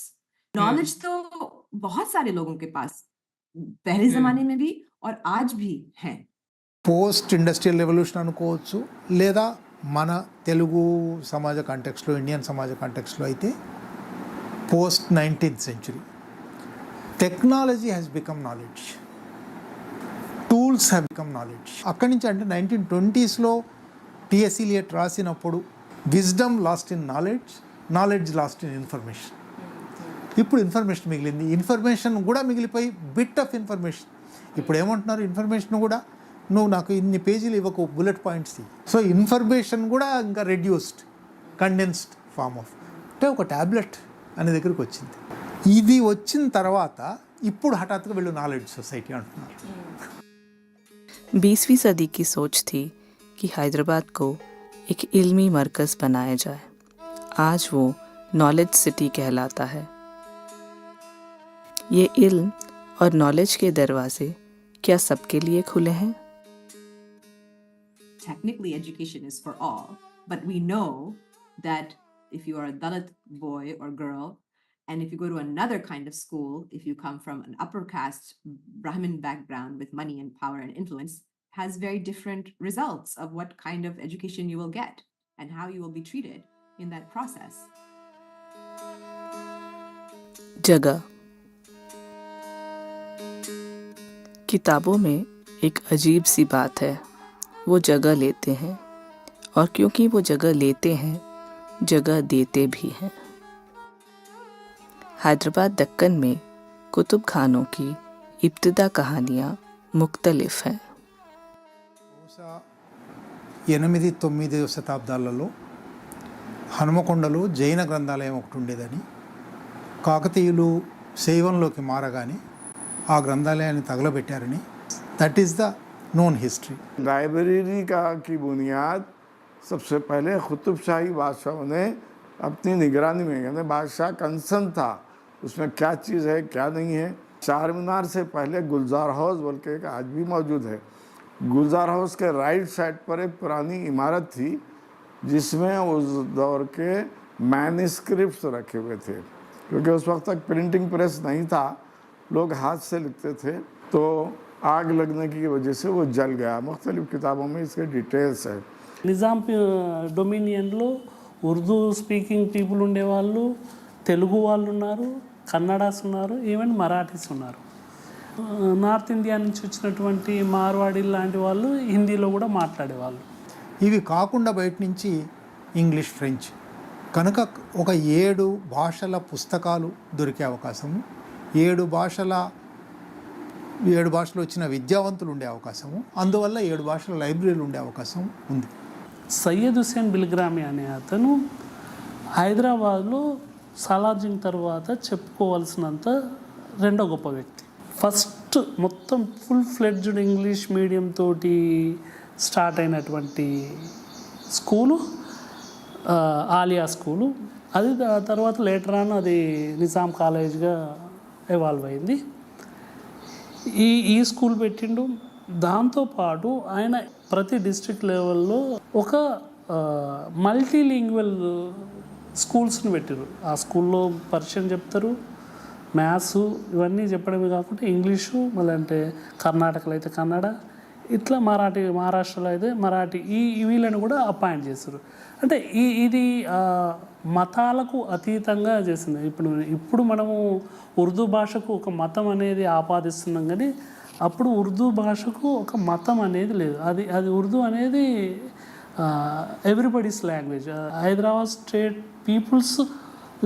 Knowledge तो बहुत सारे लोगों के पास पहले जमाने में भी और आज भी है. పోస్ట్ ఇండస్ట్రియల్ రెవల్యూషన్ అనుకోవచ్చు, లేదా మన తెలుగు సమాజ కాంటెక్స్ట్లో, ఇండియన్ సమాజ కాంటెక్స్ట్లో అయితే post 19th century. Technology has become knowledge, tools have become knowledge. అక్కడి నుంచి అంటే 1920s టిఎస్ ఎలియట్ రాసినప్పుడు wisdom last in knowledge, knowledge last in information. ఇప్పుడు ఇన్ఫర్మేషన్ మిగిలింది, ఇన్ఫర్మేషన్ కూడా మిగిలిపోయి బిట్ ఆఫ్ ఇన్ఫర్మేషన్. ఇప్పుడు ఏమంటున్నారు, ఇన్ఫర్మేషన్ కూడా నువ్వు నాకు ఇన్ని పేజీలు ఇవ్వకు, బుల్లెట్ పాయింట్స్. సో ఇన్ఫర్మేషన్ కూడా ఇంకా రెడ్యూస్డ్, కండెన్స్డ్ ఫామ్ ఆఫ్, అంటే ఒక ట్యాబ్లెట్ అనే దగ్గరికి వచ్చింది. ఇది వచ్చిన తర్వాత ఇప్పుడు హఠాత్తుగా వీళ్ళు నాలెడ్జ్ సొసైటీ అంటున్నారు. 20वीं सदी की सोच थी कि हैदराबाद को एक इल्मी मरकज़ बनाया जाए। आज वो नॉलेज सिटी कहलाता है। ये इल्म और नॉलेज के दरवाजे क्या सबके लिए खुले हैं? Technically, education is for all, but we know that if you are a Dalit boy or girl, and if you go to another kind of school, if you come from an upper caste Brahmin background with money and power and influence, has very different results of what kind of education you will get and how you will be treated in that process. जगह। किताबों में एक अजीब सी बात है, वो जगह लेते हैं, और क्योंकि वो जगह लेते हैं, जगह देते भी हैं। हैदराबाद दक्कन में कुतुब खानों की इब्तिदा कहानियाँ मुख्तलिफ हैं। బహుశా 8-9 శతాబ్దాలలో హనుమకొండలో జైన గ్రంథాలయం ఒకటి ఉండేదని, కాకతీయులు శైవంలోకి మారగానే ఆ గ్రంథాలయాన్ని తగలబెట్టారని, that is the known history. Library की बुनियाद सबसे पहले कुतुब शाही बादशाहों ने अपनी निगरानी में, यानी बादशाह कंसर्न था उसमें क्या चीज़ है क्या नहीं है। चार मीनार से पहले गुलजार हाउस बल्कि एक आज भी मौजूद है। गुलजार हाउस के राइट साइड पर एक पुरानी इमारत थी जिसमें उस दौर के मैन्युस्क्रिप्ट्स रखे हुए थे, क्योंकि उस वक्त तक प्रिंटिंग प्रेस नहीं था, लोग हाथ से लिखते थे, तो आग लगने की वजह से वो जल गया। मुख्तलिफ किताबों में इसके डिटेल्स है। నిజాం డొమినియన్లో ఉర్దూ స్పీకింగ్ పీపుల్ ఉండేవాళ్ళు, తెలుగు వాళ్ళు ఉన్నారు, కన్నడాస్ ఉన్నారు, ఈవెన్ మరాఠీస్ ఉన్నారు. నార్త్ ఇండియా నుంచి వచ్చినటువంటి మార్వాడి లాంటి వాళ్ళు హిందీలో కూడా మాట్లాడేవాళ్ళు. ఇవి కాకుండా బయట నుంచి ఇంగ్లీష్, ఫ్రెంచ్, కనుక ఒక 7 భాషల పుస్తకాలు దొరికే అవకాశము, 7 భాషలు వచ్చిన విద్యావంతులు ఉండే అవకాశము, అందువల్ల 7 భాషల లైబ్రరీలు ఉండే అవకాశం ఉంది. సయ్యద్ హుస్సేన్ బిల్గ్రామి అనే అతను హైదరాబాద్లో సాలార్జింగ్ తర్వాత చెప్పుకోవాల్సినంత రెండో గొప్ప వ్యక్తి. ఫస్ట్ మొత్తం ఫుల్ ఫ్లెడ్జ్డ్ ఇంగ్లీష్ మీడియం తోటి స్టార్ట్ అయినటువంటి స్కూలు ఆలియా స్కూలు. అది తర్వాత లేటర్ ఆన్ అది నిజాం కాలేజ్గా ఎవాల్వ్ అయింది. ఈ స్కూల్ పెట్టిండు. దాంతోపాటు ఆయన ప్రతి డిస్ట్రిక్ట్ లెవెల్లో ఒక మల్టీలింగ్వల్ స్కూల్స్ని పెట్టారు. ఆ స్కూల్లో పర్షియన్ చెప్తారు, మ్యాథ్స్ ఇవన్నీ చెప్పడమే కాకుండా ఇంగ్లీషు, మళ్ళీ అంటే కర్ణాటకలో అయితే కన్నడ, ఇట్లా మహారాష్ట్రలో అయితే మరాఠీ, వీళ్ళని కూడా అపాయింట్ చేస్తారు. అంటే ఇది మతాలకు అతీతంగా చేసింది. ఇప్పుడు మనము ఉర్దూ భాషకు ఒక మతం అనేది ఆపాదిస్తున్నాం, కానీ అప్పుడు ఉర్దూ భాషకు ఒక మతం అనేది లేదు. అది ఉర్దూ అనేది everybody's language, Hyderabad state people's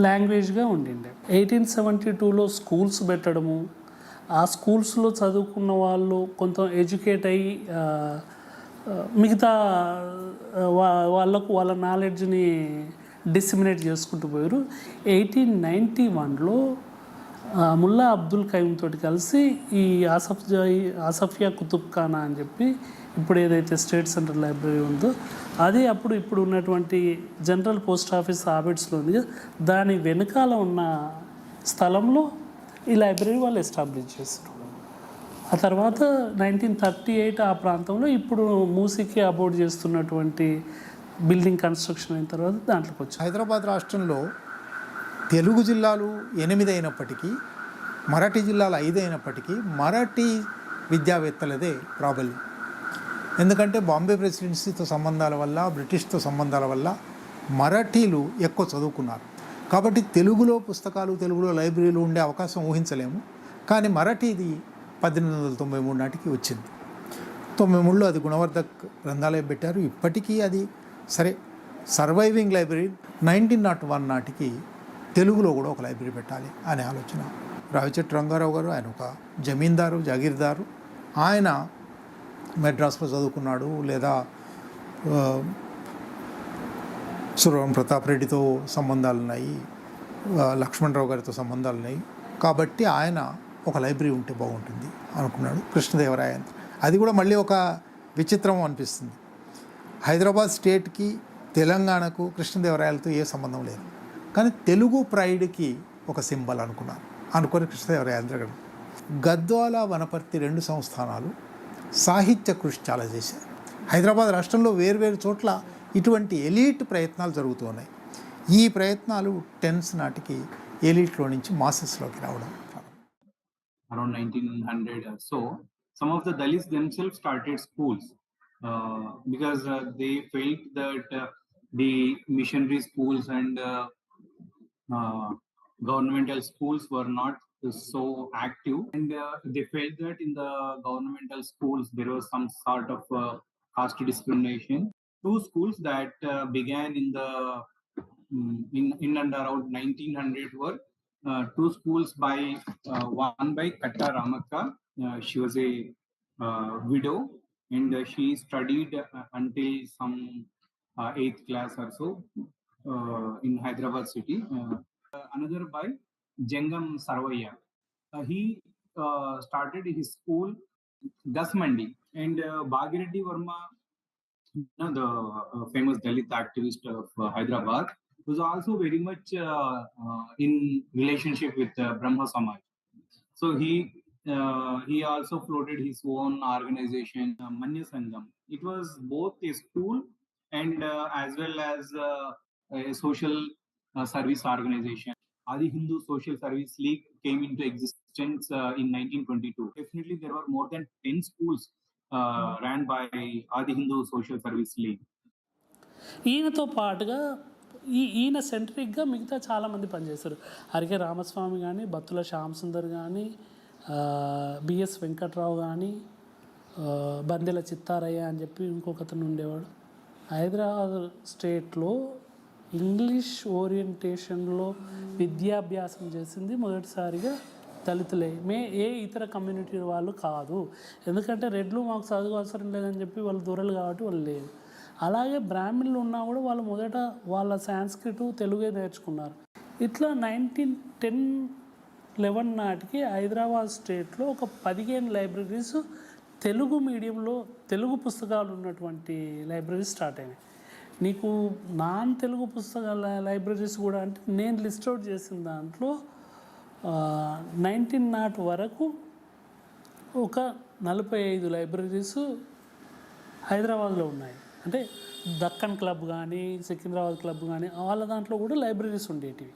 లాంగ్వేజ్గా ఉండిండే. 1872లో స్కూల్స్ పెట్టడము, ఆ స్కూల్స్లో చదువుకున్న వాళ్ళు కొంత ఎడ్యుకేట్ అయ్యి మిగతా వాళ్ళకు వాళ్ళ నాలెడ్జ్ని డిసిమినేట్ చేసుకుంటూ పోయారు. 1891లో ముల్లా అబ్దుల్ ఖైమ్ తోటి కలిసి ఈ ఆసఫియా కుతుబ్ ఖానా అని చెప్పి ఇప్పుడు ఏదైతే స్టేట్ సెంట్రల్ లైబ్రరీ ఉందో అది ఇప్పుడు ఉన్నటువంటి జనరల్ పోస్ట్ ఆఫీస్ ఆబిడ్స్లో ఉంది. దాని వెనకాల ఉన్న స్థలంలో ఈ లైబ్రరీ వాళ్ళు ఎస్టాబ్లిష్ చేశారు. ఆ తర్వాత 1938 ఆ ప్రాంతంలో ఇప్పుడు మూసీకి అబోర్డ్ చేస్తున్నటువంటి బిల్డింగ్ కన్స్ట్రక్షన్ అయిన తర్వాత దాంట్లోకి వచ్చారు. హైదరాబాద్ రాష్ట్రంలో తెలుగు జిల్లాలు 8 అయినప్పటికీ, మరాఠీ జిల్లాలు 5 అయినప్పటికీ మరాఠీ విద్యావేత్తలదే ప్రాబల్యం. ఎందుకంటే బాంబే ప్రెసిడెన్సీతో సంబంధాల వల్ల, బ్రిటిష్తో సంబంధాల వల్ల మరాఠీలు ఎక్కువ చదువుకున్నారు. కాబట్టి తెలుగులో పుస్తకాలు, తెలుగులో లైబ్రరీలు ఉండే అవకాశం ఊహించలేము. కానీ మరాఠీది 1893 నాటికి వచ్చింది. 93లో అది గుణవర్ధక్ గ్రంథాలయం పెట్టారు. ఇప్పటికీ అది సరే సర్వైవింగ్ లైబ్రరీ. 1901 నాటికి తెలుగులో కూడా ఒక లైబ్రరీ పెట్టాలి అనే ఆలోచన. రావిచెట్టు రంగారావు గారు, ఆయన ఒక జమీందారు, జాగీర్దారు. ఆయన మెడ్రాస్లో చదువుకున్నాడు, లేదా సురవరం ప్రతాప్ రెడ్డితో సంబంధాలు ఉన్నాయి, లక్ష్మణరావు గారితో సంబంధాలు ఉన్నాయి. కాబట్టి ఆయన ఒక లైబ్రరీ ఉంటే బాగుంటుంది అనుకున్నాడు. కృష్ణదేవరాయ, అది కూడా మళ్ళీ ఒక విచిత్రం అనిపిస్తుంది. హైదరాబాద్ స్టేట్కి తెలంగాణకు కృష్ణదేవరాయలతో ఏ సంబంధం లేదు, కానీ తెలుగు ప్రైడ్కి ఒక సింబల్ అనుకొని కృష్ణదేవరాయల దగ్గర గద్వాల వనపర్తి 2 సంస్థానాలు సాహిత్య కృషి చాలా చేశారు. హైదరాబాద్ రాష్ట్రంలో వేర్వేరు చోట్ల ఇటువంటి ఎలీట్ ప్రయత్నాలు జరుగుతూ ఉన్నాయి. ఈ ప్రయత్నాలు 10s నాటికి ఎలీట్లో నుంచి మాసెస్లోకి రావడం. Around 1900 or so, some of the Dalits themselves started schools because they felt that the missionary schools and governmental schools were not so active, and they felt that in the governmental schools there was some sort of caste discrimination. 2 schools that began in the in and around 1900 were 2 schools by one by Katta Ramakka. She was a widow, and she studied until some 8th class or so in Hyderabad city. Another by Jangam Sarvaiya. He started his school Dasmandi, and Bhagireddy Verma, the famous Dalit activist of Hyderabad, was also very much in relationship with Brahma Samaj. So he also floated his own organization, Manya Sangam. It was both a school and as well as a social service organization. Adi Hindu Social Service League came into existence in 1922. Definitely, there were more than 10 schools ran by Adi Hindu Social Service League. ఈయనతో పాటుగా ఈయన సెంట్రిక్గా మిగతా చాలామంది పనిచేశారు. అరికే రామస్వామి కానీ, బత్తుల శ్యామ్ సుందర్ కానీ, BS Venkatrao కానీ, బందెల చిత్తారయ్య అని చెప్పి ఇంకొకతను ఉండేవాడు. హైదరాబాద్ స్టేట్లో ఇంగ్లీష్ ఓరియంటేషన్లో విద్యాభ్యాసం చేసింది మొదటిసారిగా దళితులే, ఏ ఇతర కమ్యూనిటీ వాళ్ళు కాదు. ఎందుకంటే రెడ్లు మాకు చదువు అవసరం లేదని చెప్పి వాళ్ళు దూరాలు కాబట్టి వాళ్ళు లేదు. అలాగే బ్రాహ్మణులు ఉన్నా కూడా వాళ్ళు మొదట వాళ్ళ సాంస్క్రిట్ తెలుగే నేర్చుకున్నారు. ఇట్లా 1910-11 నాటికి హైదరాబాద్ స్టేట్లో ఒక 15 లైబ్రరీస్ తెలుగు మీడియంలో తెలుగు పుస్తకాలు ఉన్నటువంటి లైబ్రరీస్ స్టార్ట్ అయినాయి. నీకు నాన్ తెలుగు పుస్తకాల లైబ్రరీస్ కూడా అంటే నేను లిస్ట్ అవుట్ చేసిన దాంట్లో 1900 వరకు ఒక 45 లైబ్రరీస్ హైదరాబాద్లో ఉన్నాయి. అంటే దక్కన్ క్లబ్ కానీ, సికింద్రాబాద్ క్లబ్ కానీ వాళ్ళ దాంట్లో కూడా లైబ్రరీస్ ఉండేటివి.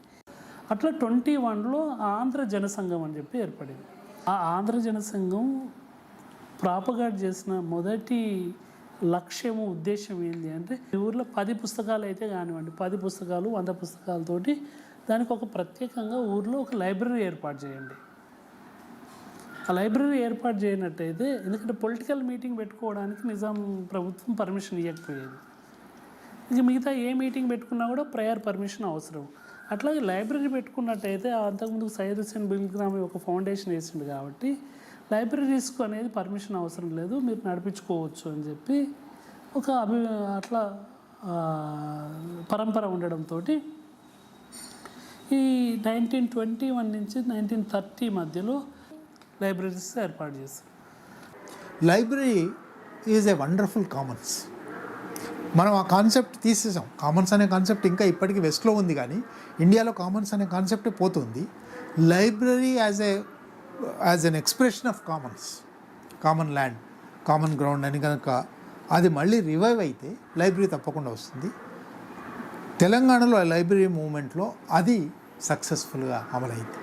అట్లా 21లో ఆంధ్ర జనసంఘం అని చెప్పి ఏర్పడింది. ఆ ఆంధ్ర జనసంఘం ప్రాపగాట్ చేసిన మొదటి లక్ష్యము, ఉద్దేశం ఏంటి అంటే ఊర్లో 10 పుస్తకాలు అయితే కానివ్వండి, 10 పుస్తకాలు 100 పుస్తకాలతోటి దానికి ఒక ప్రత్యేకంగా ఊర్లో ఒక లైబ్రరీ ఏర్పాటు చేయండి. ఆ లైబ్రరీ ఏర్పాటు చేయనట్టయితే, ఎందుకంటే పొలిటికల్ మీటింగ్ పెట్టుకోవడానికి నిజాం ప్రభుత్వం పర్మిషన్ ఇవ్వకపోయేది. ఇక మిగతా ఏ మీటింగ్ పెట్టుకున్నా కూడా ప్రయర్ పర్మిషన్ అవసరం. అట్లాగే లైబ్రరీ పెట్టుకున్నట్టయితే అంతకుముందు సయ్యద్ హుస్సేన్ బిల్గ్రామి ఒక ఫౌండేషన్ వేసిండు కాబట్టి లైబ్రరీస్కు అనేది పర్మిషన్ అవసరం లేదు, మీరు నడిపించుకోవచ్చు అని చెప్పి ఒక అట్లా పరంపర ఉండడంతో ఈ 1921 నుంచి 1930 మధ్యలో లైబ్రరీస్ ఏర్పాటు చేస్తారు. Library is a wonderful Commons. మనం ఆ కాన్సెప్ట్ తీసేసాం. కామన్స్ అనే కాన్సెప్ట్ ఇంకా ఇప్పటికీ వెస్ట్లో ఉంది, కానీ ఇండియాలో కామన్స్ అనే కాన్సెప్టే పోతుంది. Library as N expression of Commons, common land, common ground అని కనుక అది మళ్ళీ రివైవ్ అయితే లైబ్రరీ తప్పకుండా వస్తుంది. తెలంగాణలో లైబ్రరీ మూవ్మెంట్లో అది సక్సెస్ఫుల్గా అమలైంది.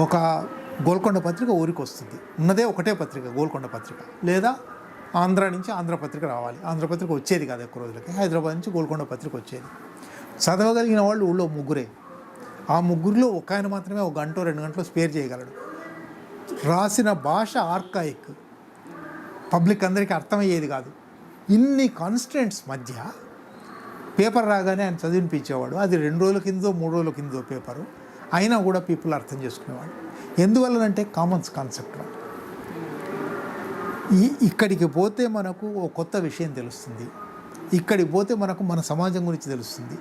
ఒక గోల్కొండ పత్రిక ఊరికి వస్తుంది, ఉన్నదే ఒకటే పత్రిక గోల్కొండ పత్రిక, లేదా ఆంధ్ర నుంచి ఆంధ్రపత్రిక రావాలి. ఆంధ్రపత్రిక వచ్చేది కాదు ఎక్కువ రోజులకి, హైదరాబాద్ నుంచి గోల్కొండ పత్రిక వచ్చేది. చదవగలిగిన వాళ్ళు ఊళ్ళో ముగ్గురే. ఆ ముగ్గురిలో ఒక ఆయన మాత్రమే 1 గంట 2 గంటలు స్పేర్ చేయగలడు. రాసిన భాష ఆర్కాయిక్, పబ్లిక్ అందరికీ అర్థమయ్యేది కాదు. ఇన్ని కాన్స్టెంట్స్ మధ్య పేపర్ రాగానే ఆయన చదివినిపించేవాడు. అది 2 రోజుల కిందో 3 రోజుల కిందో పేపరు, అయినా కూడా పీపుల్ అర్థం చేసుకునేవాడు. ఎందువల్లనంటే కామన్స్ కాన్సెప్ట్ వల్ల. ఇక్కడికి పోతే మనకు ఒక కొత్త విషయం తెలుస్తుంది, ఇక్కడికి పోతే మనకు మన సమాజం గురించి తెలుస్తుంది,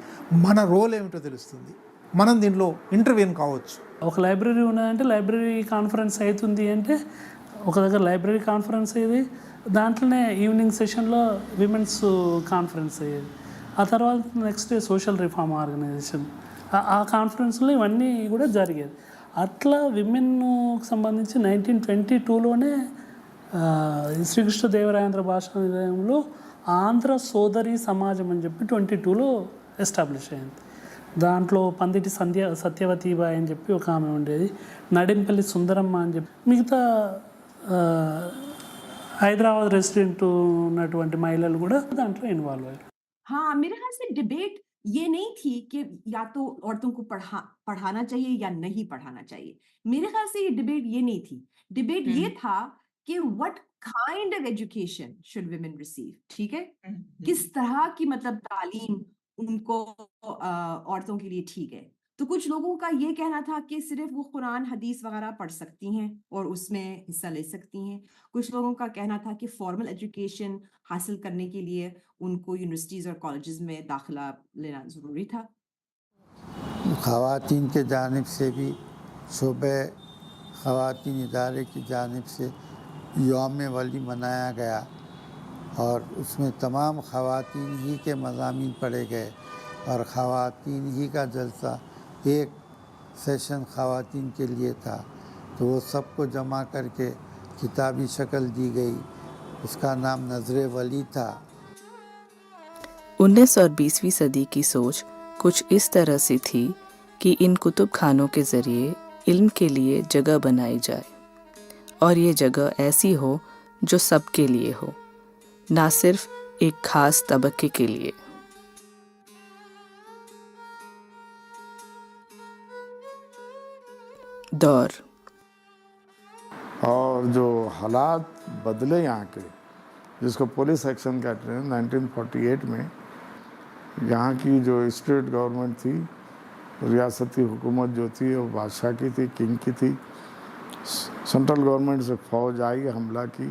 మన రోల్ ఏమిటో తెలుస్తుంది, మనం దీంట్లో ఇంటర్వ్యూన్ కావచ్చు. ఒక లైబ్రరీ ఉన్నదంటే లైబ్రరీ కాన్ఫరెన్స్ అవుతుంది అంటే ఒక దగ్గర లైబ్రరీ కాన్ఫరెన్స్ అయ్యేది, దాంట్లోనే ఈవినింగ్ సెషన్లో విమెన్స్ కాన్ఫరెన్స్ అయ్యేది. ఆ తర్వాత next day social reform organisation, ఆ కాన్ఫరెన్స్లో ఇవన్నీ కూడా జరిగేది. అట్లా విమెన్కు సంబంధించి 1922లోనే శ్రీకృష్ణదేవరాయాంధ్ర భాషా నిలయంలో ఆంధ్ర సోదరి సమాజం అని చెప్పి 22లో ఎస్టాబ్లిష్ అయింది. దాంట్లో పందిటి సత్యవతీబాయి అని చెప్పి ఒక ఆమె ఉండేది, నడింపల్లి సుందరమ్మ అని చెప్పి, మిగతా హైదరాబాద్ రెసిడెంట్ ఉన్నటువంటి మహిళలు కూడా దాంట్లో ఇన్వాల్వ్ అయ్యారు. हाँ, मेरे ख्याल से डिबेट ये नहीं थी कि या तो औरतों को पढ़ाना चाहिए या नहीं पढ़ाना चाहिए. मेरे ख्याल से ये डिबेट ये नहीं थी. डिबेट ये था कि what kind of education should women receive. ठीक है, किस तरह की मतलब तालीम उनको औरतों के लिए ठीक है. तो कुछ लोगों का ये कहना था कि सिर्फ वो कुरान हदीस वगैरह पढ़ सकती हैं और उसमें हिस्सा ले सकती हैं. कुछ लोगों का कहना था कि फॉर्मल एजुकेशन हासिल करने के लिए उनको यूनिवर्सिटीज़ और कॉलेजेस में दाखिला लेना ज़रूरी था. ख़वातीन के जानिब से भी शोबे ख़वातीन इदारे की जानिब से यौम वली मनाया गया और उसमें तमाम ख़वातीन ही के मज़ामीन पढ़े गए और ख़वातीन ही का जलसा एक सेशन ख़वातीन के लिए था. तो वो सबको जमा करके किताबी शक्ल दी गई, उसका नाम नज़र वली था. 19 और 20वीं सदी की सोच कुछ इस तरह से थी कि इन कुतुब खानों के ज़रिए इल्म के लिए जगह बनाई जाए और ये जगह ऐसी हो जो सबके लिए हो, ना सिर्फ एक ख़ास तबके के लिए. दौर और जो हालात बदले यहाँ के, जिसको पुलिस एक्शन कहते हैं, 1948 में यहाँ की जो स्टेट गवर्नमेंट थी, रियासती हुकूमत जो थी वो बादशाह की थी, किंग की थी. सेंट्रल गवर्नमेंट से फौज आई, हमला की,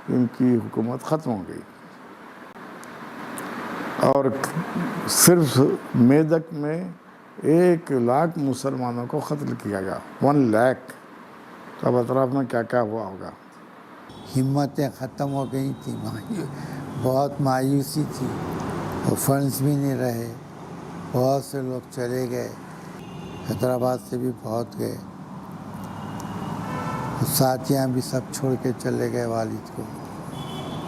इनकी हुकूमत ख़त्म हो गई और सिर्फ मेदक में 1 लाख मुसलमानों को कत्ल किया गया. 1 लाख. अब अतराफ में क्या क्या हुआ होगा. हिम्मतें ख़त्म हो गई थी, बहुत मायूसी थी और फंड्स भी नहीं रहे. बहुत से लोग चले गए, हैदराबाद से भी बहुत गए, साथियाँ भी सब छोड़ के चले गए वालिद को.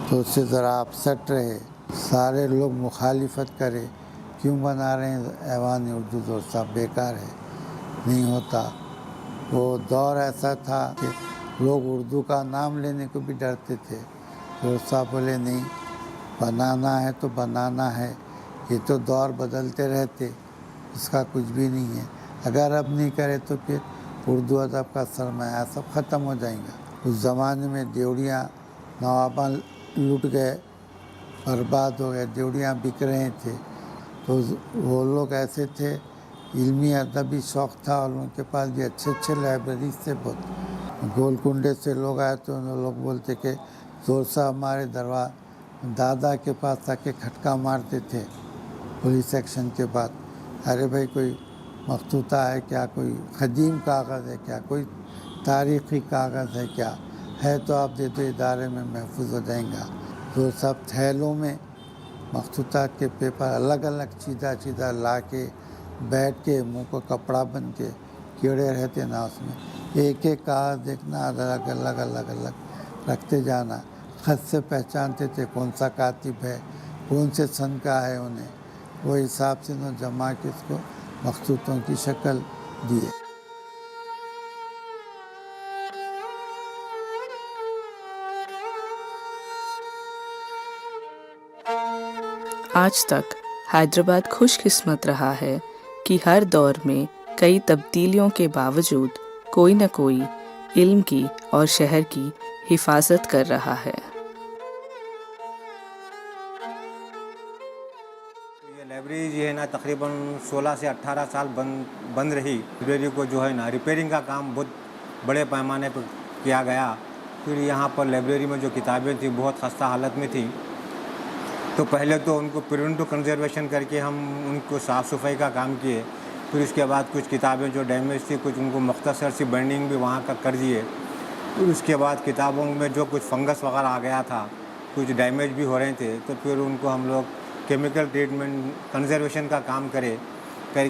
तो उससे ज़रा अपसेट रहे. सारे लोग मुखालिफत करे, क्यों बना रहे हैं ऐवान उर्दू दौर साहब, बेकार है, नहीं होता. वो दौर ऐसा था कि लोग उर्दू का नाम लेने को भी डरते थे. दौर साहब बोले नहीं, बनाना है तो बनाना है, ये तो दौर बदलते रहते, इसका कुछ भी नहीं है. अगर अब नहीं करे तो फिर उर्दू अदब का सरमाया सब ख़त्म हो जाएगा. उस ज़माने में देवड़ियाँ नवाबा लूट गए, बर्बाद हो गए, देवड़ियाँ बिक रहे थे. तो वो लोग ऐसे थे, इल्मी अदबी शौक़ था और उनके पास भी अच्छे अच्छे लाइब्रेरीज थे बहुत. गोलकुंडे से लोग आए तो उन लोग बोलते कि जोर साहब हमारे दादा के पास आके खटका मारते थे पुलिस एक्शन के बाद. अरे भाई कोई मखतूता है क्या, कोई क़दीम कागज़ है क्या, कोई तारीख़ी कागज़ है क्या, है तो आप दे दो, इदारे में महफूज हो जाएगा. तो सब थैलों में मखतूतात के पेपर अलग अलग सीधा सीधा ला के बैठ के मुँह को कपड़ा बन के कीड़े रहते ना, उसमें एक एक कागज़ देखना, अलग अलग अलग अलग रखते जाना. ख़त से पहचानते थे कौन सा कातिब है, कौन से सन का है उन्हें, वो हिसाब से न जमा के इसको मखतूतों की शक्ल दिए. आज तक हैदराबाद खुशकिस्मत रहा है कि हर दौर में कई तब्दीलियों के बावजूद कोई न कोई इल्म की और शहर की हिफाजत कर रहा है. ये लाइब्रेरी जो है ना तकरीबन 16 से 18 साल बंद रही. लाइब्रेरी को जो है ना रिपेयरिंग का काम बहुत बड़े पैमाने पर किया गया. फिर यहाँ पर लाइब्रेरी में जो किताबें थी बहुत खस्ता हालत में थी. तो पहले तो उनको प्रिवेंटिव कंजर्वेशन करके हम उनको साफ़ सफाई का काम किए. फिर उसके बाद कुछ किताबें जो डैमेज थी कुछ उनको मुख्तसर सी बाइंडिंग भी वहाँ का कर दिए. پھر اس کے بعد کتابوں میں جو کچھ فنگس وغیرہ آ گیا تھا، کچھ ڈیمیج بھی ہو رہے تھے، تو پھر ان کو ہم لوگ کیمیکل ٹریٹمنٹ کنزرویشن کا کام کر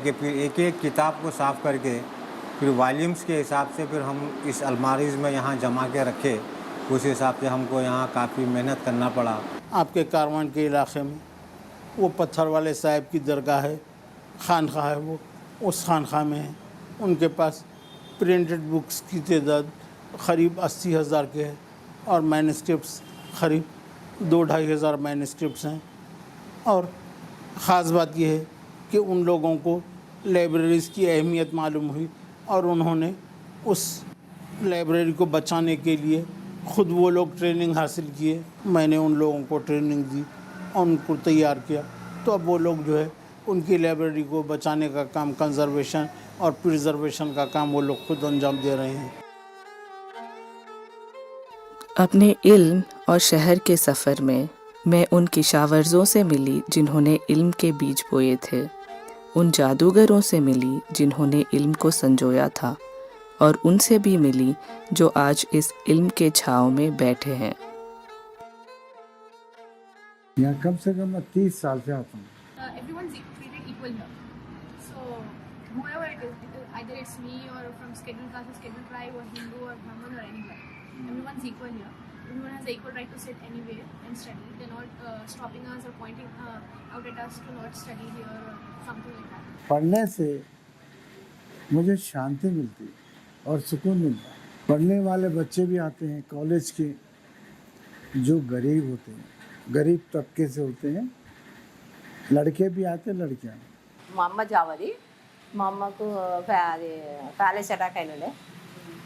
کے پھر ایک ایک کتاب کو صاف کر کے پھر والیومس کے حساب سے پھر ہم اس الماریز میں یہاں جما کے رکھے. اس حساب سے ہم کو یہاں کافی محنت کرنا پڑا. آپ کے کاروان کے علاقے میں وہ پتھر والے صاحب کی درگاہ ہے، خانقاہ ہے، وہ اس خانقاہ میں ہے. ان کے پاس پرنٹڈ بکس کی تعداد قریب 80,000 کے ہے اور مینuscripts قریب 2-2.5 ہزار مینuscripts ہیں. اور خاص بات یہ ہے کہ ان لوگوں کو لائبریریز کی اہمیت معلوم ہوئی اور انہوں نے اس لائبریری کو بچانے کے لیے خود وہ لوگ ٹریننگ حاصل کیے. میں نے ان لوگوں کو ٹریننگ دی اور ان کو تیار کیا. تو اب وہ لوگ جو ہے ان کی لائبریری کو بچانے کا کام، کنزرویشن اور پرزرویشن کا کام وہ لوگ خود انجام دے رہے ہیں. اپنے علم اور شہر کے سفر میں ان کشاورزوں سے ملی جنہوں نے علم کے بیج بوئے تھے، ان جادوگروں سے ملی جنہوں نے علم کو سنجویا تھا، اور ان سے بھی ملی جو آج اس علم کے چھاؤں میں بیٹھے ہیں. یہاں کم سے کم میں 30 سال سے آتا ہوں. Everyone's treated equal here. So whoever it is, either it's me or from scheduled caste or scheduled tribe or Hindu or Brahman or anyone, everyone's equal here. Everyone has the equal right to sit anywhere and study. They're not stopping us or pointing out at us to not study here or something like that. پڑھنے سے مجھے شانتی ملتی اور سکون ملتا. پڑھنے والے بچے بھی آتے ہیں کالج کے جو غریب ہوتے ہیں، غریب طبقے سے ہوتے ہیں، లड़కే بھی ఆతే లड़కియాں. మా అమ్మ జావది. మా అమ్మకు అది ప్యాలెస్ అటాక్ అయినండే.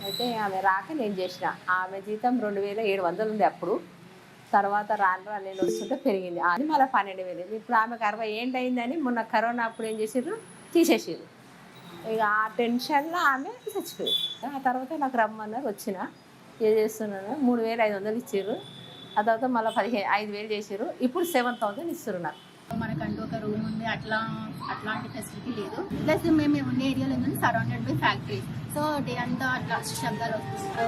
అయితే ఆమె రాక నేను చేసిన. ఆమె జీతం 2,700 ఉంది అప్పుడు. తర్వాత రాను నేను వస్తుంటే పెరిగింది. అది మళ్ళీ 12,000. ఇప్పుడు ఆమెకు 60 ఏంటి అయిందని మొన్న కరోనా అప్పుడు ఏం చేసిర్రు, తీసేసిర్రు. ఇక ఆ టెన్షన్లో ఆమె చచ్చిపోయింది. ఆ తర్వాత నాకు రమ్మన్నారు, వచ్చిన ఏం చేస్తున్నాను, 3,500 ఇచ్చిర్రు. ఆ తర్వాత మళ్ళీ 5,000 చేసిర్రు. ఇప్పుడు 7,000 ఇస్తున్నారు నాకు. మనకంటూ ఒక రూమ్ ఉంది, అట్లాంటి ఫెసిలిటీ లేదు. ప్లస్ మేము ఉన్న ఏరియాలో ఏంటంటే surrounded by factories. So day అంతా అట్లా శబ్దాలు వస్తుంది.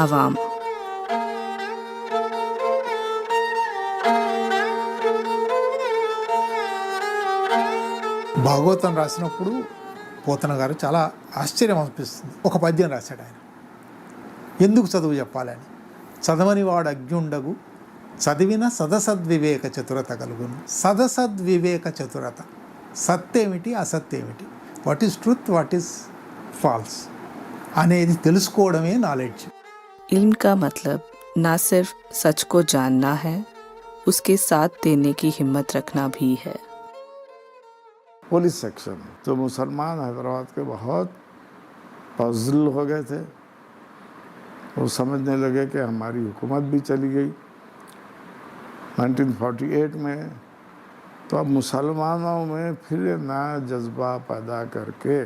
عوام భాగవతం రాసినప్పుడు పోతన గారు చాలా ఆశ్చర్యం అనిపిస్తుంది. ఒక పద్యం రాశాడు ఆయన, ఎందుకు చదువు చెప్పాలని. చదవని వాడు అజ్ఞుండగు, చదివిన సదసద్వివేక చతురత కలుగును. సదసద్వివేక చతురత, సత్తేమిటి అసత్తేమిటి, what is truth, what is false అనేది తెలుసుకోవడమే నాలెడ్జ్. علم کا مطلب نہ صرف سچ کو جاننا ہے، اس کے ساتھ دینے کی ہمت رکھنا بھی ہے. پولیس سیکشن تو مسلمان حیدرآباد کے بہت پزل ہو گئے تھے. وہ سمجھنے لگے کہ ہماری حکومت بھی چلی گئی 1948 میں. تو اب مسلمانوں میں پھر نیا جذبہ پیدا کر کے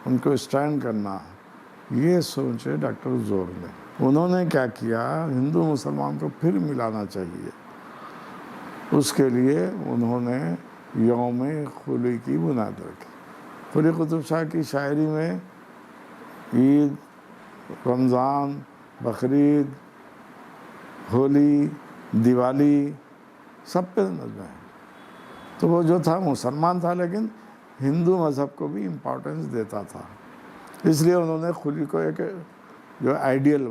ان کو اسٹینڈ کرنا، یہ سوچے ڈاکٹر زور نے. انہوں نے کیا کیا، ہندو مسلمان کو پھر ملانا چاہیے. اس کے لیے انہوں نے یوم خلی کی بنیاد رکھی. قلی قطب شاہ کی شاعری میں عید، رمضان، بقرعید، ہولی، دیوالی سب پہ نظمیں ہیں. تو وہ جو تھا مسلمان تھا لیکن ہندو مذہب کو بھی امپورٹنس دیتا تھا. اس لیے انہوں نے خلی کو ایک جو آئیڈیل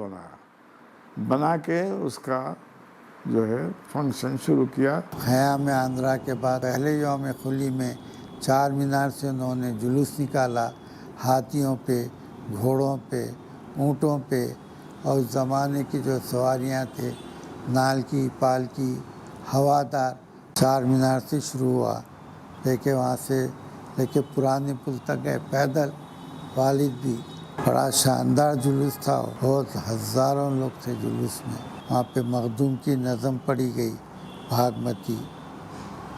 بنا کے اس کا جو ہے فنکشن شروع کیا. خیام آندھرا کے بعد پہلے یوم خلی میں 4 مینار سے انہوں نے جلوس نکالا، ہاتھیوں پہ، گھوڑوں پہ، اونٹوں پہ، اور اس زمانے کی جو سواریاں تھے، نال کی، پال کی، ہوادار. 4 مینار سے شروع ہوا، لے کے وہاں سے لے کے پرانے پل تک گئے پیدل. والد بھی بڑا شاندار جلوس تھا، بہت ہزاروں لوگ تھے جلوس میں. وہاں پہ مخدوم کی نظم پڑھی گئی، بھاگمتی.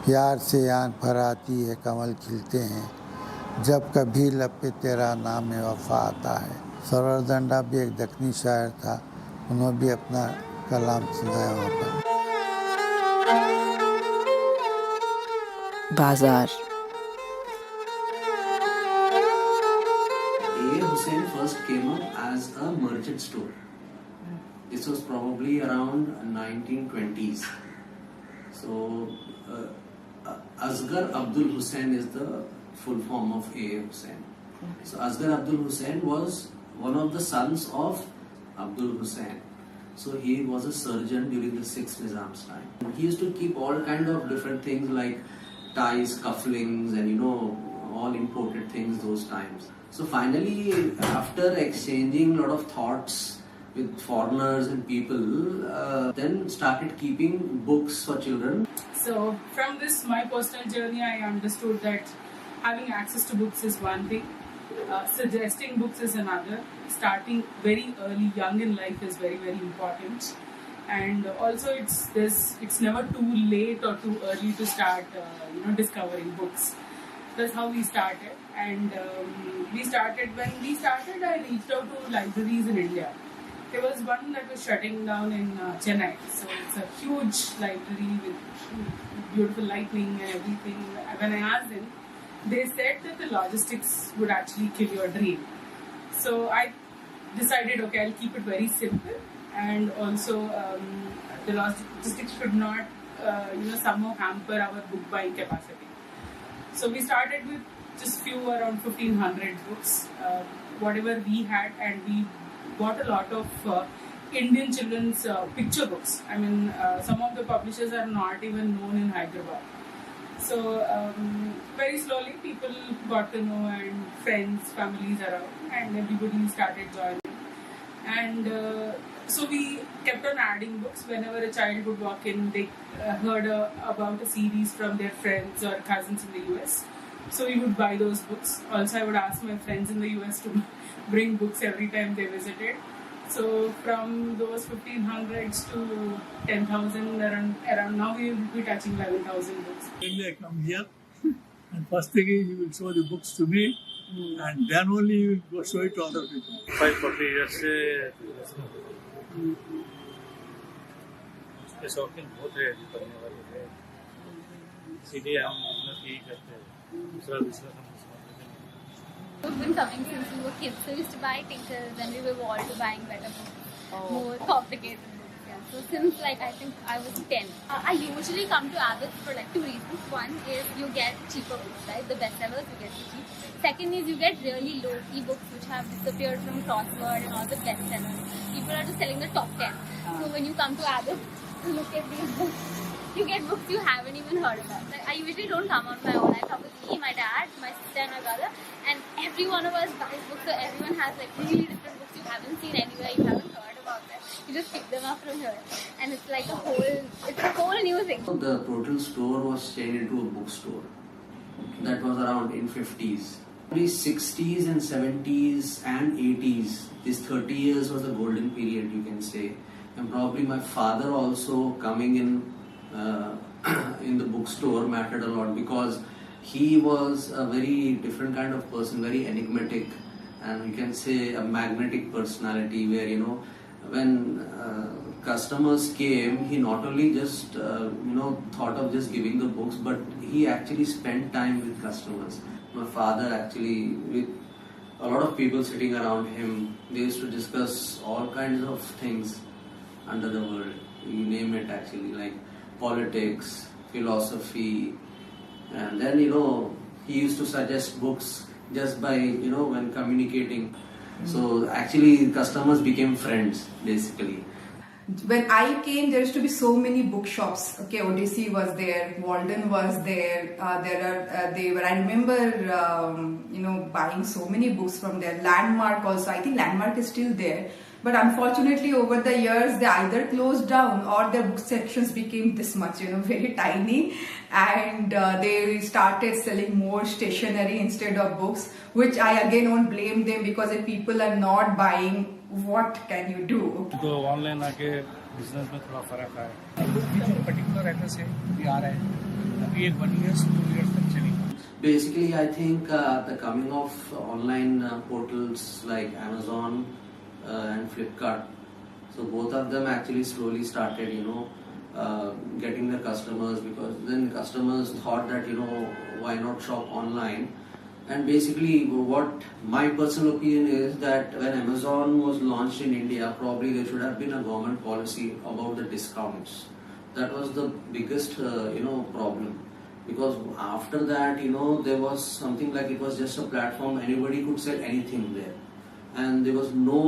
پیار سے آنکھ بھر آتی ہے، کمل کھلتے ہیں، جب کبھی لب پہ تیرا نام وفا آتا ہے. سرور دنڈا بھی ایک دکنی شاعر تھا، انہوں بھی اپنا کلام سنایا وہاں پر. بازار Hussain first came up as a merchant store. This was probably around 1920s. So Asghar Abdul Hussain is the full form of A. Hussain. So Asghar Abdul Hussain was one of the sons of Abdul Hussain. So he was a surgeon during the 6th Nizam's time. He used to keep all kind of different things like ties, cufflinks, and all imported things those times. So finally, after exchanging a lot of thoughts with foreigners and people, then started keeping books for children. So from this, my personal journey, I understood that having access to books is one thing, suggesting books is another. Starting very early, young in life is very, very important. And also it's never too late or too early to start, discovering books. That's how we started. And when we started, I reached out to libraries in India. There was one that was shutting down in Chennai. So it's a huge library with beautiful lighting and everything. When I asked them, they said that the logistics would actually kill your dream. So I decided, okay, I'll keep it very simple, and also the logistics should not, somehow hamper our book buying capacity. So we started with just around 1,500 books, whatever we had, and we bought a lot of Indian children's picture books. I mean, some of the publishers are not even known in Hyderabad. So very slowly people got to know, and friends, families around, and everybody started joining. And so we kept on adding books. Whenever a child would walk in, they heard about a series from their friends or cousins in the US. So we would buy those books. Also, I would ask my friends in the US to bring books every time they visited. So from those 1,500s to 10,000, around now we will be touching 11,000 books. When I come here, and first thing is he will show the books to me, and then only he will go show it to other people. 5-40 years से इसके शौकीन बहुत है पढ़ने वाले हैं, इसीलिए हम मेहनत यही करते हैं, दूसरा हम समझते हैं. We've been coming since we were kids, so we used to buy Tinkers, and we were all to buying better books, more complicated books. Yeah. So since I think I was 10, I usually come to Abbott for two reasons. One is you get cheaper books, right? The bestsellers you get for cheap. Second is you get really low-key books which have disappeared from crossword and all the bestsellers. People are just selling the top 10. So when you come to Abbott to look at these books, you get books you haven't even heard about. I usually don't come on my own. I come with me, my dad, my sister and my brother, and every one of us buys books. So everyone has really different books you haven't seen anywhere, you haven't heard about them. You just pick them up from here, and it's like it's a whole new thing. The total store was changed into a bookstore. That was around in 50s. The 60s and 70s and 80s, this 30 years was the golden period, you can say. And probably my father also coming in the bookstore mattered a lot, because he was a very different kind of person, very enigmatic, and you can say a magnetic personality, where when customers came, he not only just thought of just giving the books, but he actually spent time with customers. My father actually, with a lot of people sitting around him, they used to discuss all kinds of things under the world, you name it actually, like politics, philosophy, and then he used to suggest books just by when communicating. So actually customers became friends basically. When I came, there used to be so many bookshops. Okay, Odyssey was there, Walden was there. I remember, buying so many books from there. Landmark also. I think Landmark is still there. But unfortunately, over the years, they either closed down or their book sections became this much, very tiny. And they started selling more stationery instead of books, which I again won't blame them, because if people are not buying, what can you do? तो online आके business में थोड़ा फर्क आया. अभी जो particular address है भी आ रहा है, अभी 1 year 2 years तक चलेगा. Basically, I think the coming of online portals like Amazon and Flipkart, so both of them actually slowly started, getting the customers, because then customers thought that, why not shop online, And basically, what my personal opinion is that when Amazon was launched in India, probably there should have been a government policy about the discounts. That was the biggest, problem. Because after that, there was something like it was just a platform, anybody could sell anything there. And there was no,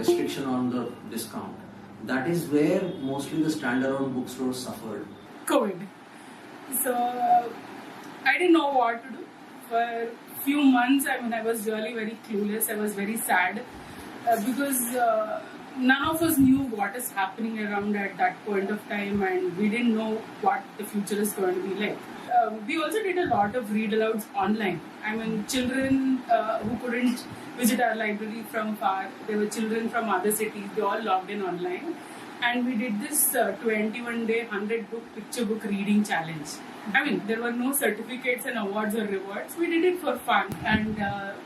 restriction on the discount. That is where mostly the standalone bookstores suffered. COVID. So I didn't know what to do. For few months, I was really very clueless. I was very sad because none of us knew what is happening around at that point of time, and we didn't know what the future is going to be like. We also did a lot of read alouds online. Children who couldn't visit our library from far, there were children from other cities, they all logged in online. And we did this 21-day, 100-book picture book reading challenge. There were no certificates and awards or rewards. We did it for fun. And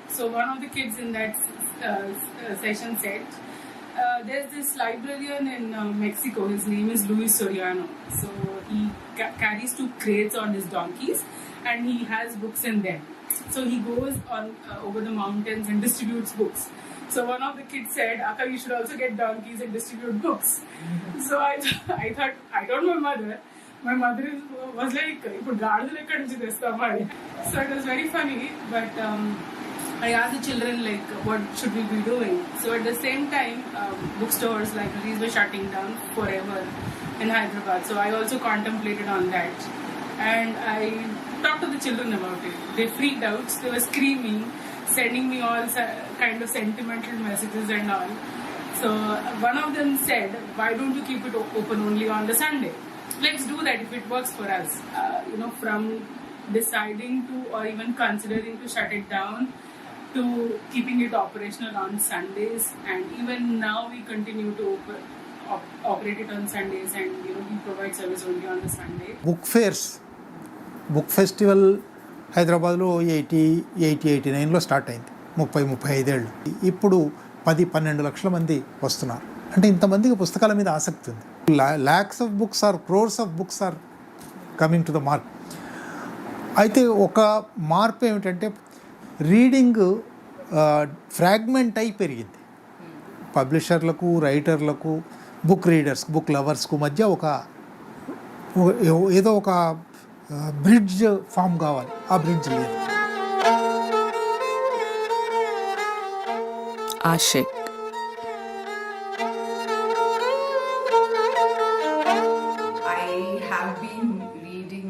so one of the kids in that session said, there's this librarian in Mexico, his name is Luis Soriano. So he carries 2 crates on his donkeys and he has books in them. So he goes on over the mountains and distributes books. So one of the kids said, Akka, you should also get donkeys and distribute books. So I thought, I told my mother. My mother was like, so it was very funny, but I asked the children, what should we be doing? So at the same time, bookstores, libraries were shutting down forever in Hyderabad. So I also contemplated on that. And I talked to the children about it. They freaked out. They were screaming, sending me all kind of sentimental messages and all. So one of them said, why don't you keep it open only on the Sunday? Let's do that if it works for us. From deciding to or even considering to shut it down to keeping it operational on Sundays, and even now we continue to operate it on Sundays, and we provide service only on the Sunday. Book fairs, book festival హైదరాబాద్లో 89లో start అయింది. 35 ఏళ్ళు. ఇప్పుడు 10-12 లక్షల మంది వస్తున్నారు. అంటే ఇంతమందికి పుస్తకాల మీద ఆసక్తి ఉంది. Lakhs of books or crores of books are coming to the mark. అయితే ఒక మార్పు ఏమిటంటే రీడింగ్ ఫ్రాగ్మెంట్ అయి పెరిగింది. పబ్లిషర్లకు, రైటర్లకు, బుక్ రీడర్స్, బుక్ లవర్స్కు మధ్య ఏదో ఒక బ్రిడ్జ్ ఫామ్ కావాలి. ఆ బ్రిడ్జ్ లేదు. आशिक I have been reading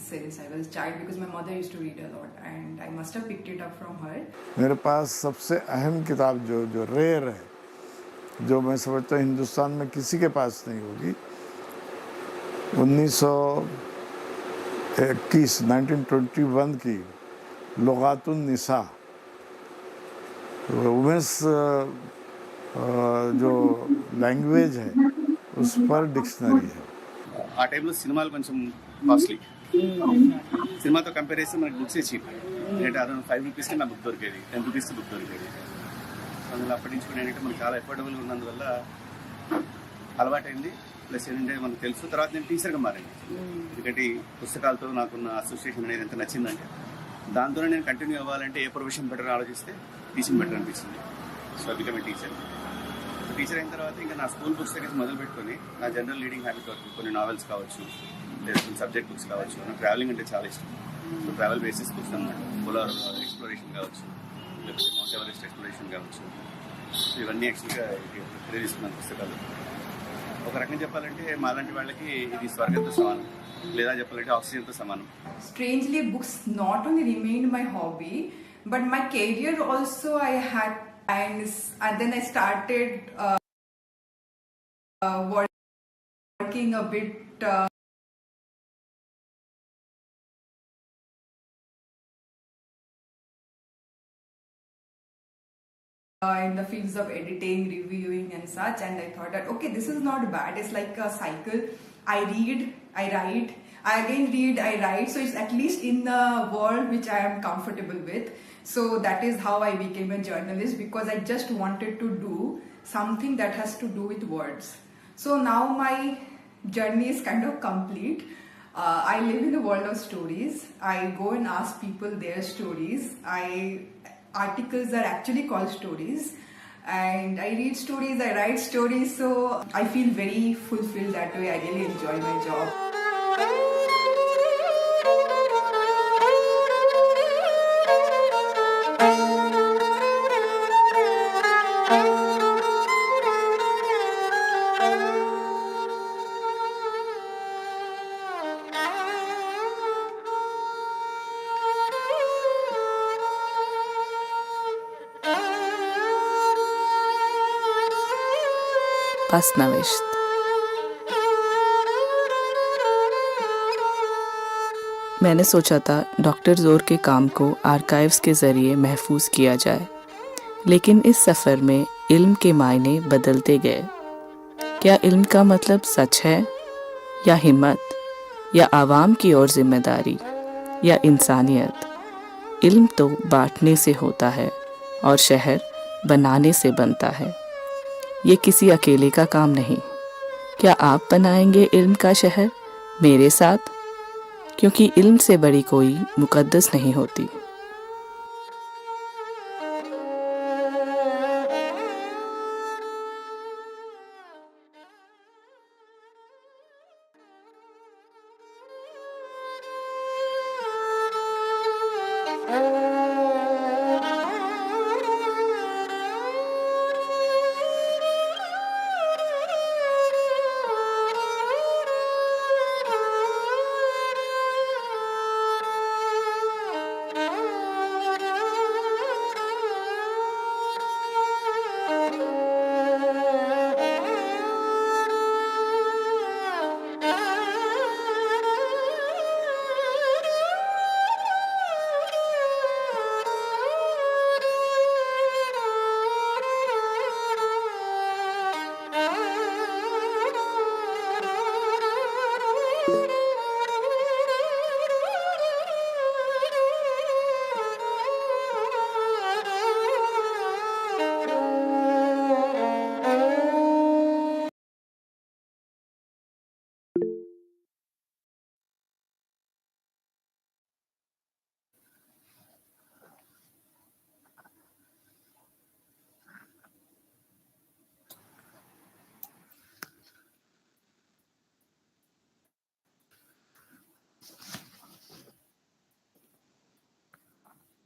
since I was a child because my mother used to read a lot and I must have picked it up from her. मेरे पास सबसे अहम किताब जो रेयर है, जो मैं समझता हूँ हिंदुस्तान में किसी के पास नहीं होगी, 1921 की लुगातुन निसा, वुमेन्स जो लैंग्वेज है उस पर डिक्शनरी है. ఆ టైంలో సినిమాలు కొంచెం కాస్ట్లీ. సినిమాతో కంపేర్ చేస్తే మనకి బుక్సే చీప్. ఏంటంటే అరౌండ్ 5 రూపీస్కి నా బుక్ దొరికేది, 10 రూపీస్కి బుక్ దొరికేది. అందులో అప్పటి నుంచి కూడా ఏంటంటే మనకి చాలా ఎఫోర్డబుల్గా ఉన్నందువల్ల అలవాటైంది. ప్లస్ ఏంటంటే మనకు తెలుసు. తర్వాత నేను టీచర్గా మారాను. ఎందుకంటే పుస్తకాలతో నాకున్న అసోసియేషన్ అనేది ఎంత నచ్చిందంటే దాంతోనే నేను కంటిన్యూ అవ్వాలంటే ఏ ప్రొఫెషన్ బెటర్ ఆలోచిస్తే టీచింగ్ బెటర్ అనిపించింది. So become a teacher. Teacher అయిన తర్వాత ఇంకా నా స్కూల్ బుక్స్ దగ్గర మొదలు పెట్టుకొని నా జనరల్ రీడింగ్ హ్యాబిట్ వరకు కొన్ని నావెల్స్ కావచ్చు, లేదా కొన్ని సబ్జెక్ట్ బుక్స్ కావచ్చు. నాకు ట్రావెలింగ్ అంటే చాలా ఇష్టం. సో ట్రావెల్ బేసిస్ బుక్స్ అనమాట. పోలార్ ఎక్స్ప్లోరేషన్ కావచ్చు, లేకపోతే మౌంట్ ఎవరెస్ట్ ఎక్స్ప్లోరేషన్ కావచ్చు. ఇవన్నీ యాక్చువల్గా ప్రిపేర్ చేసుకున్నాను పుస్తకాలు. ఒక రకంగా చెప్పాలంటే మాలాంటి వాళ్ళకి ఇది స్వర్గంతో సమానం, లేదా చెప్పాలంటే ఆక్సిజన్తో సమానం. Strangely, books not only remained my hobby, but my career also I had, and then I started working a bit in the fields of editing, reviewing and such, and I thought that okay, this is not bad. It's like a cycle. I read, I write, I again read, I write. So it's at least in the world which I am comfortable with. So that is how I became a journalist, because I just wanted to do something that has to do with words. So now my journey is kind of complete. I live in the world of stories. I go and ask people their stories. Articles are actually called stories, and I read stories, I write stories, so I feel very fulfilled that way. I really enjoy my job. पसनविश्त मैंने सोचा था doctor जोर के काम को archives के ज़रिए महफूज किया जाए, लेकिन इस सफ़र में इल्म के मायने बदलते गए। क्या इल्म का मतलब सच है, या हिम्मत, या आवाम की ओर जिम्मेदारी, या इंसानियत? इल्म तो बांटने से होता है और शहर बनाने से बनता है। ये किसी अकेले का काम नहीं। क्या आप बनाएंगे इल्म का शहर मेरे साथ? क्योंकि इल्म से बड़ी कोई मुकद्दस नहीं होती।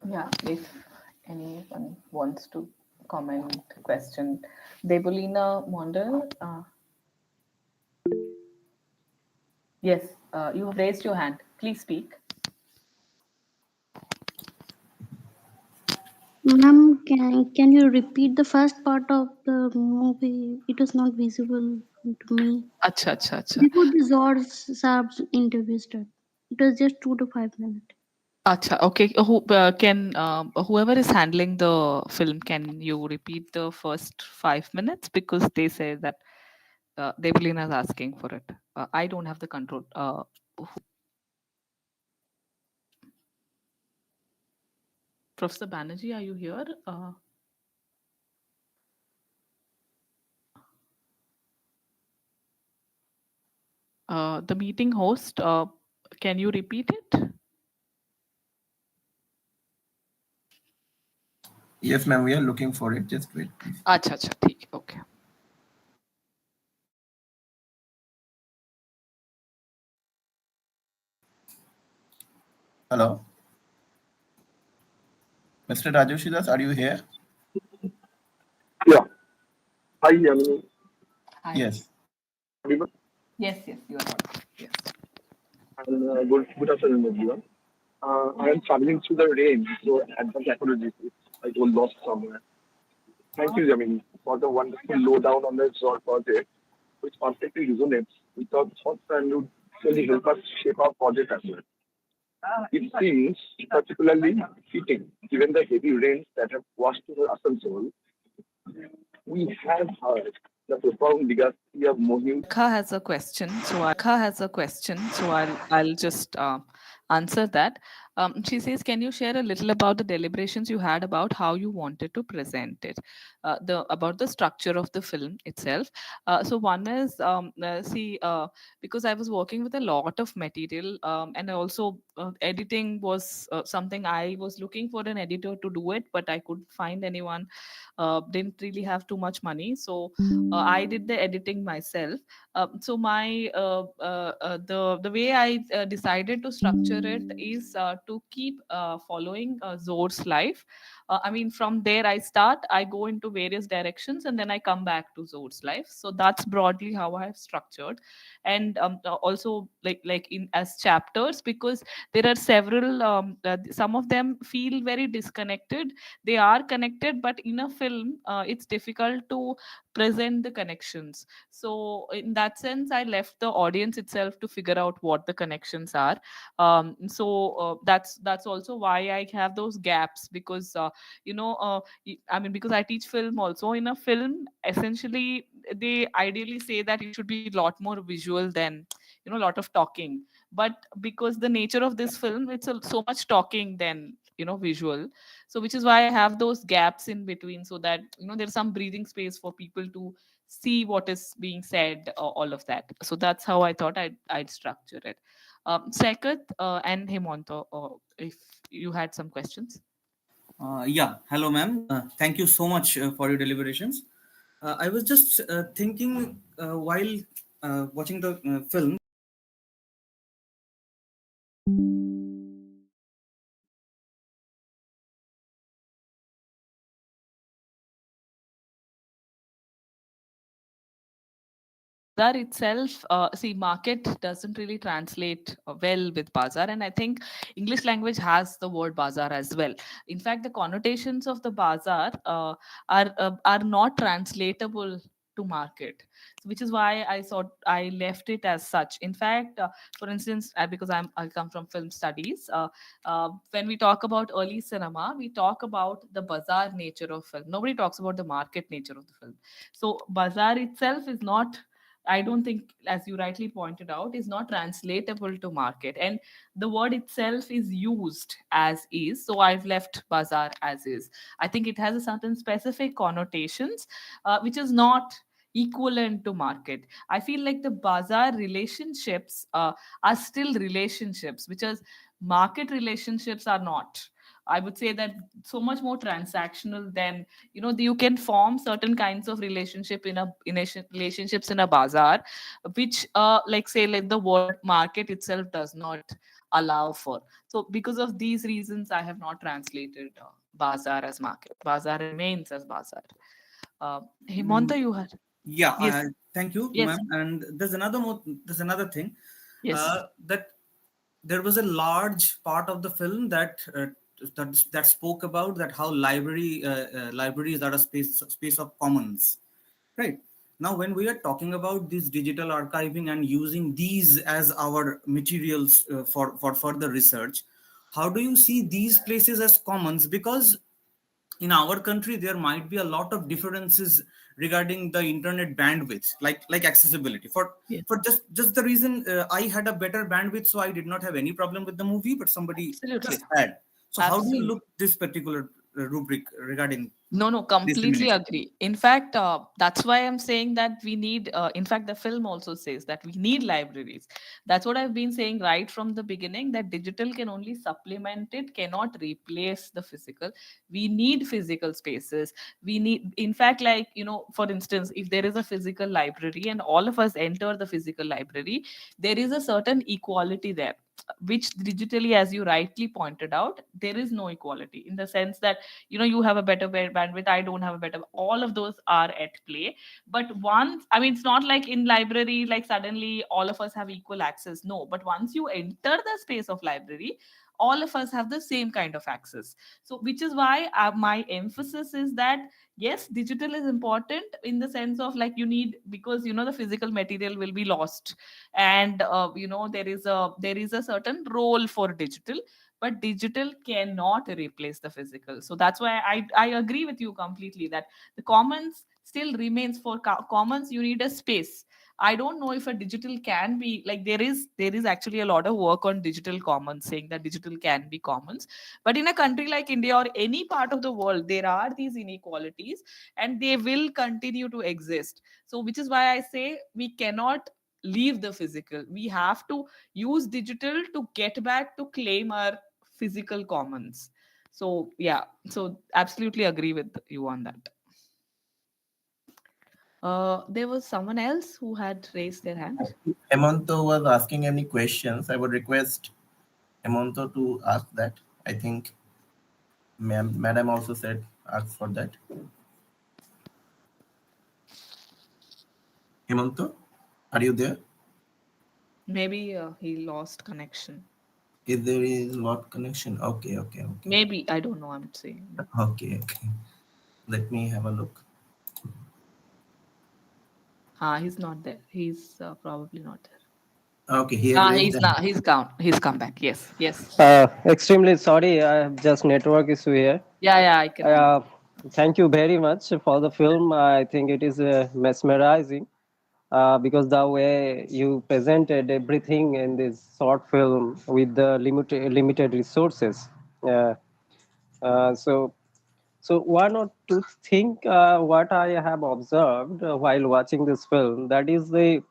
Yeah, if anyone wants to comment, question. Debulina Mondal, yes, you have raised your hand. Please speak. Ma'am, can you repeat the first part of the movie? It was not visible to me. Acha, acha, acha. Before the Zord Saab's interview started. It was just 2 to 5 minutes. Acha, okay. Whoever is handling the film, can you repeat the first 5 minutes? Because they say that Debulina is asking for it. I don't have the control. Professor Banerjee, are you here? The meeting host, can you repeat it? Yes, ma'am, we are looking for it. Just wait, please. Acha, acha, theek, okay. Hello, Mr. Raju Shidas, are you here? Yeah. Hi, Yamini. Hi. Yes. Everyone. Yes, yes, you are on. Yes. And good afternoon, everyone. I am traveling through the rain, so advanced apologies if I got lost somewhere. Thank you, Yamini, for the wonderful lowdown on the Zor project, which perfectly resonates with our thoughts and would really help us shape our project as well. It seems particularly fitting, given the heavy rains that have washed over Asansol. We have heard the profound legacy of Mohim. Kha has a question, so I'll just answer that. She says, can you share a little about the deliberations you had about how you wanted to present it, about the structure of the film itself? So one is, because I was working with a lot of material, and also editing was something I was looking for an editor to do it, but I couldn't find anyone. Didn't really have too much money, so I did the editing myself. So my the way I decided to structure it is to keep following Zore's life. I mean, from there I start, I go into various directions, and then I come back to Zore's life. So that's broadly how I have structured, and also like in as chapters, because there are several. Some of them feel very disconnected. They are connected, but in a film, it's difficult to present the connections. So in that sense, I left the audience itself to figure out what the connections are. That's also why I have those gaps, because I mean, because I teach film also. In a film, essentially, they ideally say that it should be a lot more visual than a lot of talking. But because the nature of this film, it's so much talking than visual. So which is why I have those gaps in between, so that there's some breathing space for people to see what is being said, all of that. So that's how I thought I'd structure it. Sekat and Hemanto, if you had some questions. Yeah, hello, ma'am. Thank you so much for your deliberations. I was just thinking while watching the film. Bazaar itself, see, market doesn't really translate well with bazaar, and I think English language has the word bazaar as well. In fact, the connotations of the bazaar are not translatable to market, which is why I thought I left it as such. In fact, for instance, because I come from film studies, when we talk about early cinema, we talk about the bazaar nature of film. Nobody talks about the market nature of the film. So bazaar itself is not, I don't think, as you rightly pointed out, is not translatable to market. And the word itself is used as is. So I've left bazaar as is. I think it has a certain specific connotations, which is not equivalent to market. I feel like the bazaar relationships are still relationships, which is market relationships are not. I would say that so much more transactional than, you can form certain kinds of relationship relationships in a bazaar, which like the word market itself does not allow for. So because of these reasons, I have not translated bazaar as market. Bazaar remains as bazaar. Himanta, you had. Yeah, Yes. thank you, Yes. ma'am. And there's another thing, Yes. that there was a large part of the film that spoke about that how libraries are a space of commons, right? Now, when we are talking about this digital archiving and using these as our materials for further research, how do you see these places as commons? Because in our country there might be a lot of differences regarding the internet bandwidth, like accessibility. For just the reason I had a better bandwidth, so I did not have any problem with the movie, but somebody Absolutely. just had. So how do you Absolutely. look this particular rubric regarding No, completely dissemination? agree. In fact, that's why I'm saying that we need, in fact, the film also says that we need libraries. That's what I've been saying right from the beginning, that digital can only supplement it, cannot replace the physical. We need physical spaces. We need, in fact, like, for instance, if there is a physical library and all of us enter the physical library, there is a certain equality there, which digitally, as you rightly pointed out, there is no equality, in the sense that you have a better bandwidth, I don't have a better, all of those are at play. But once, I mean, it's not like in library, like suddenly all of us have equal access. No, but once you enter the space of library, all of us have the same kind of access. So which is why my emphasis is that yes, digital is important, in the sense of, like, you need, because the physical material will be lost, and there is a certain role for digital. but digital cannot replace the physical. So that's why I agree with you completely that the commons still remains. For commons you need a space. I don't know if a digital can be like, there is actually a lot of work on digital commons saying that digital can be commons, but in a country like India or any part of the world, there are these inequalities and they will continue to exist. So which is why I say we cannot leave the physical. We have to use digital to get back to claim our physical commons. So yeah, so absolutely agree with you on that. There was someone else who had raised their hand. Hemanto was asking any questions. I would request Hemanto to ask that. I think Madam also said ask for that. Hemanto, are you there? Maybe he lost connection. If there is not connection, okay. Maybe, I don't know, I'm saying. Okay. Let me have a look. He's not there. He's probably not there. Okay, he has raised He's the not. He's gone. He's come back. Yes. Extremely sorry, I have just network issue here. Yeah, I can. Thank you very much for the film. I think it is mesmerizing because the way you presented everything in this short film with the limited resources. Uh, so one or two thing what I have observed while watching this film, that is the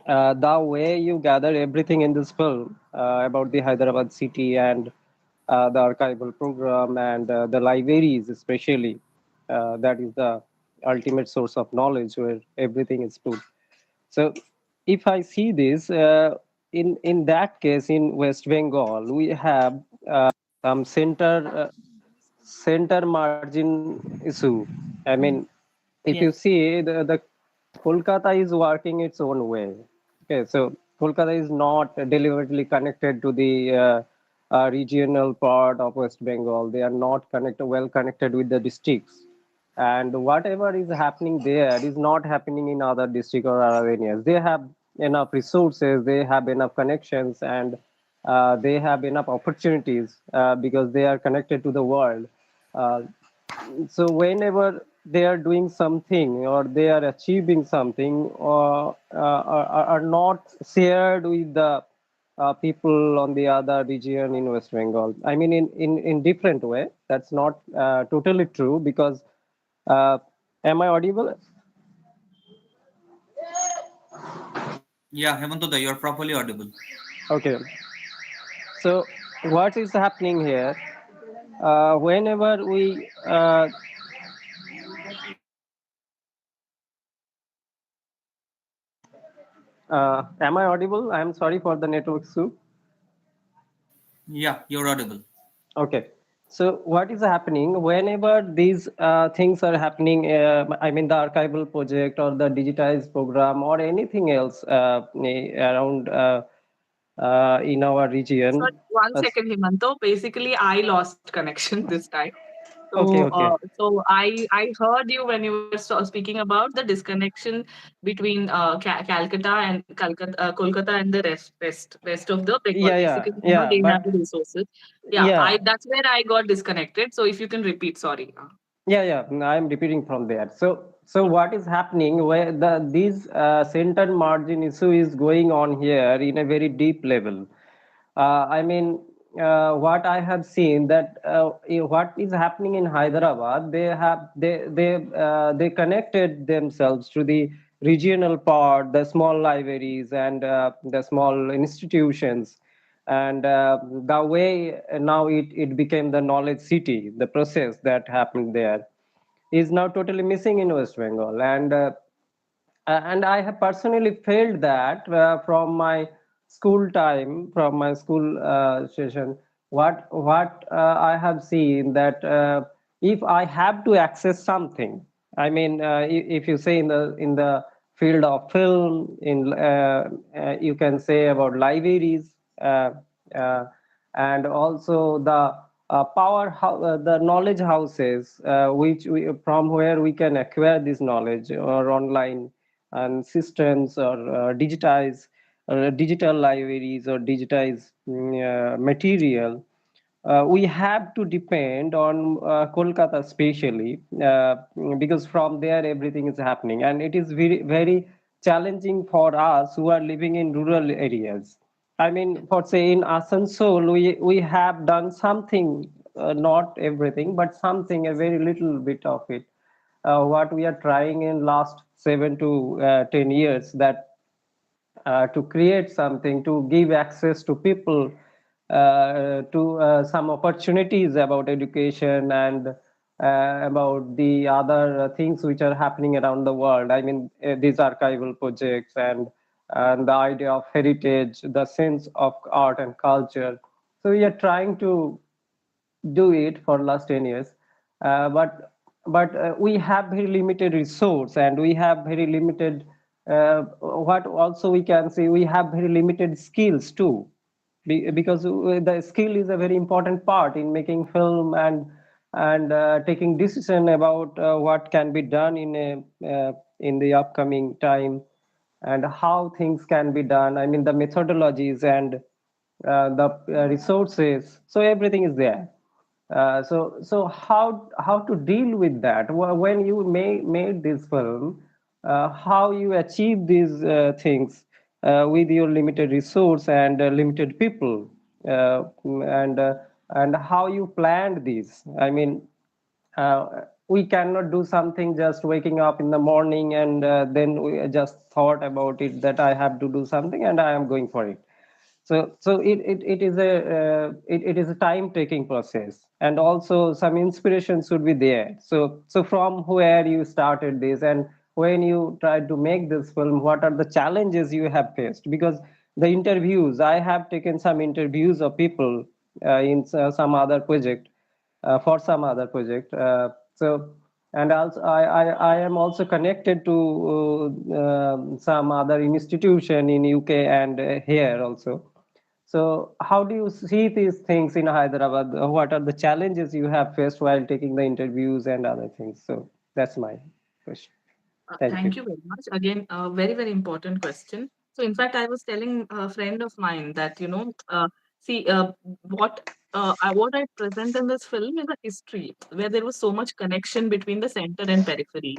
way you gather everything in this film about the Hyderabad city and the archival program and the libraries, especially. That is the ultimate source of knowledge where everything is put. So, if I see this, in that case, in West Bengal, we have some center margin issue. I mean, if you Yes. see the Kolkata is working its own way. Okay, so Kolkata is not deliberately connected to the regional part of West Bengal. They are not well connected with the districts, and whatever is happening there is not happening in other district or other areas. They have enough resources, they have enough connections, and they have enough opportunities because they are connected to the world. Uh, so whenever they are doing something or they are achieving something or are not shared with the people on the other region in West Bengal. I mean, in different way. That's not totally true because am I audible? Yeah, Hemanto, you're properly audible. Okay. So what is happening here? Whenever we am I audible? I'm sorry for the network issue. Yeah, you're audible. Okay. So what is happening whenever these things are happening? I mean, the archival project or the digitized program or anything else around in our region. Sorry, one second, Himanto. Basically, I lost connection this time. Okay, So, okay. I heard you when you were speaking about the disconnection between Calcutta and Kolkata and the rest of the Bengal. Yeah, yeah, Basically, yeah. they have But the resources. Yeah, yeah, that's where I got disconnected. So if you can repeat, sorry. yeah. I'm repeating from there. So what is happening where this center margin issue is going on here in a very deep level. I mean, what I have seen that what is happening in Hyderabad, they connected themselves to the regional part, the small libraries and the small institutions, and the way now it became the knowledge city. The process that happened there is now totally missing in West Bengal, and I have personally felt that from my school time, from my school session. What I have seen that if I have to access something, I mean, if you say in the field of film, you can say about libraries, uh, and also the the knowledge houses, from where we can acquire this knowledge or online and systems or digitize digital libraries or digitize material. we have to depend on Kolkata especially, because from there everything is happening, and it is very challenging for us who are living in rural areas. I mean, for say in Asansol, we have done something, not everything, but something, a very little bit of it. What we are trying in last 7 to 10 years, that to create something, to give access to people to some opportunities about education and about the other things which are happening around the world. I mean, these archival projects and the idea of heritage, the sense of art and culture. So we are trying to do it for last 10 years, but we have very limited resource, and we have very limited what also we can say, we have very limited skills too. Because the skill is a very important part in making film and taking decision about what can be done in the upcoming time, and how things can be done. I mean, the methodologies and the resources, so everything is there. So how to deal with that when you made this film, how you achieve these things with your limited resource and limited people, and how you planned this. I mean, we cannot do something just waking up in the morning and then we just thought about it that I have to do something and I am going for it. So it is a time taking process, and also some inspiration should be there. So from where you started this, and when you tried to make this film, what are the challenges you have faced? Because the interviews, I have taken some interviews of people in some other project, for some other project. So and also I am also connected to some other institution in UK and here also. So how do you see these things in Hyderabad? What are the challenges you have faced while taking the interviews and other things? So that's my question. Thank you. Thank you very much. Again, a very, very important question. So, in fact, I was telling a friend of mine that, see, what I present in this film is a history where there was so much connection between the center and periphery.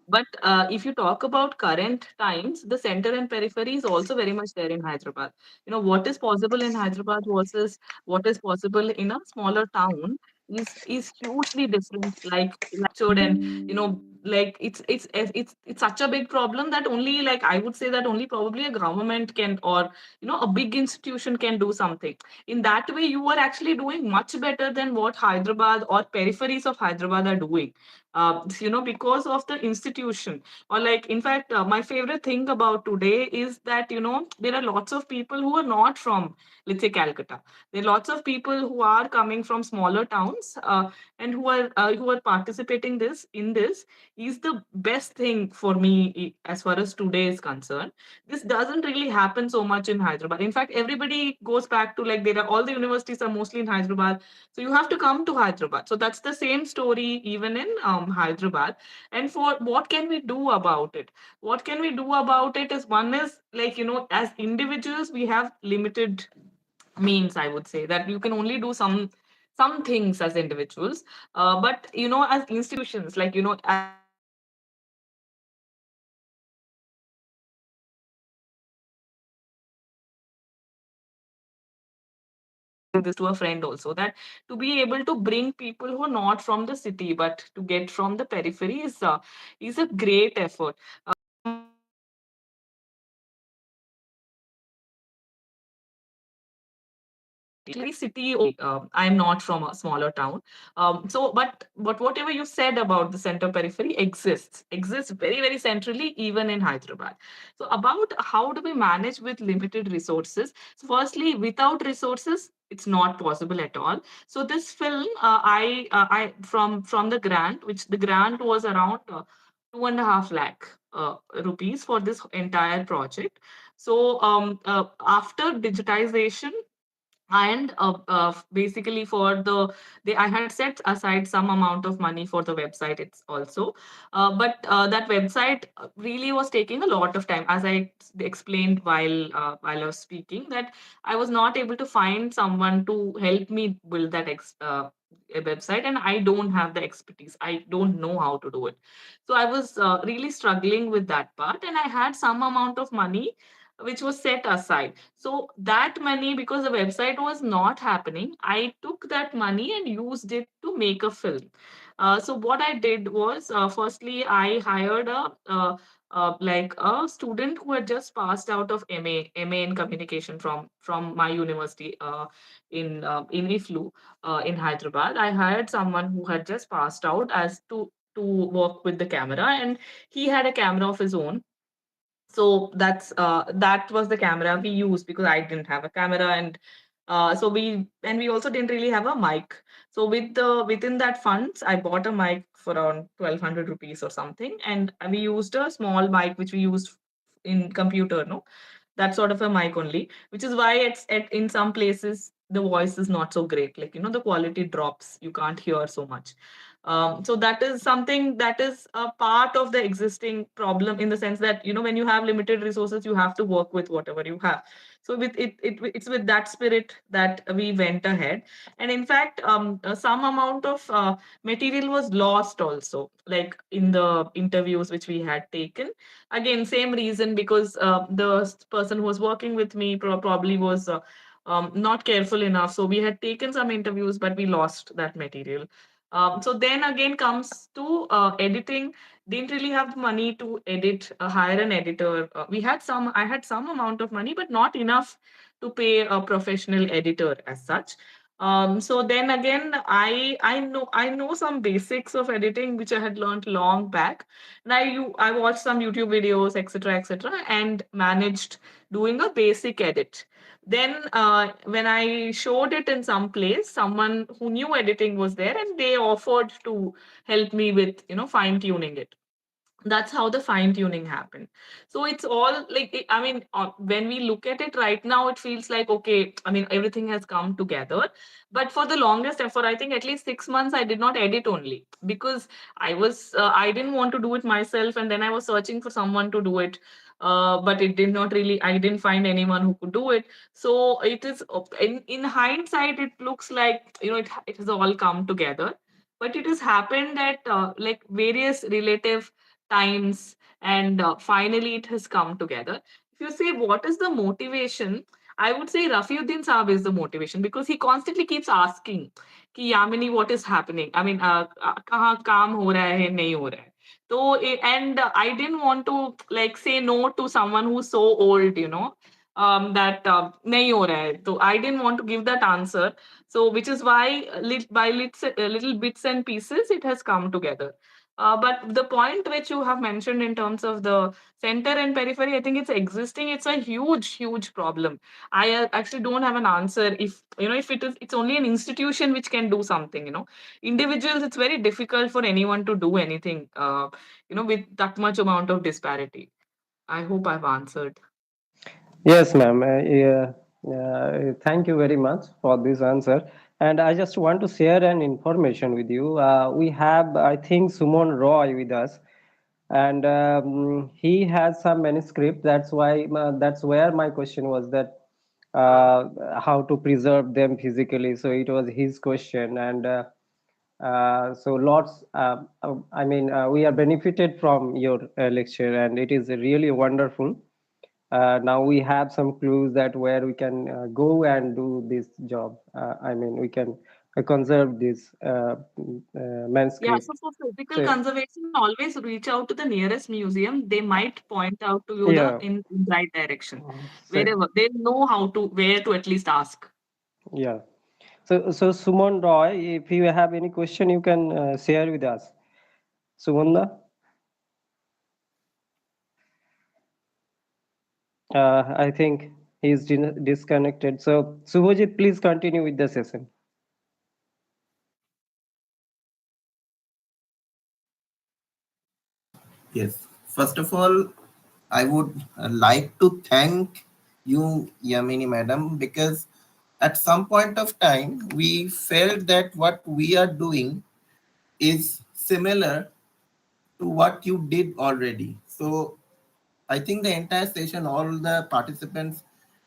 But if you talk about current times, the center and periphery is also very much there in Hyderabad. What is possible in Hyderabad versus what is possible in a smaller town is hugely different. Like and like it's such a big problem that only, like, I would say that only probably a government can, or a big institution can do something. In that way, you are actually doing much better than what Hyderabad or peripheries of Hyderabad are doing, because of the institution. Or, like, in fact, my favorite thing about today is that there are lots of people who are not from, let's say, Calcutta. There are lots of people who are coming from smaller towns, and who are participating this is the best thing for me, as far as today is concerned. This doesn't really happen so much in Hyderabad. In fact, everybody goes back to, like, there are all the universities are mostly in Hyderabad, so you have to come to Hyderabad. So that's the same story even in Hyderabad. And for what can we do about it? What can we do about it is, one is, like, as individuals, we have limited means. I would say that you can only do some things as individuals, but as institutions, like, as this to a friend also, that to be able to bring people who are not from the city but to get from the periphery is a great effort. Very city. I'm not from a smaller town. But whatever you said about the center periphery exists very, very centrally, even in Hyderabad. So, about how do we manage with limited resources? So, firstly, without resources, it's not possible at all. So this film, I from the grant, which the grant was around 2.5 lakh rupees for this entire project. So after digitization, And basically for I had set aside some amount of money for the website. It's also but that website really was taking a lot of time, as I explained while I was speaking, that I was not able to find someone to help me build that a website, and I don't have the expertise. I don't know how to do it. So I was really struggling with that part, and I had some amount of money which was set aside. So that money, because the website was not happening, I took that money and used it to make a film. So what I did was, firstly, I hired like a student who had just passed out of MA in communication from my university in IFLU in Hyderabad. I hired someone who had just passed out as to work with the camera, and he had a camera of his own. So that was the camera we used, because I didn't have a camera, and we also didn't really have a mic. So within that funds, I bought a mic for around 1,200 rupees or something, and we used a small mic which we used in computer, no, that sort of a mic only, which is why in some places the voice is not so great, like, the quality drops, you can't hear so much. So that is something that is a part of the existing problem, in the sense that, when you have limited resources, you have to work with whatever you have. So it's with that spirit that we went ahead. And in fact, some amount of material was lost also, like in the interviews which we had taken. Again, same reason, because the person who was working with me probably was not careful enough. So we had taken some interviews, but we lost that material. So then again comes to editing. Didn't really have the money to edit, hire an editor. I had some amount of money, but not enough to pay a professional editor as such. So then again, I know some basics of editing which I had learned long back, and I watched some YouTube videos, etc., and managed doing a basic edit. Then, when I showed it in some place, someone who knew editing was there, and they offered to help me with, fine tuning it. That's how the fine tuning happened. So it's all like, I mean, when we look at it right now, it feels like, okay, I mean, everything has come together. But for the longest time, for I think at least 6 months, I did not edit, only because I didn't want to do it myself, and then I was searching for someone to do it. But it did not really, I didn't find anyone who could do it. So it is, in hindsight, it looks like, it has all come together. But it has happened at like various relative times, and finally it has come together. If you say what is the motivation, I would say Rafiuddin Saab is the motivation, because he constantly keeps asking कि Yamini, what is happening? I mean, कहाँ काम हो रहा है, नहीं हो रहा है. So, and I didn't want to like say no to someone who's so old, that नहीं हो रहा है. So I didn't want to give that answer. So which is why by little bits and pieces it has come together. But the point which you have mentioned in terms of the center and periphery, I think it's existing. It's a huge, huge problem. I actually don't have an answer. If it's only an institution which can do something. Individuals, it's very difficult for anyone to do anything. With that much amount of disparity. I hope I've answered. Yes, ma'am. Yeah, thank you very much for this answer. And I just want to share an information with you. We have, I think, Sumon Roy with us, and he has some manuscript. That's where my question was, that how to preserve them physically. So it was his question, and so lots. I mean, we are benefited from your lecture, and it is really wonderful. Now we have some clues that where we can go and do this job. I mean, we can conserve this Yeah, manuscript. so for physical So conservation, always reach out to the nearest museum. They might point out to you the yeah, in right direction. so Wherever they know where to at least ask. yeah. So Sumon Roy, if you have any question, you can share with us. Sumanda, I think he's disconnected. So Subhajit, please continue with the session. Yes. First of all, I would like to thank you, Yamini madam, because at some point of time, we felt that what we are doing is similar to what you did already. So I think the entire session, all the participants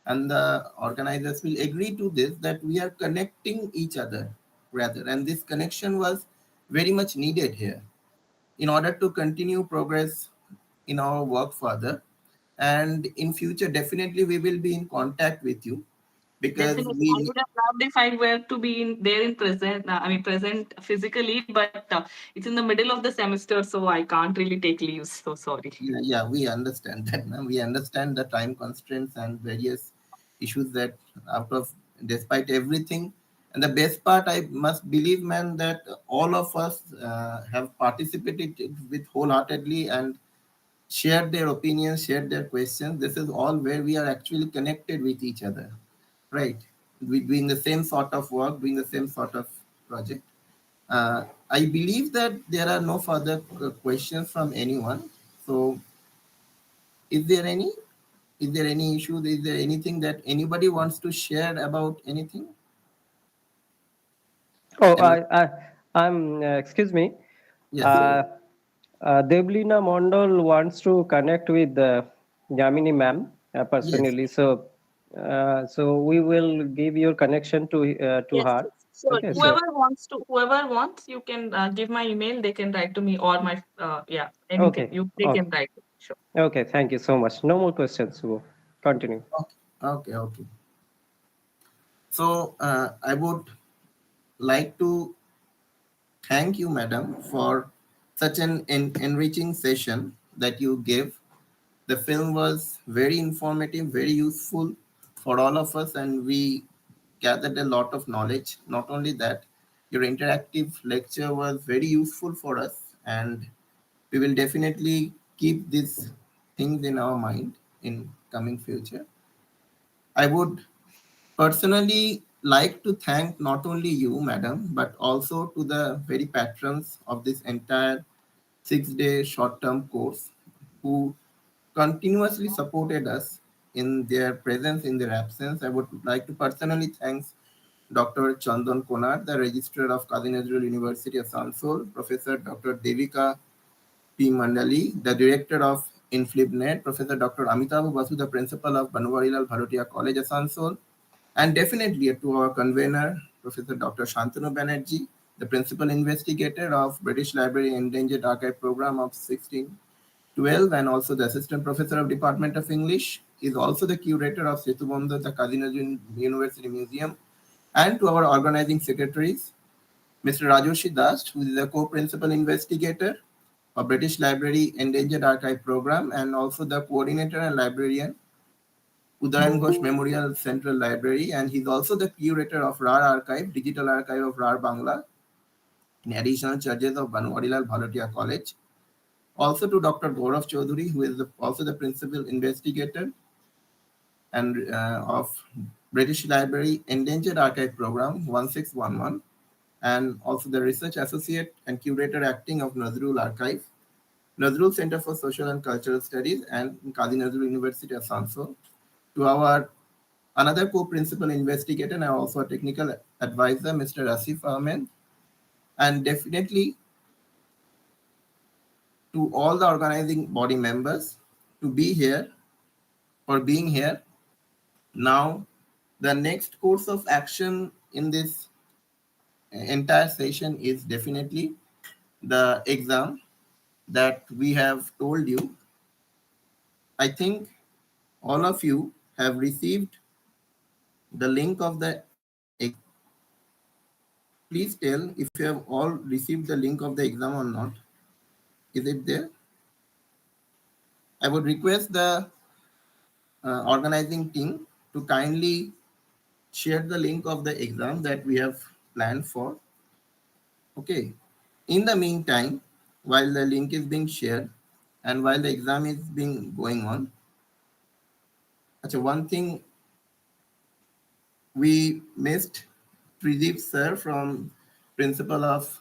and the organizers will agree to this, that we are connecting each other rather. And this connection was very much needed here in order to continue progress in our work further. And in future, definitely we will be in contact with you because Definitely, I we would have loved if I were to be in there in present. I mean, present physically, but it's in the middle of the semester, so I can't really take leaves. So sorry. yeah, we understand that. Now we understand the time constraints and various issues that out of despite everything. And the best part, I must believe, man, that all of us have participated with wholeheartedly and shared their opinions, shared their questions. This is all where we are actually connected with each other, right? We doing the same sort of work, doing the same sort of project. I believe that there are no further questions from anyone. So, is there any? Is there any issue? Is there anything that anybody wants to share about anything? Oh, Any? I'm, excuse me. Yes. Devlina Mondal wants to connect with Yamini ma'am Yes. personally. So we will give your connection to Yes, her. yes. Sure. Okay, so Whoever wants, you can give my email. They can write to me or my yeah, anything. okay, You they okay, can write. Sure. okay. Thank you so much. No more questions. Subbu. Continue. Okay. Okay. Okay. So I would like to thank you, madam, for such an enriching session that you gave. The film was very informative, very useful for all of us, and we gathered a lot of knowledge. Not only that, your interactive lecture was very useful for us, and we will definitely keep these things in our mind in coming future. I would personally like to thank not only you, madam, but also to the very patrons of this entire 6-day short-term course who continuously supported us in their presence, in their absence. I would like to personally thank Dr. Chandan Konar, the Registrar of Kazi Nazrul University of Sansol, Professor Dr. Devika P. Mandali, the Director of InflipNet, Professor Dr. Amitabh Basu, the Principal of Banwarilal Bharotia College, Asansol, and definitely to our convener, Professor Dr. Shantanu Banerjee, the Principal Investigator of British Library Endangered Archive Program of 1612, and also the Assistant Professor of Department of English. He is also the Curator of Setubandha, the Kazi Nazrul University Museum, and to our organizing secretaries, Mr. Rajoshi Das, who is the co-principal investigator of British Library Endangered Archive Program, and also the coordinator and librarian, Udayan Ghosh Memorial Central Library, and he's also the curator of RAR Archive, Digital Archive of RAR Bangla, in additional charges of Banwarilal Bhalotia College. Also to Dr. Gaurav Chaudhuri, who is also the principal investigator and of British Library Endangered Archive Program 1611, and also the research associate and curator acting of Nazrul Archive, Nazrul Center for Social and Cultural Studies, and Kazi Nazrul University of Sansol. To our another co-principal investigator and also a technical advisor, Mr. Asif Ahmed, and definitely to all the organizing body members to be here, for being here. Now, the next course of action in this entire session is definitely the exam that we have told you. I think all of you have received the link of the exam. Please tell if you have all received the link of the exam or not. Is it there? I would request the organizing team to kindly share the link of the exam that we have planned for. Okay. In the meantime, while the link is being shared and while the exam is being going on, actually one thing we missed, Trideep sir from principal of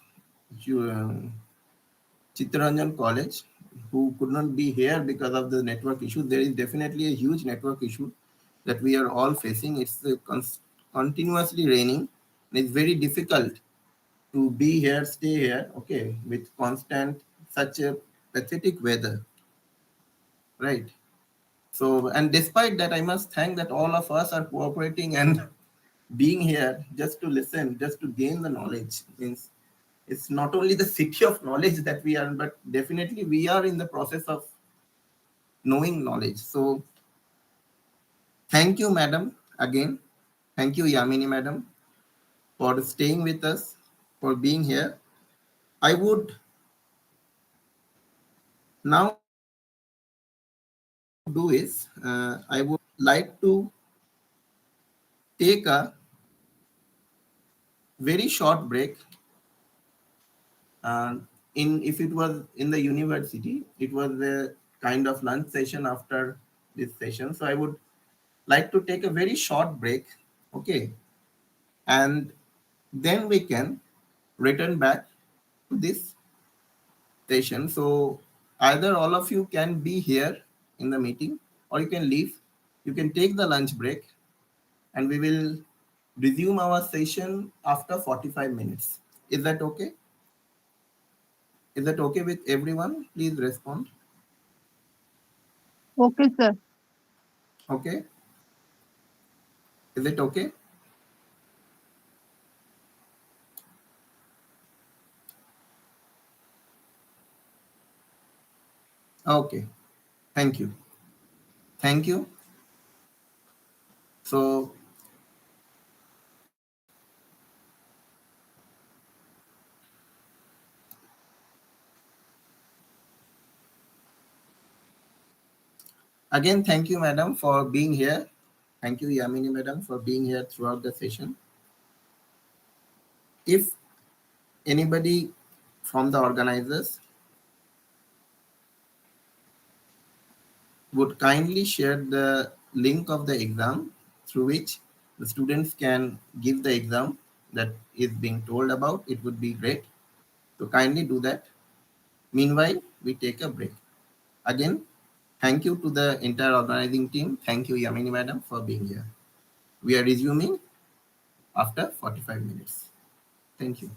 Chittaranjan College, who could not be here because of the network issue. There is definitely a huge network issue that we are all facing. It's continuously raining. It's very difficult to be here, stay here, okay, with constant such a pathetic weather, right? So, and despite that, I must thank that all of us are cooperating and being here just to listen, just to gain the knowledge. Means it's not only the city of knowledge that we are, but definitely we are in the process of knowing knowledge. So, thank you, madam, again. Thank you, Yamini, madam, for staying with us, for being here. I would now do is I would like to take a very short break. In if it was in the university, it was a kind of lunch session after this session. So I would like to take a very short break, okay, and then we can return back to this session. So either all of you can be here in the meeting, or you can leave. You can take the lunch break, and we will resume our session after 45 minutes. Is that okay? Is that okay with everyone? Please respond. Okay, sir. Okay. Is it okay? Okay. Thank you. Thank you. So again, thank you, madam, for being here. Thank you, Yamini, madam, for being here throughout the session. If anybody from the organizers would kindly share the link of the exam through which the students can give the exam that is being told about, it would be great. So kindly do that. Meanwhile, we take a break. Again, thank you to the entire organizing team. Thank you, Yamini madam, for being here. We are resuming after 45 minutes. Thank you.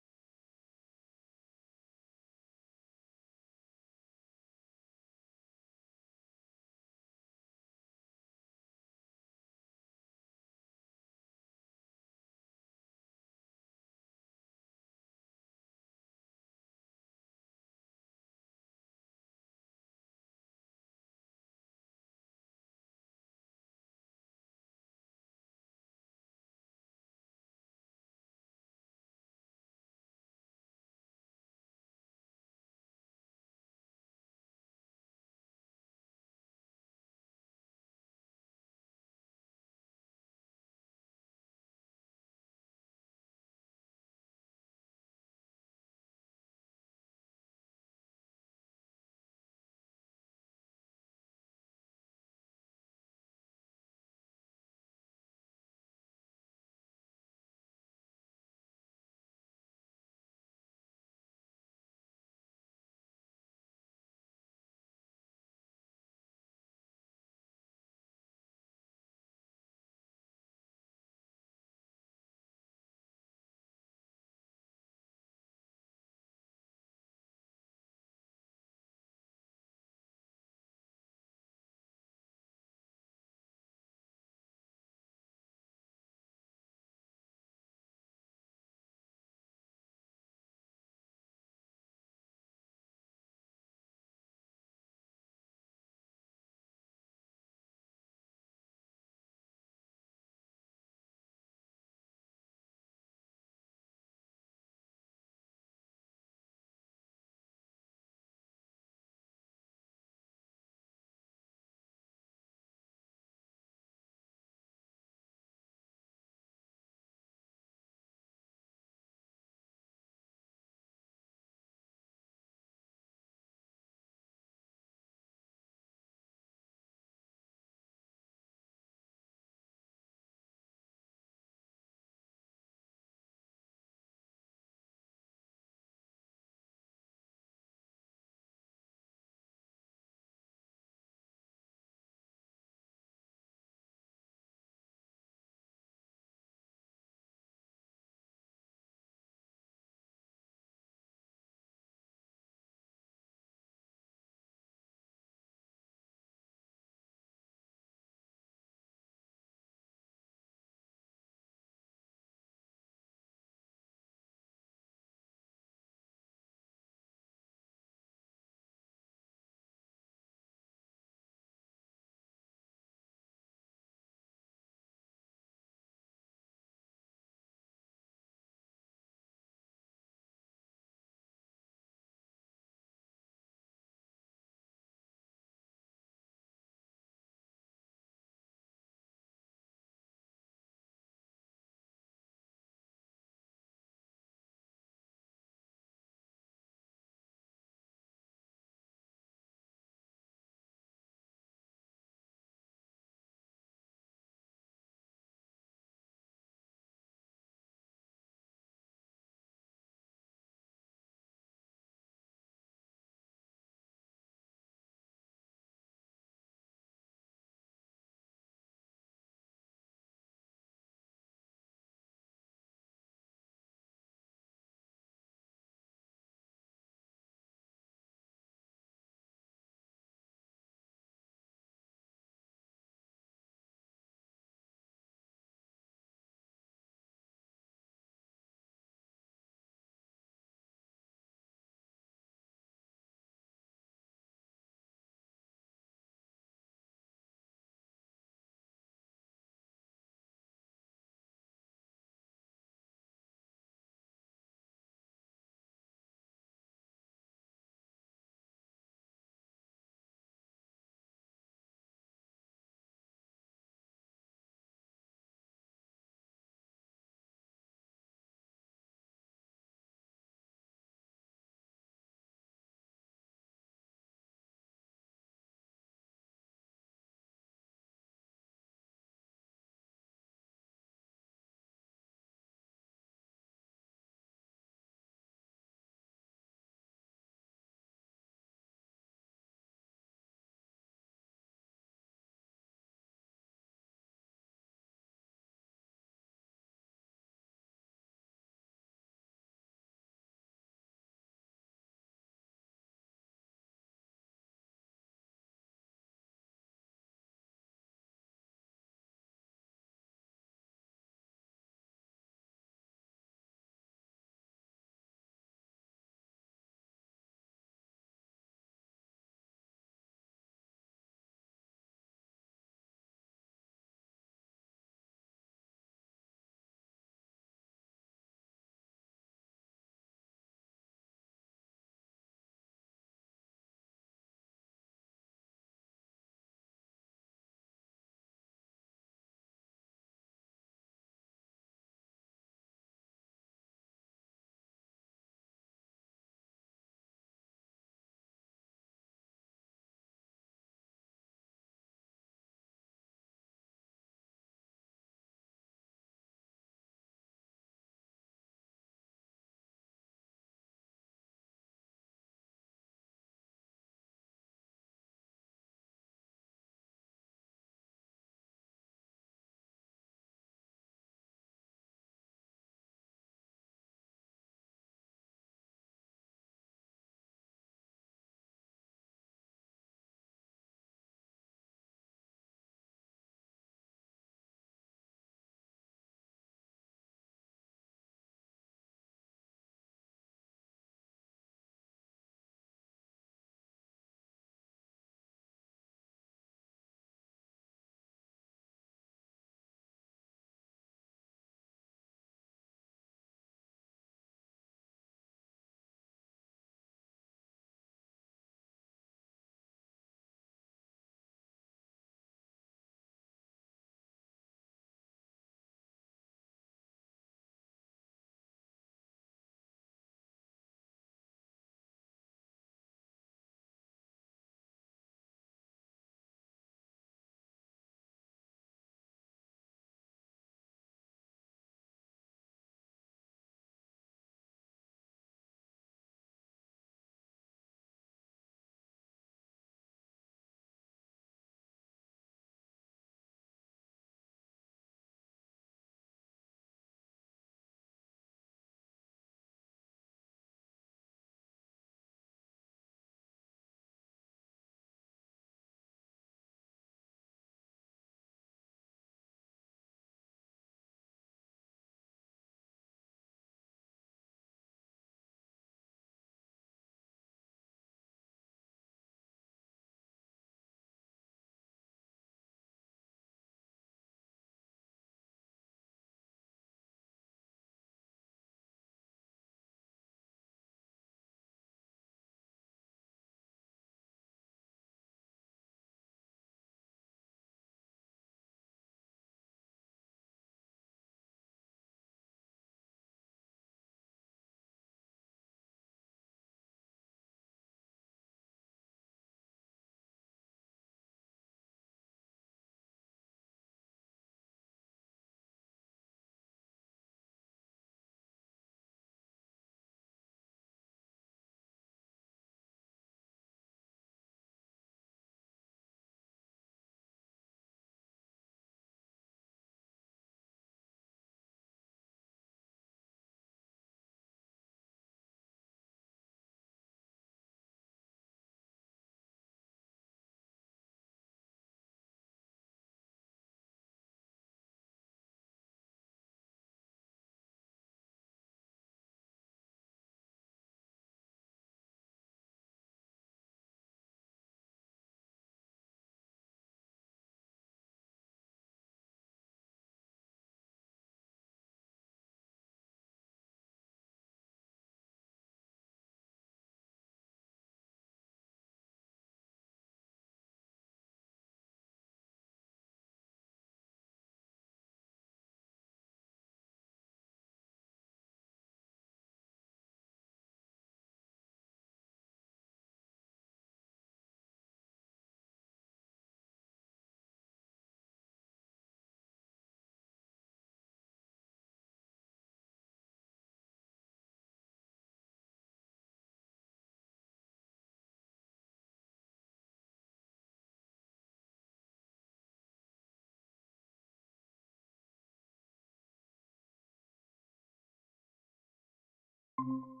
you.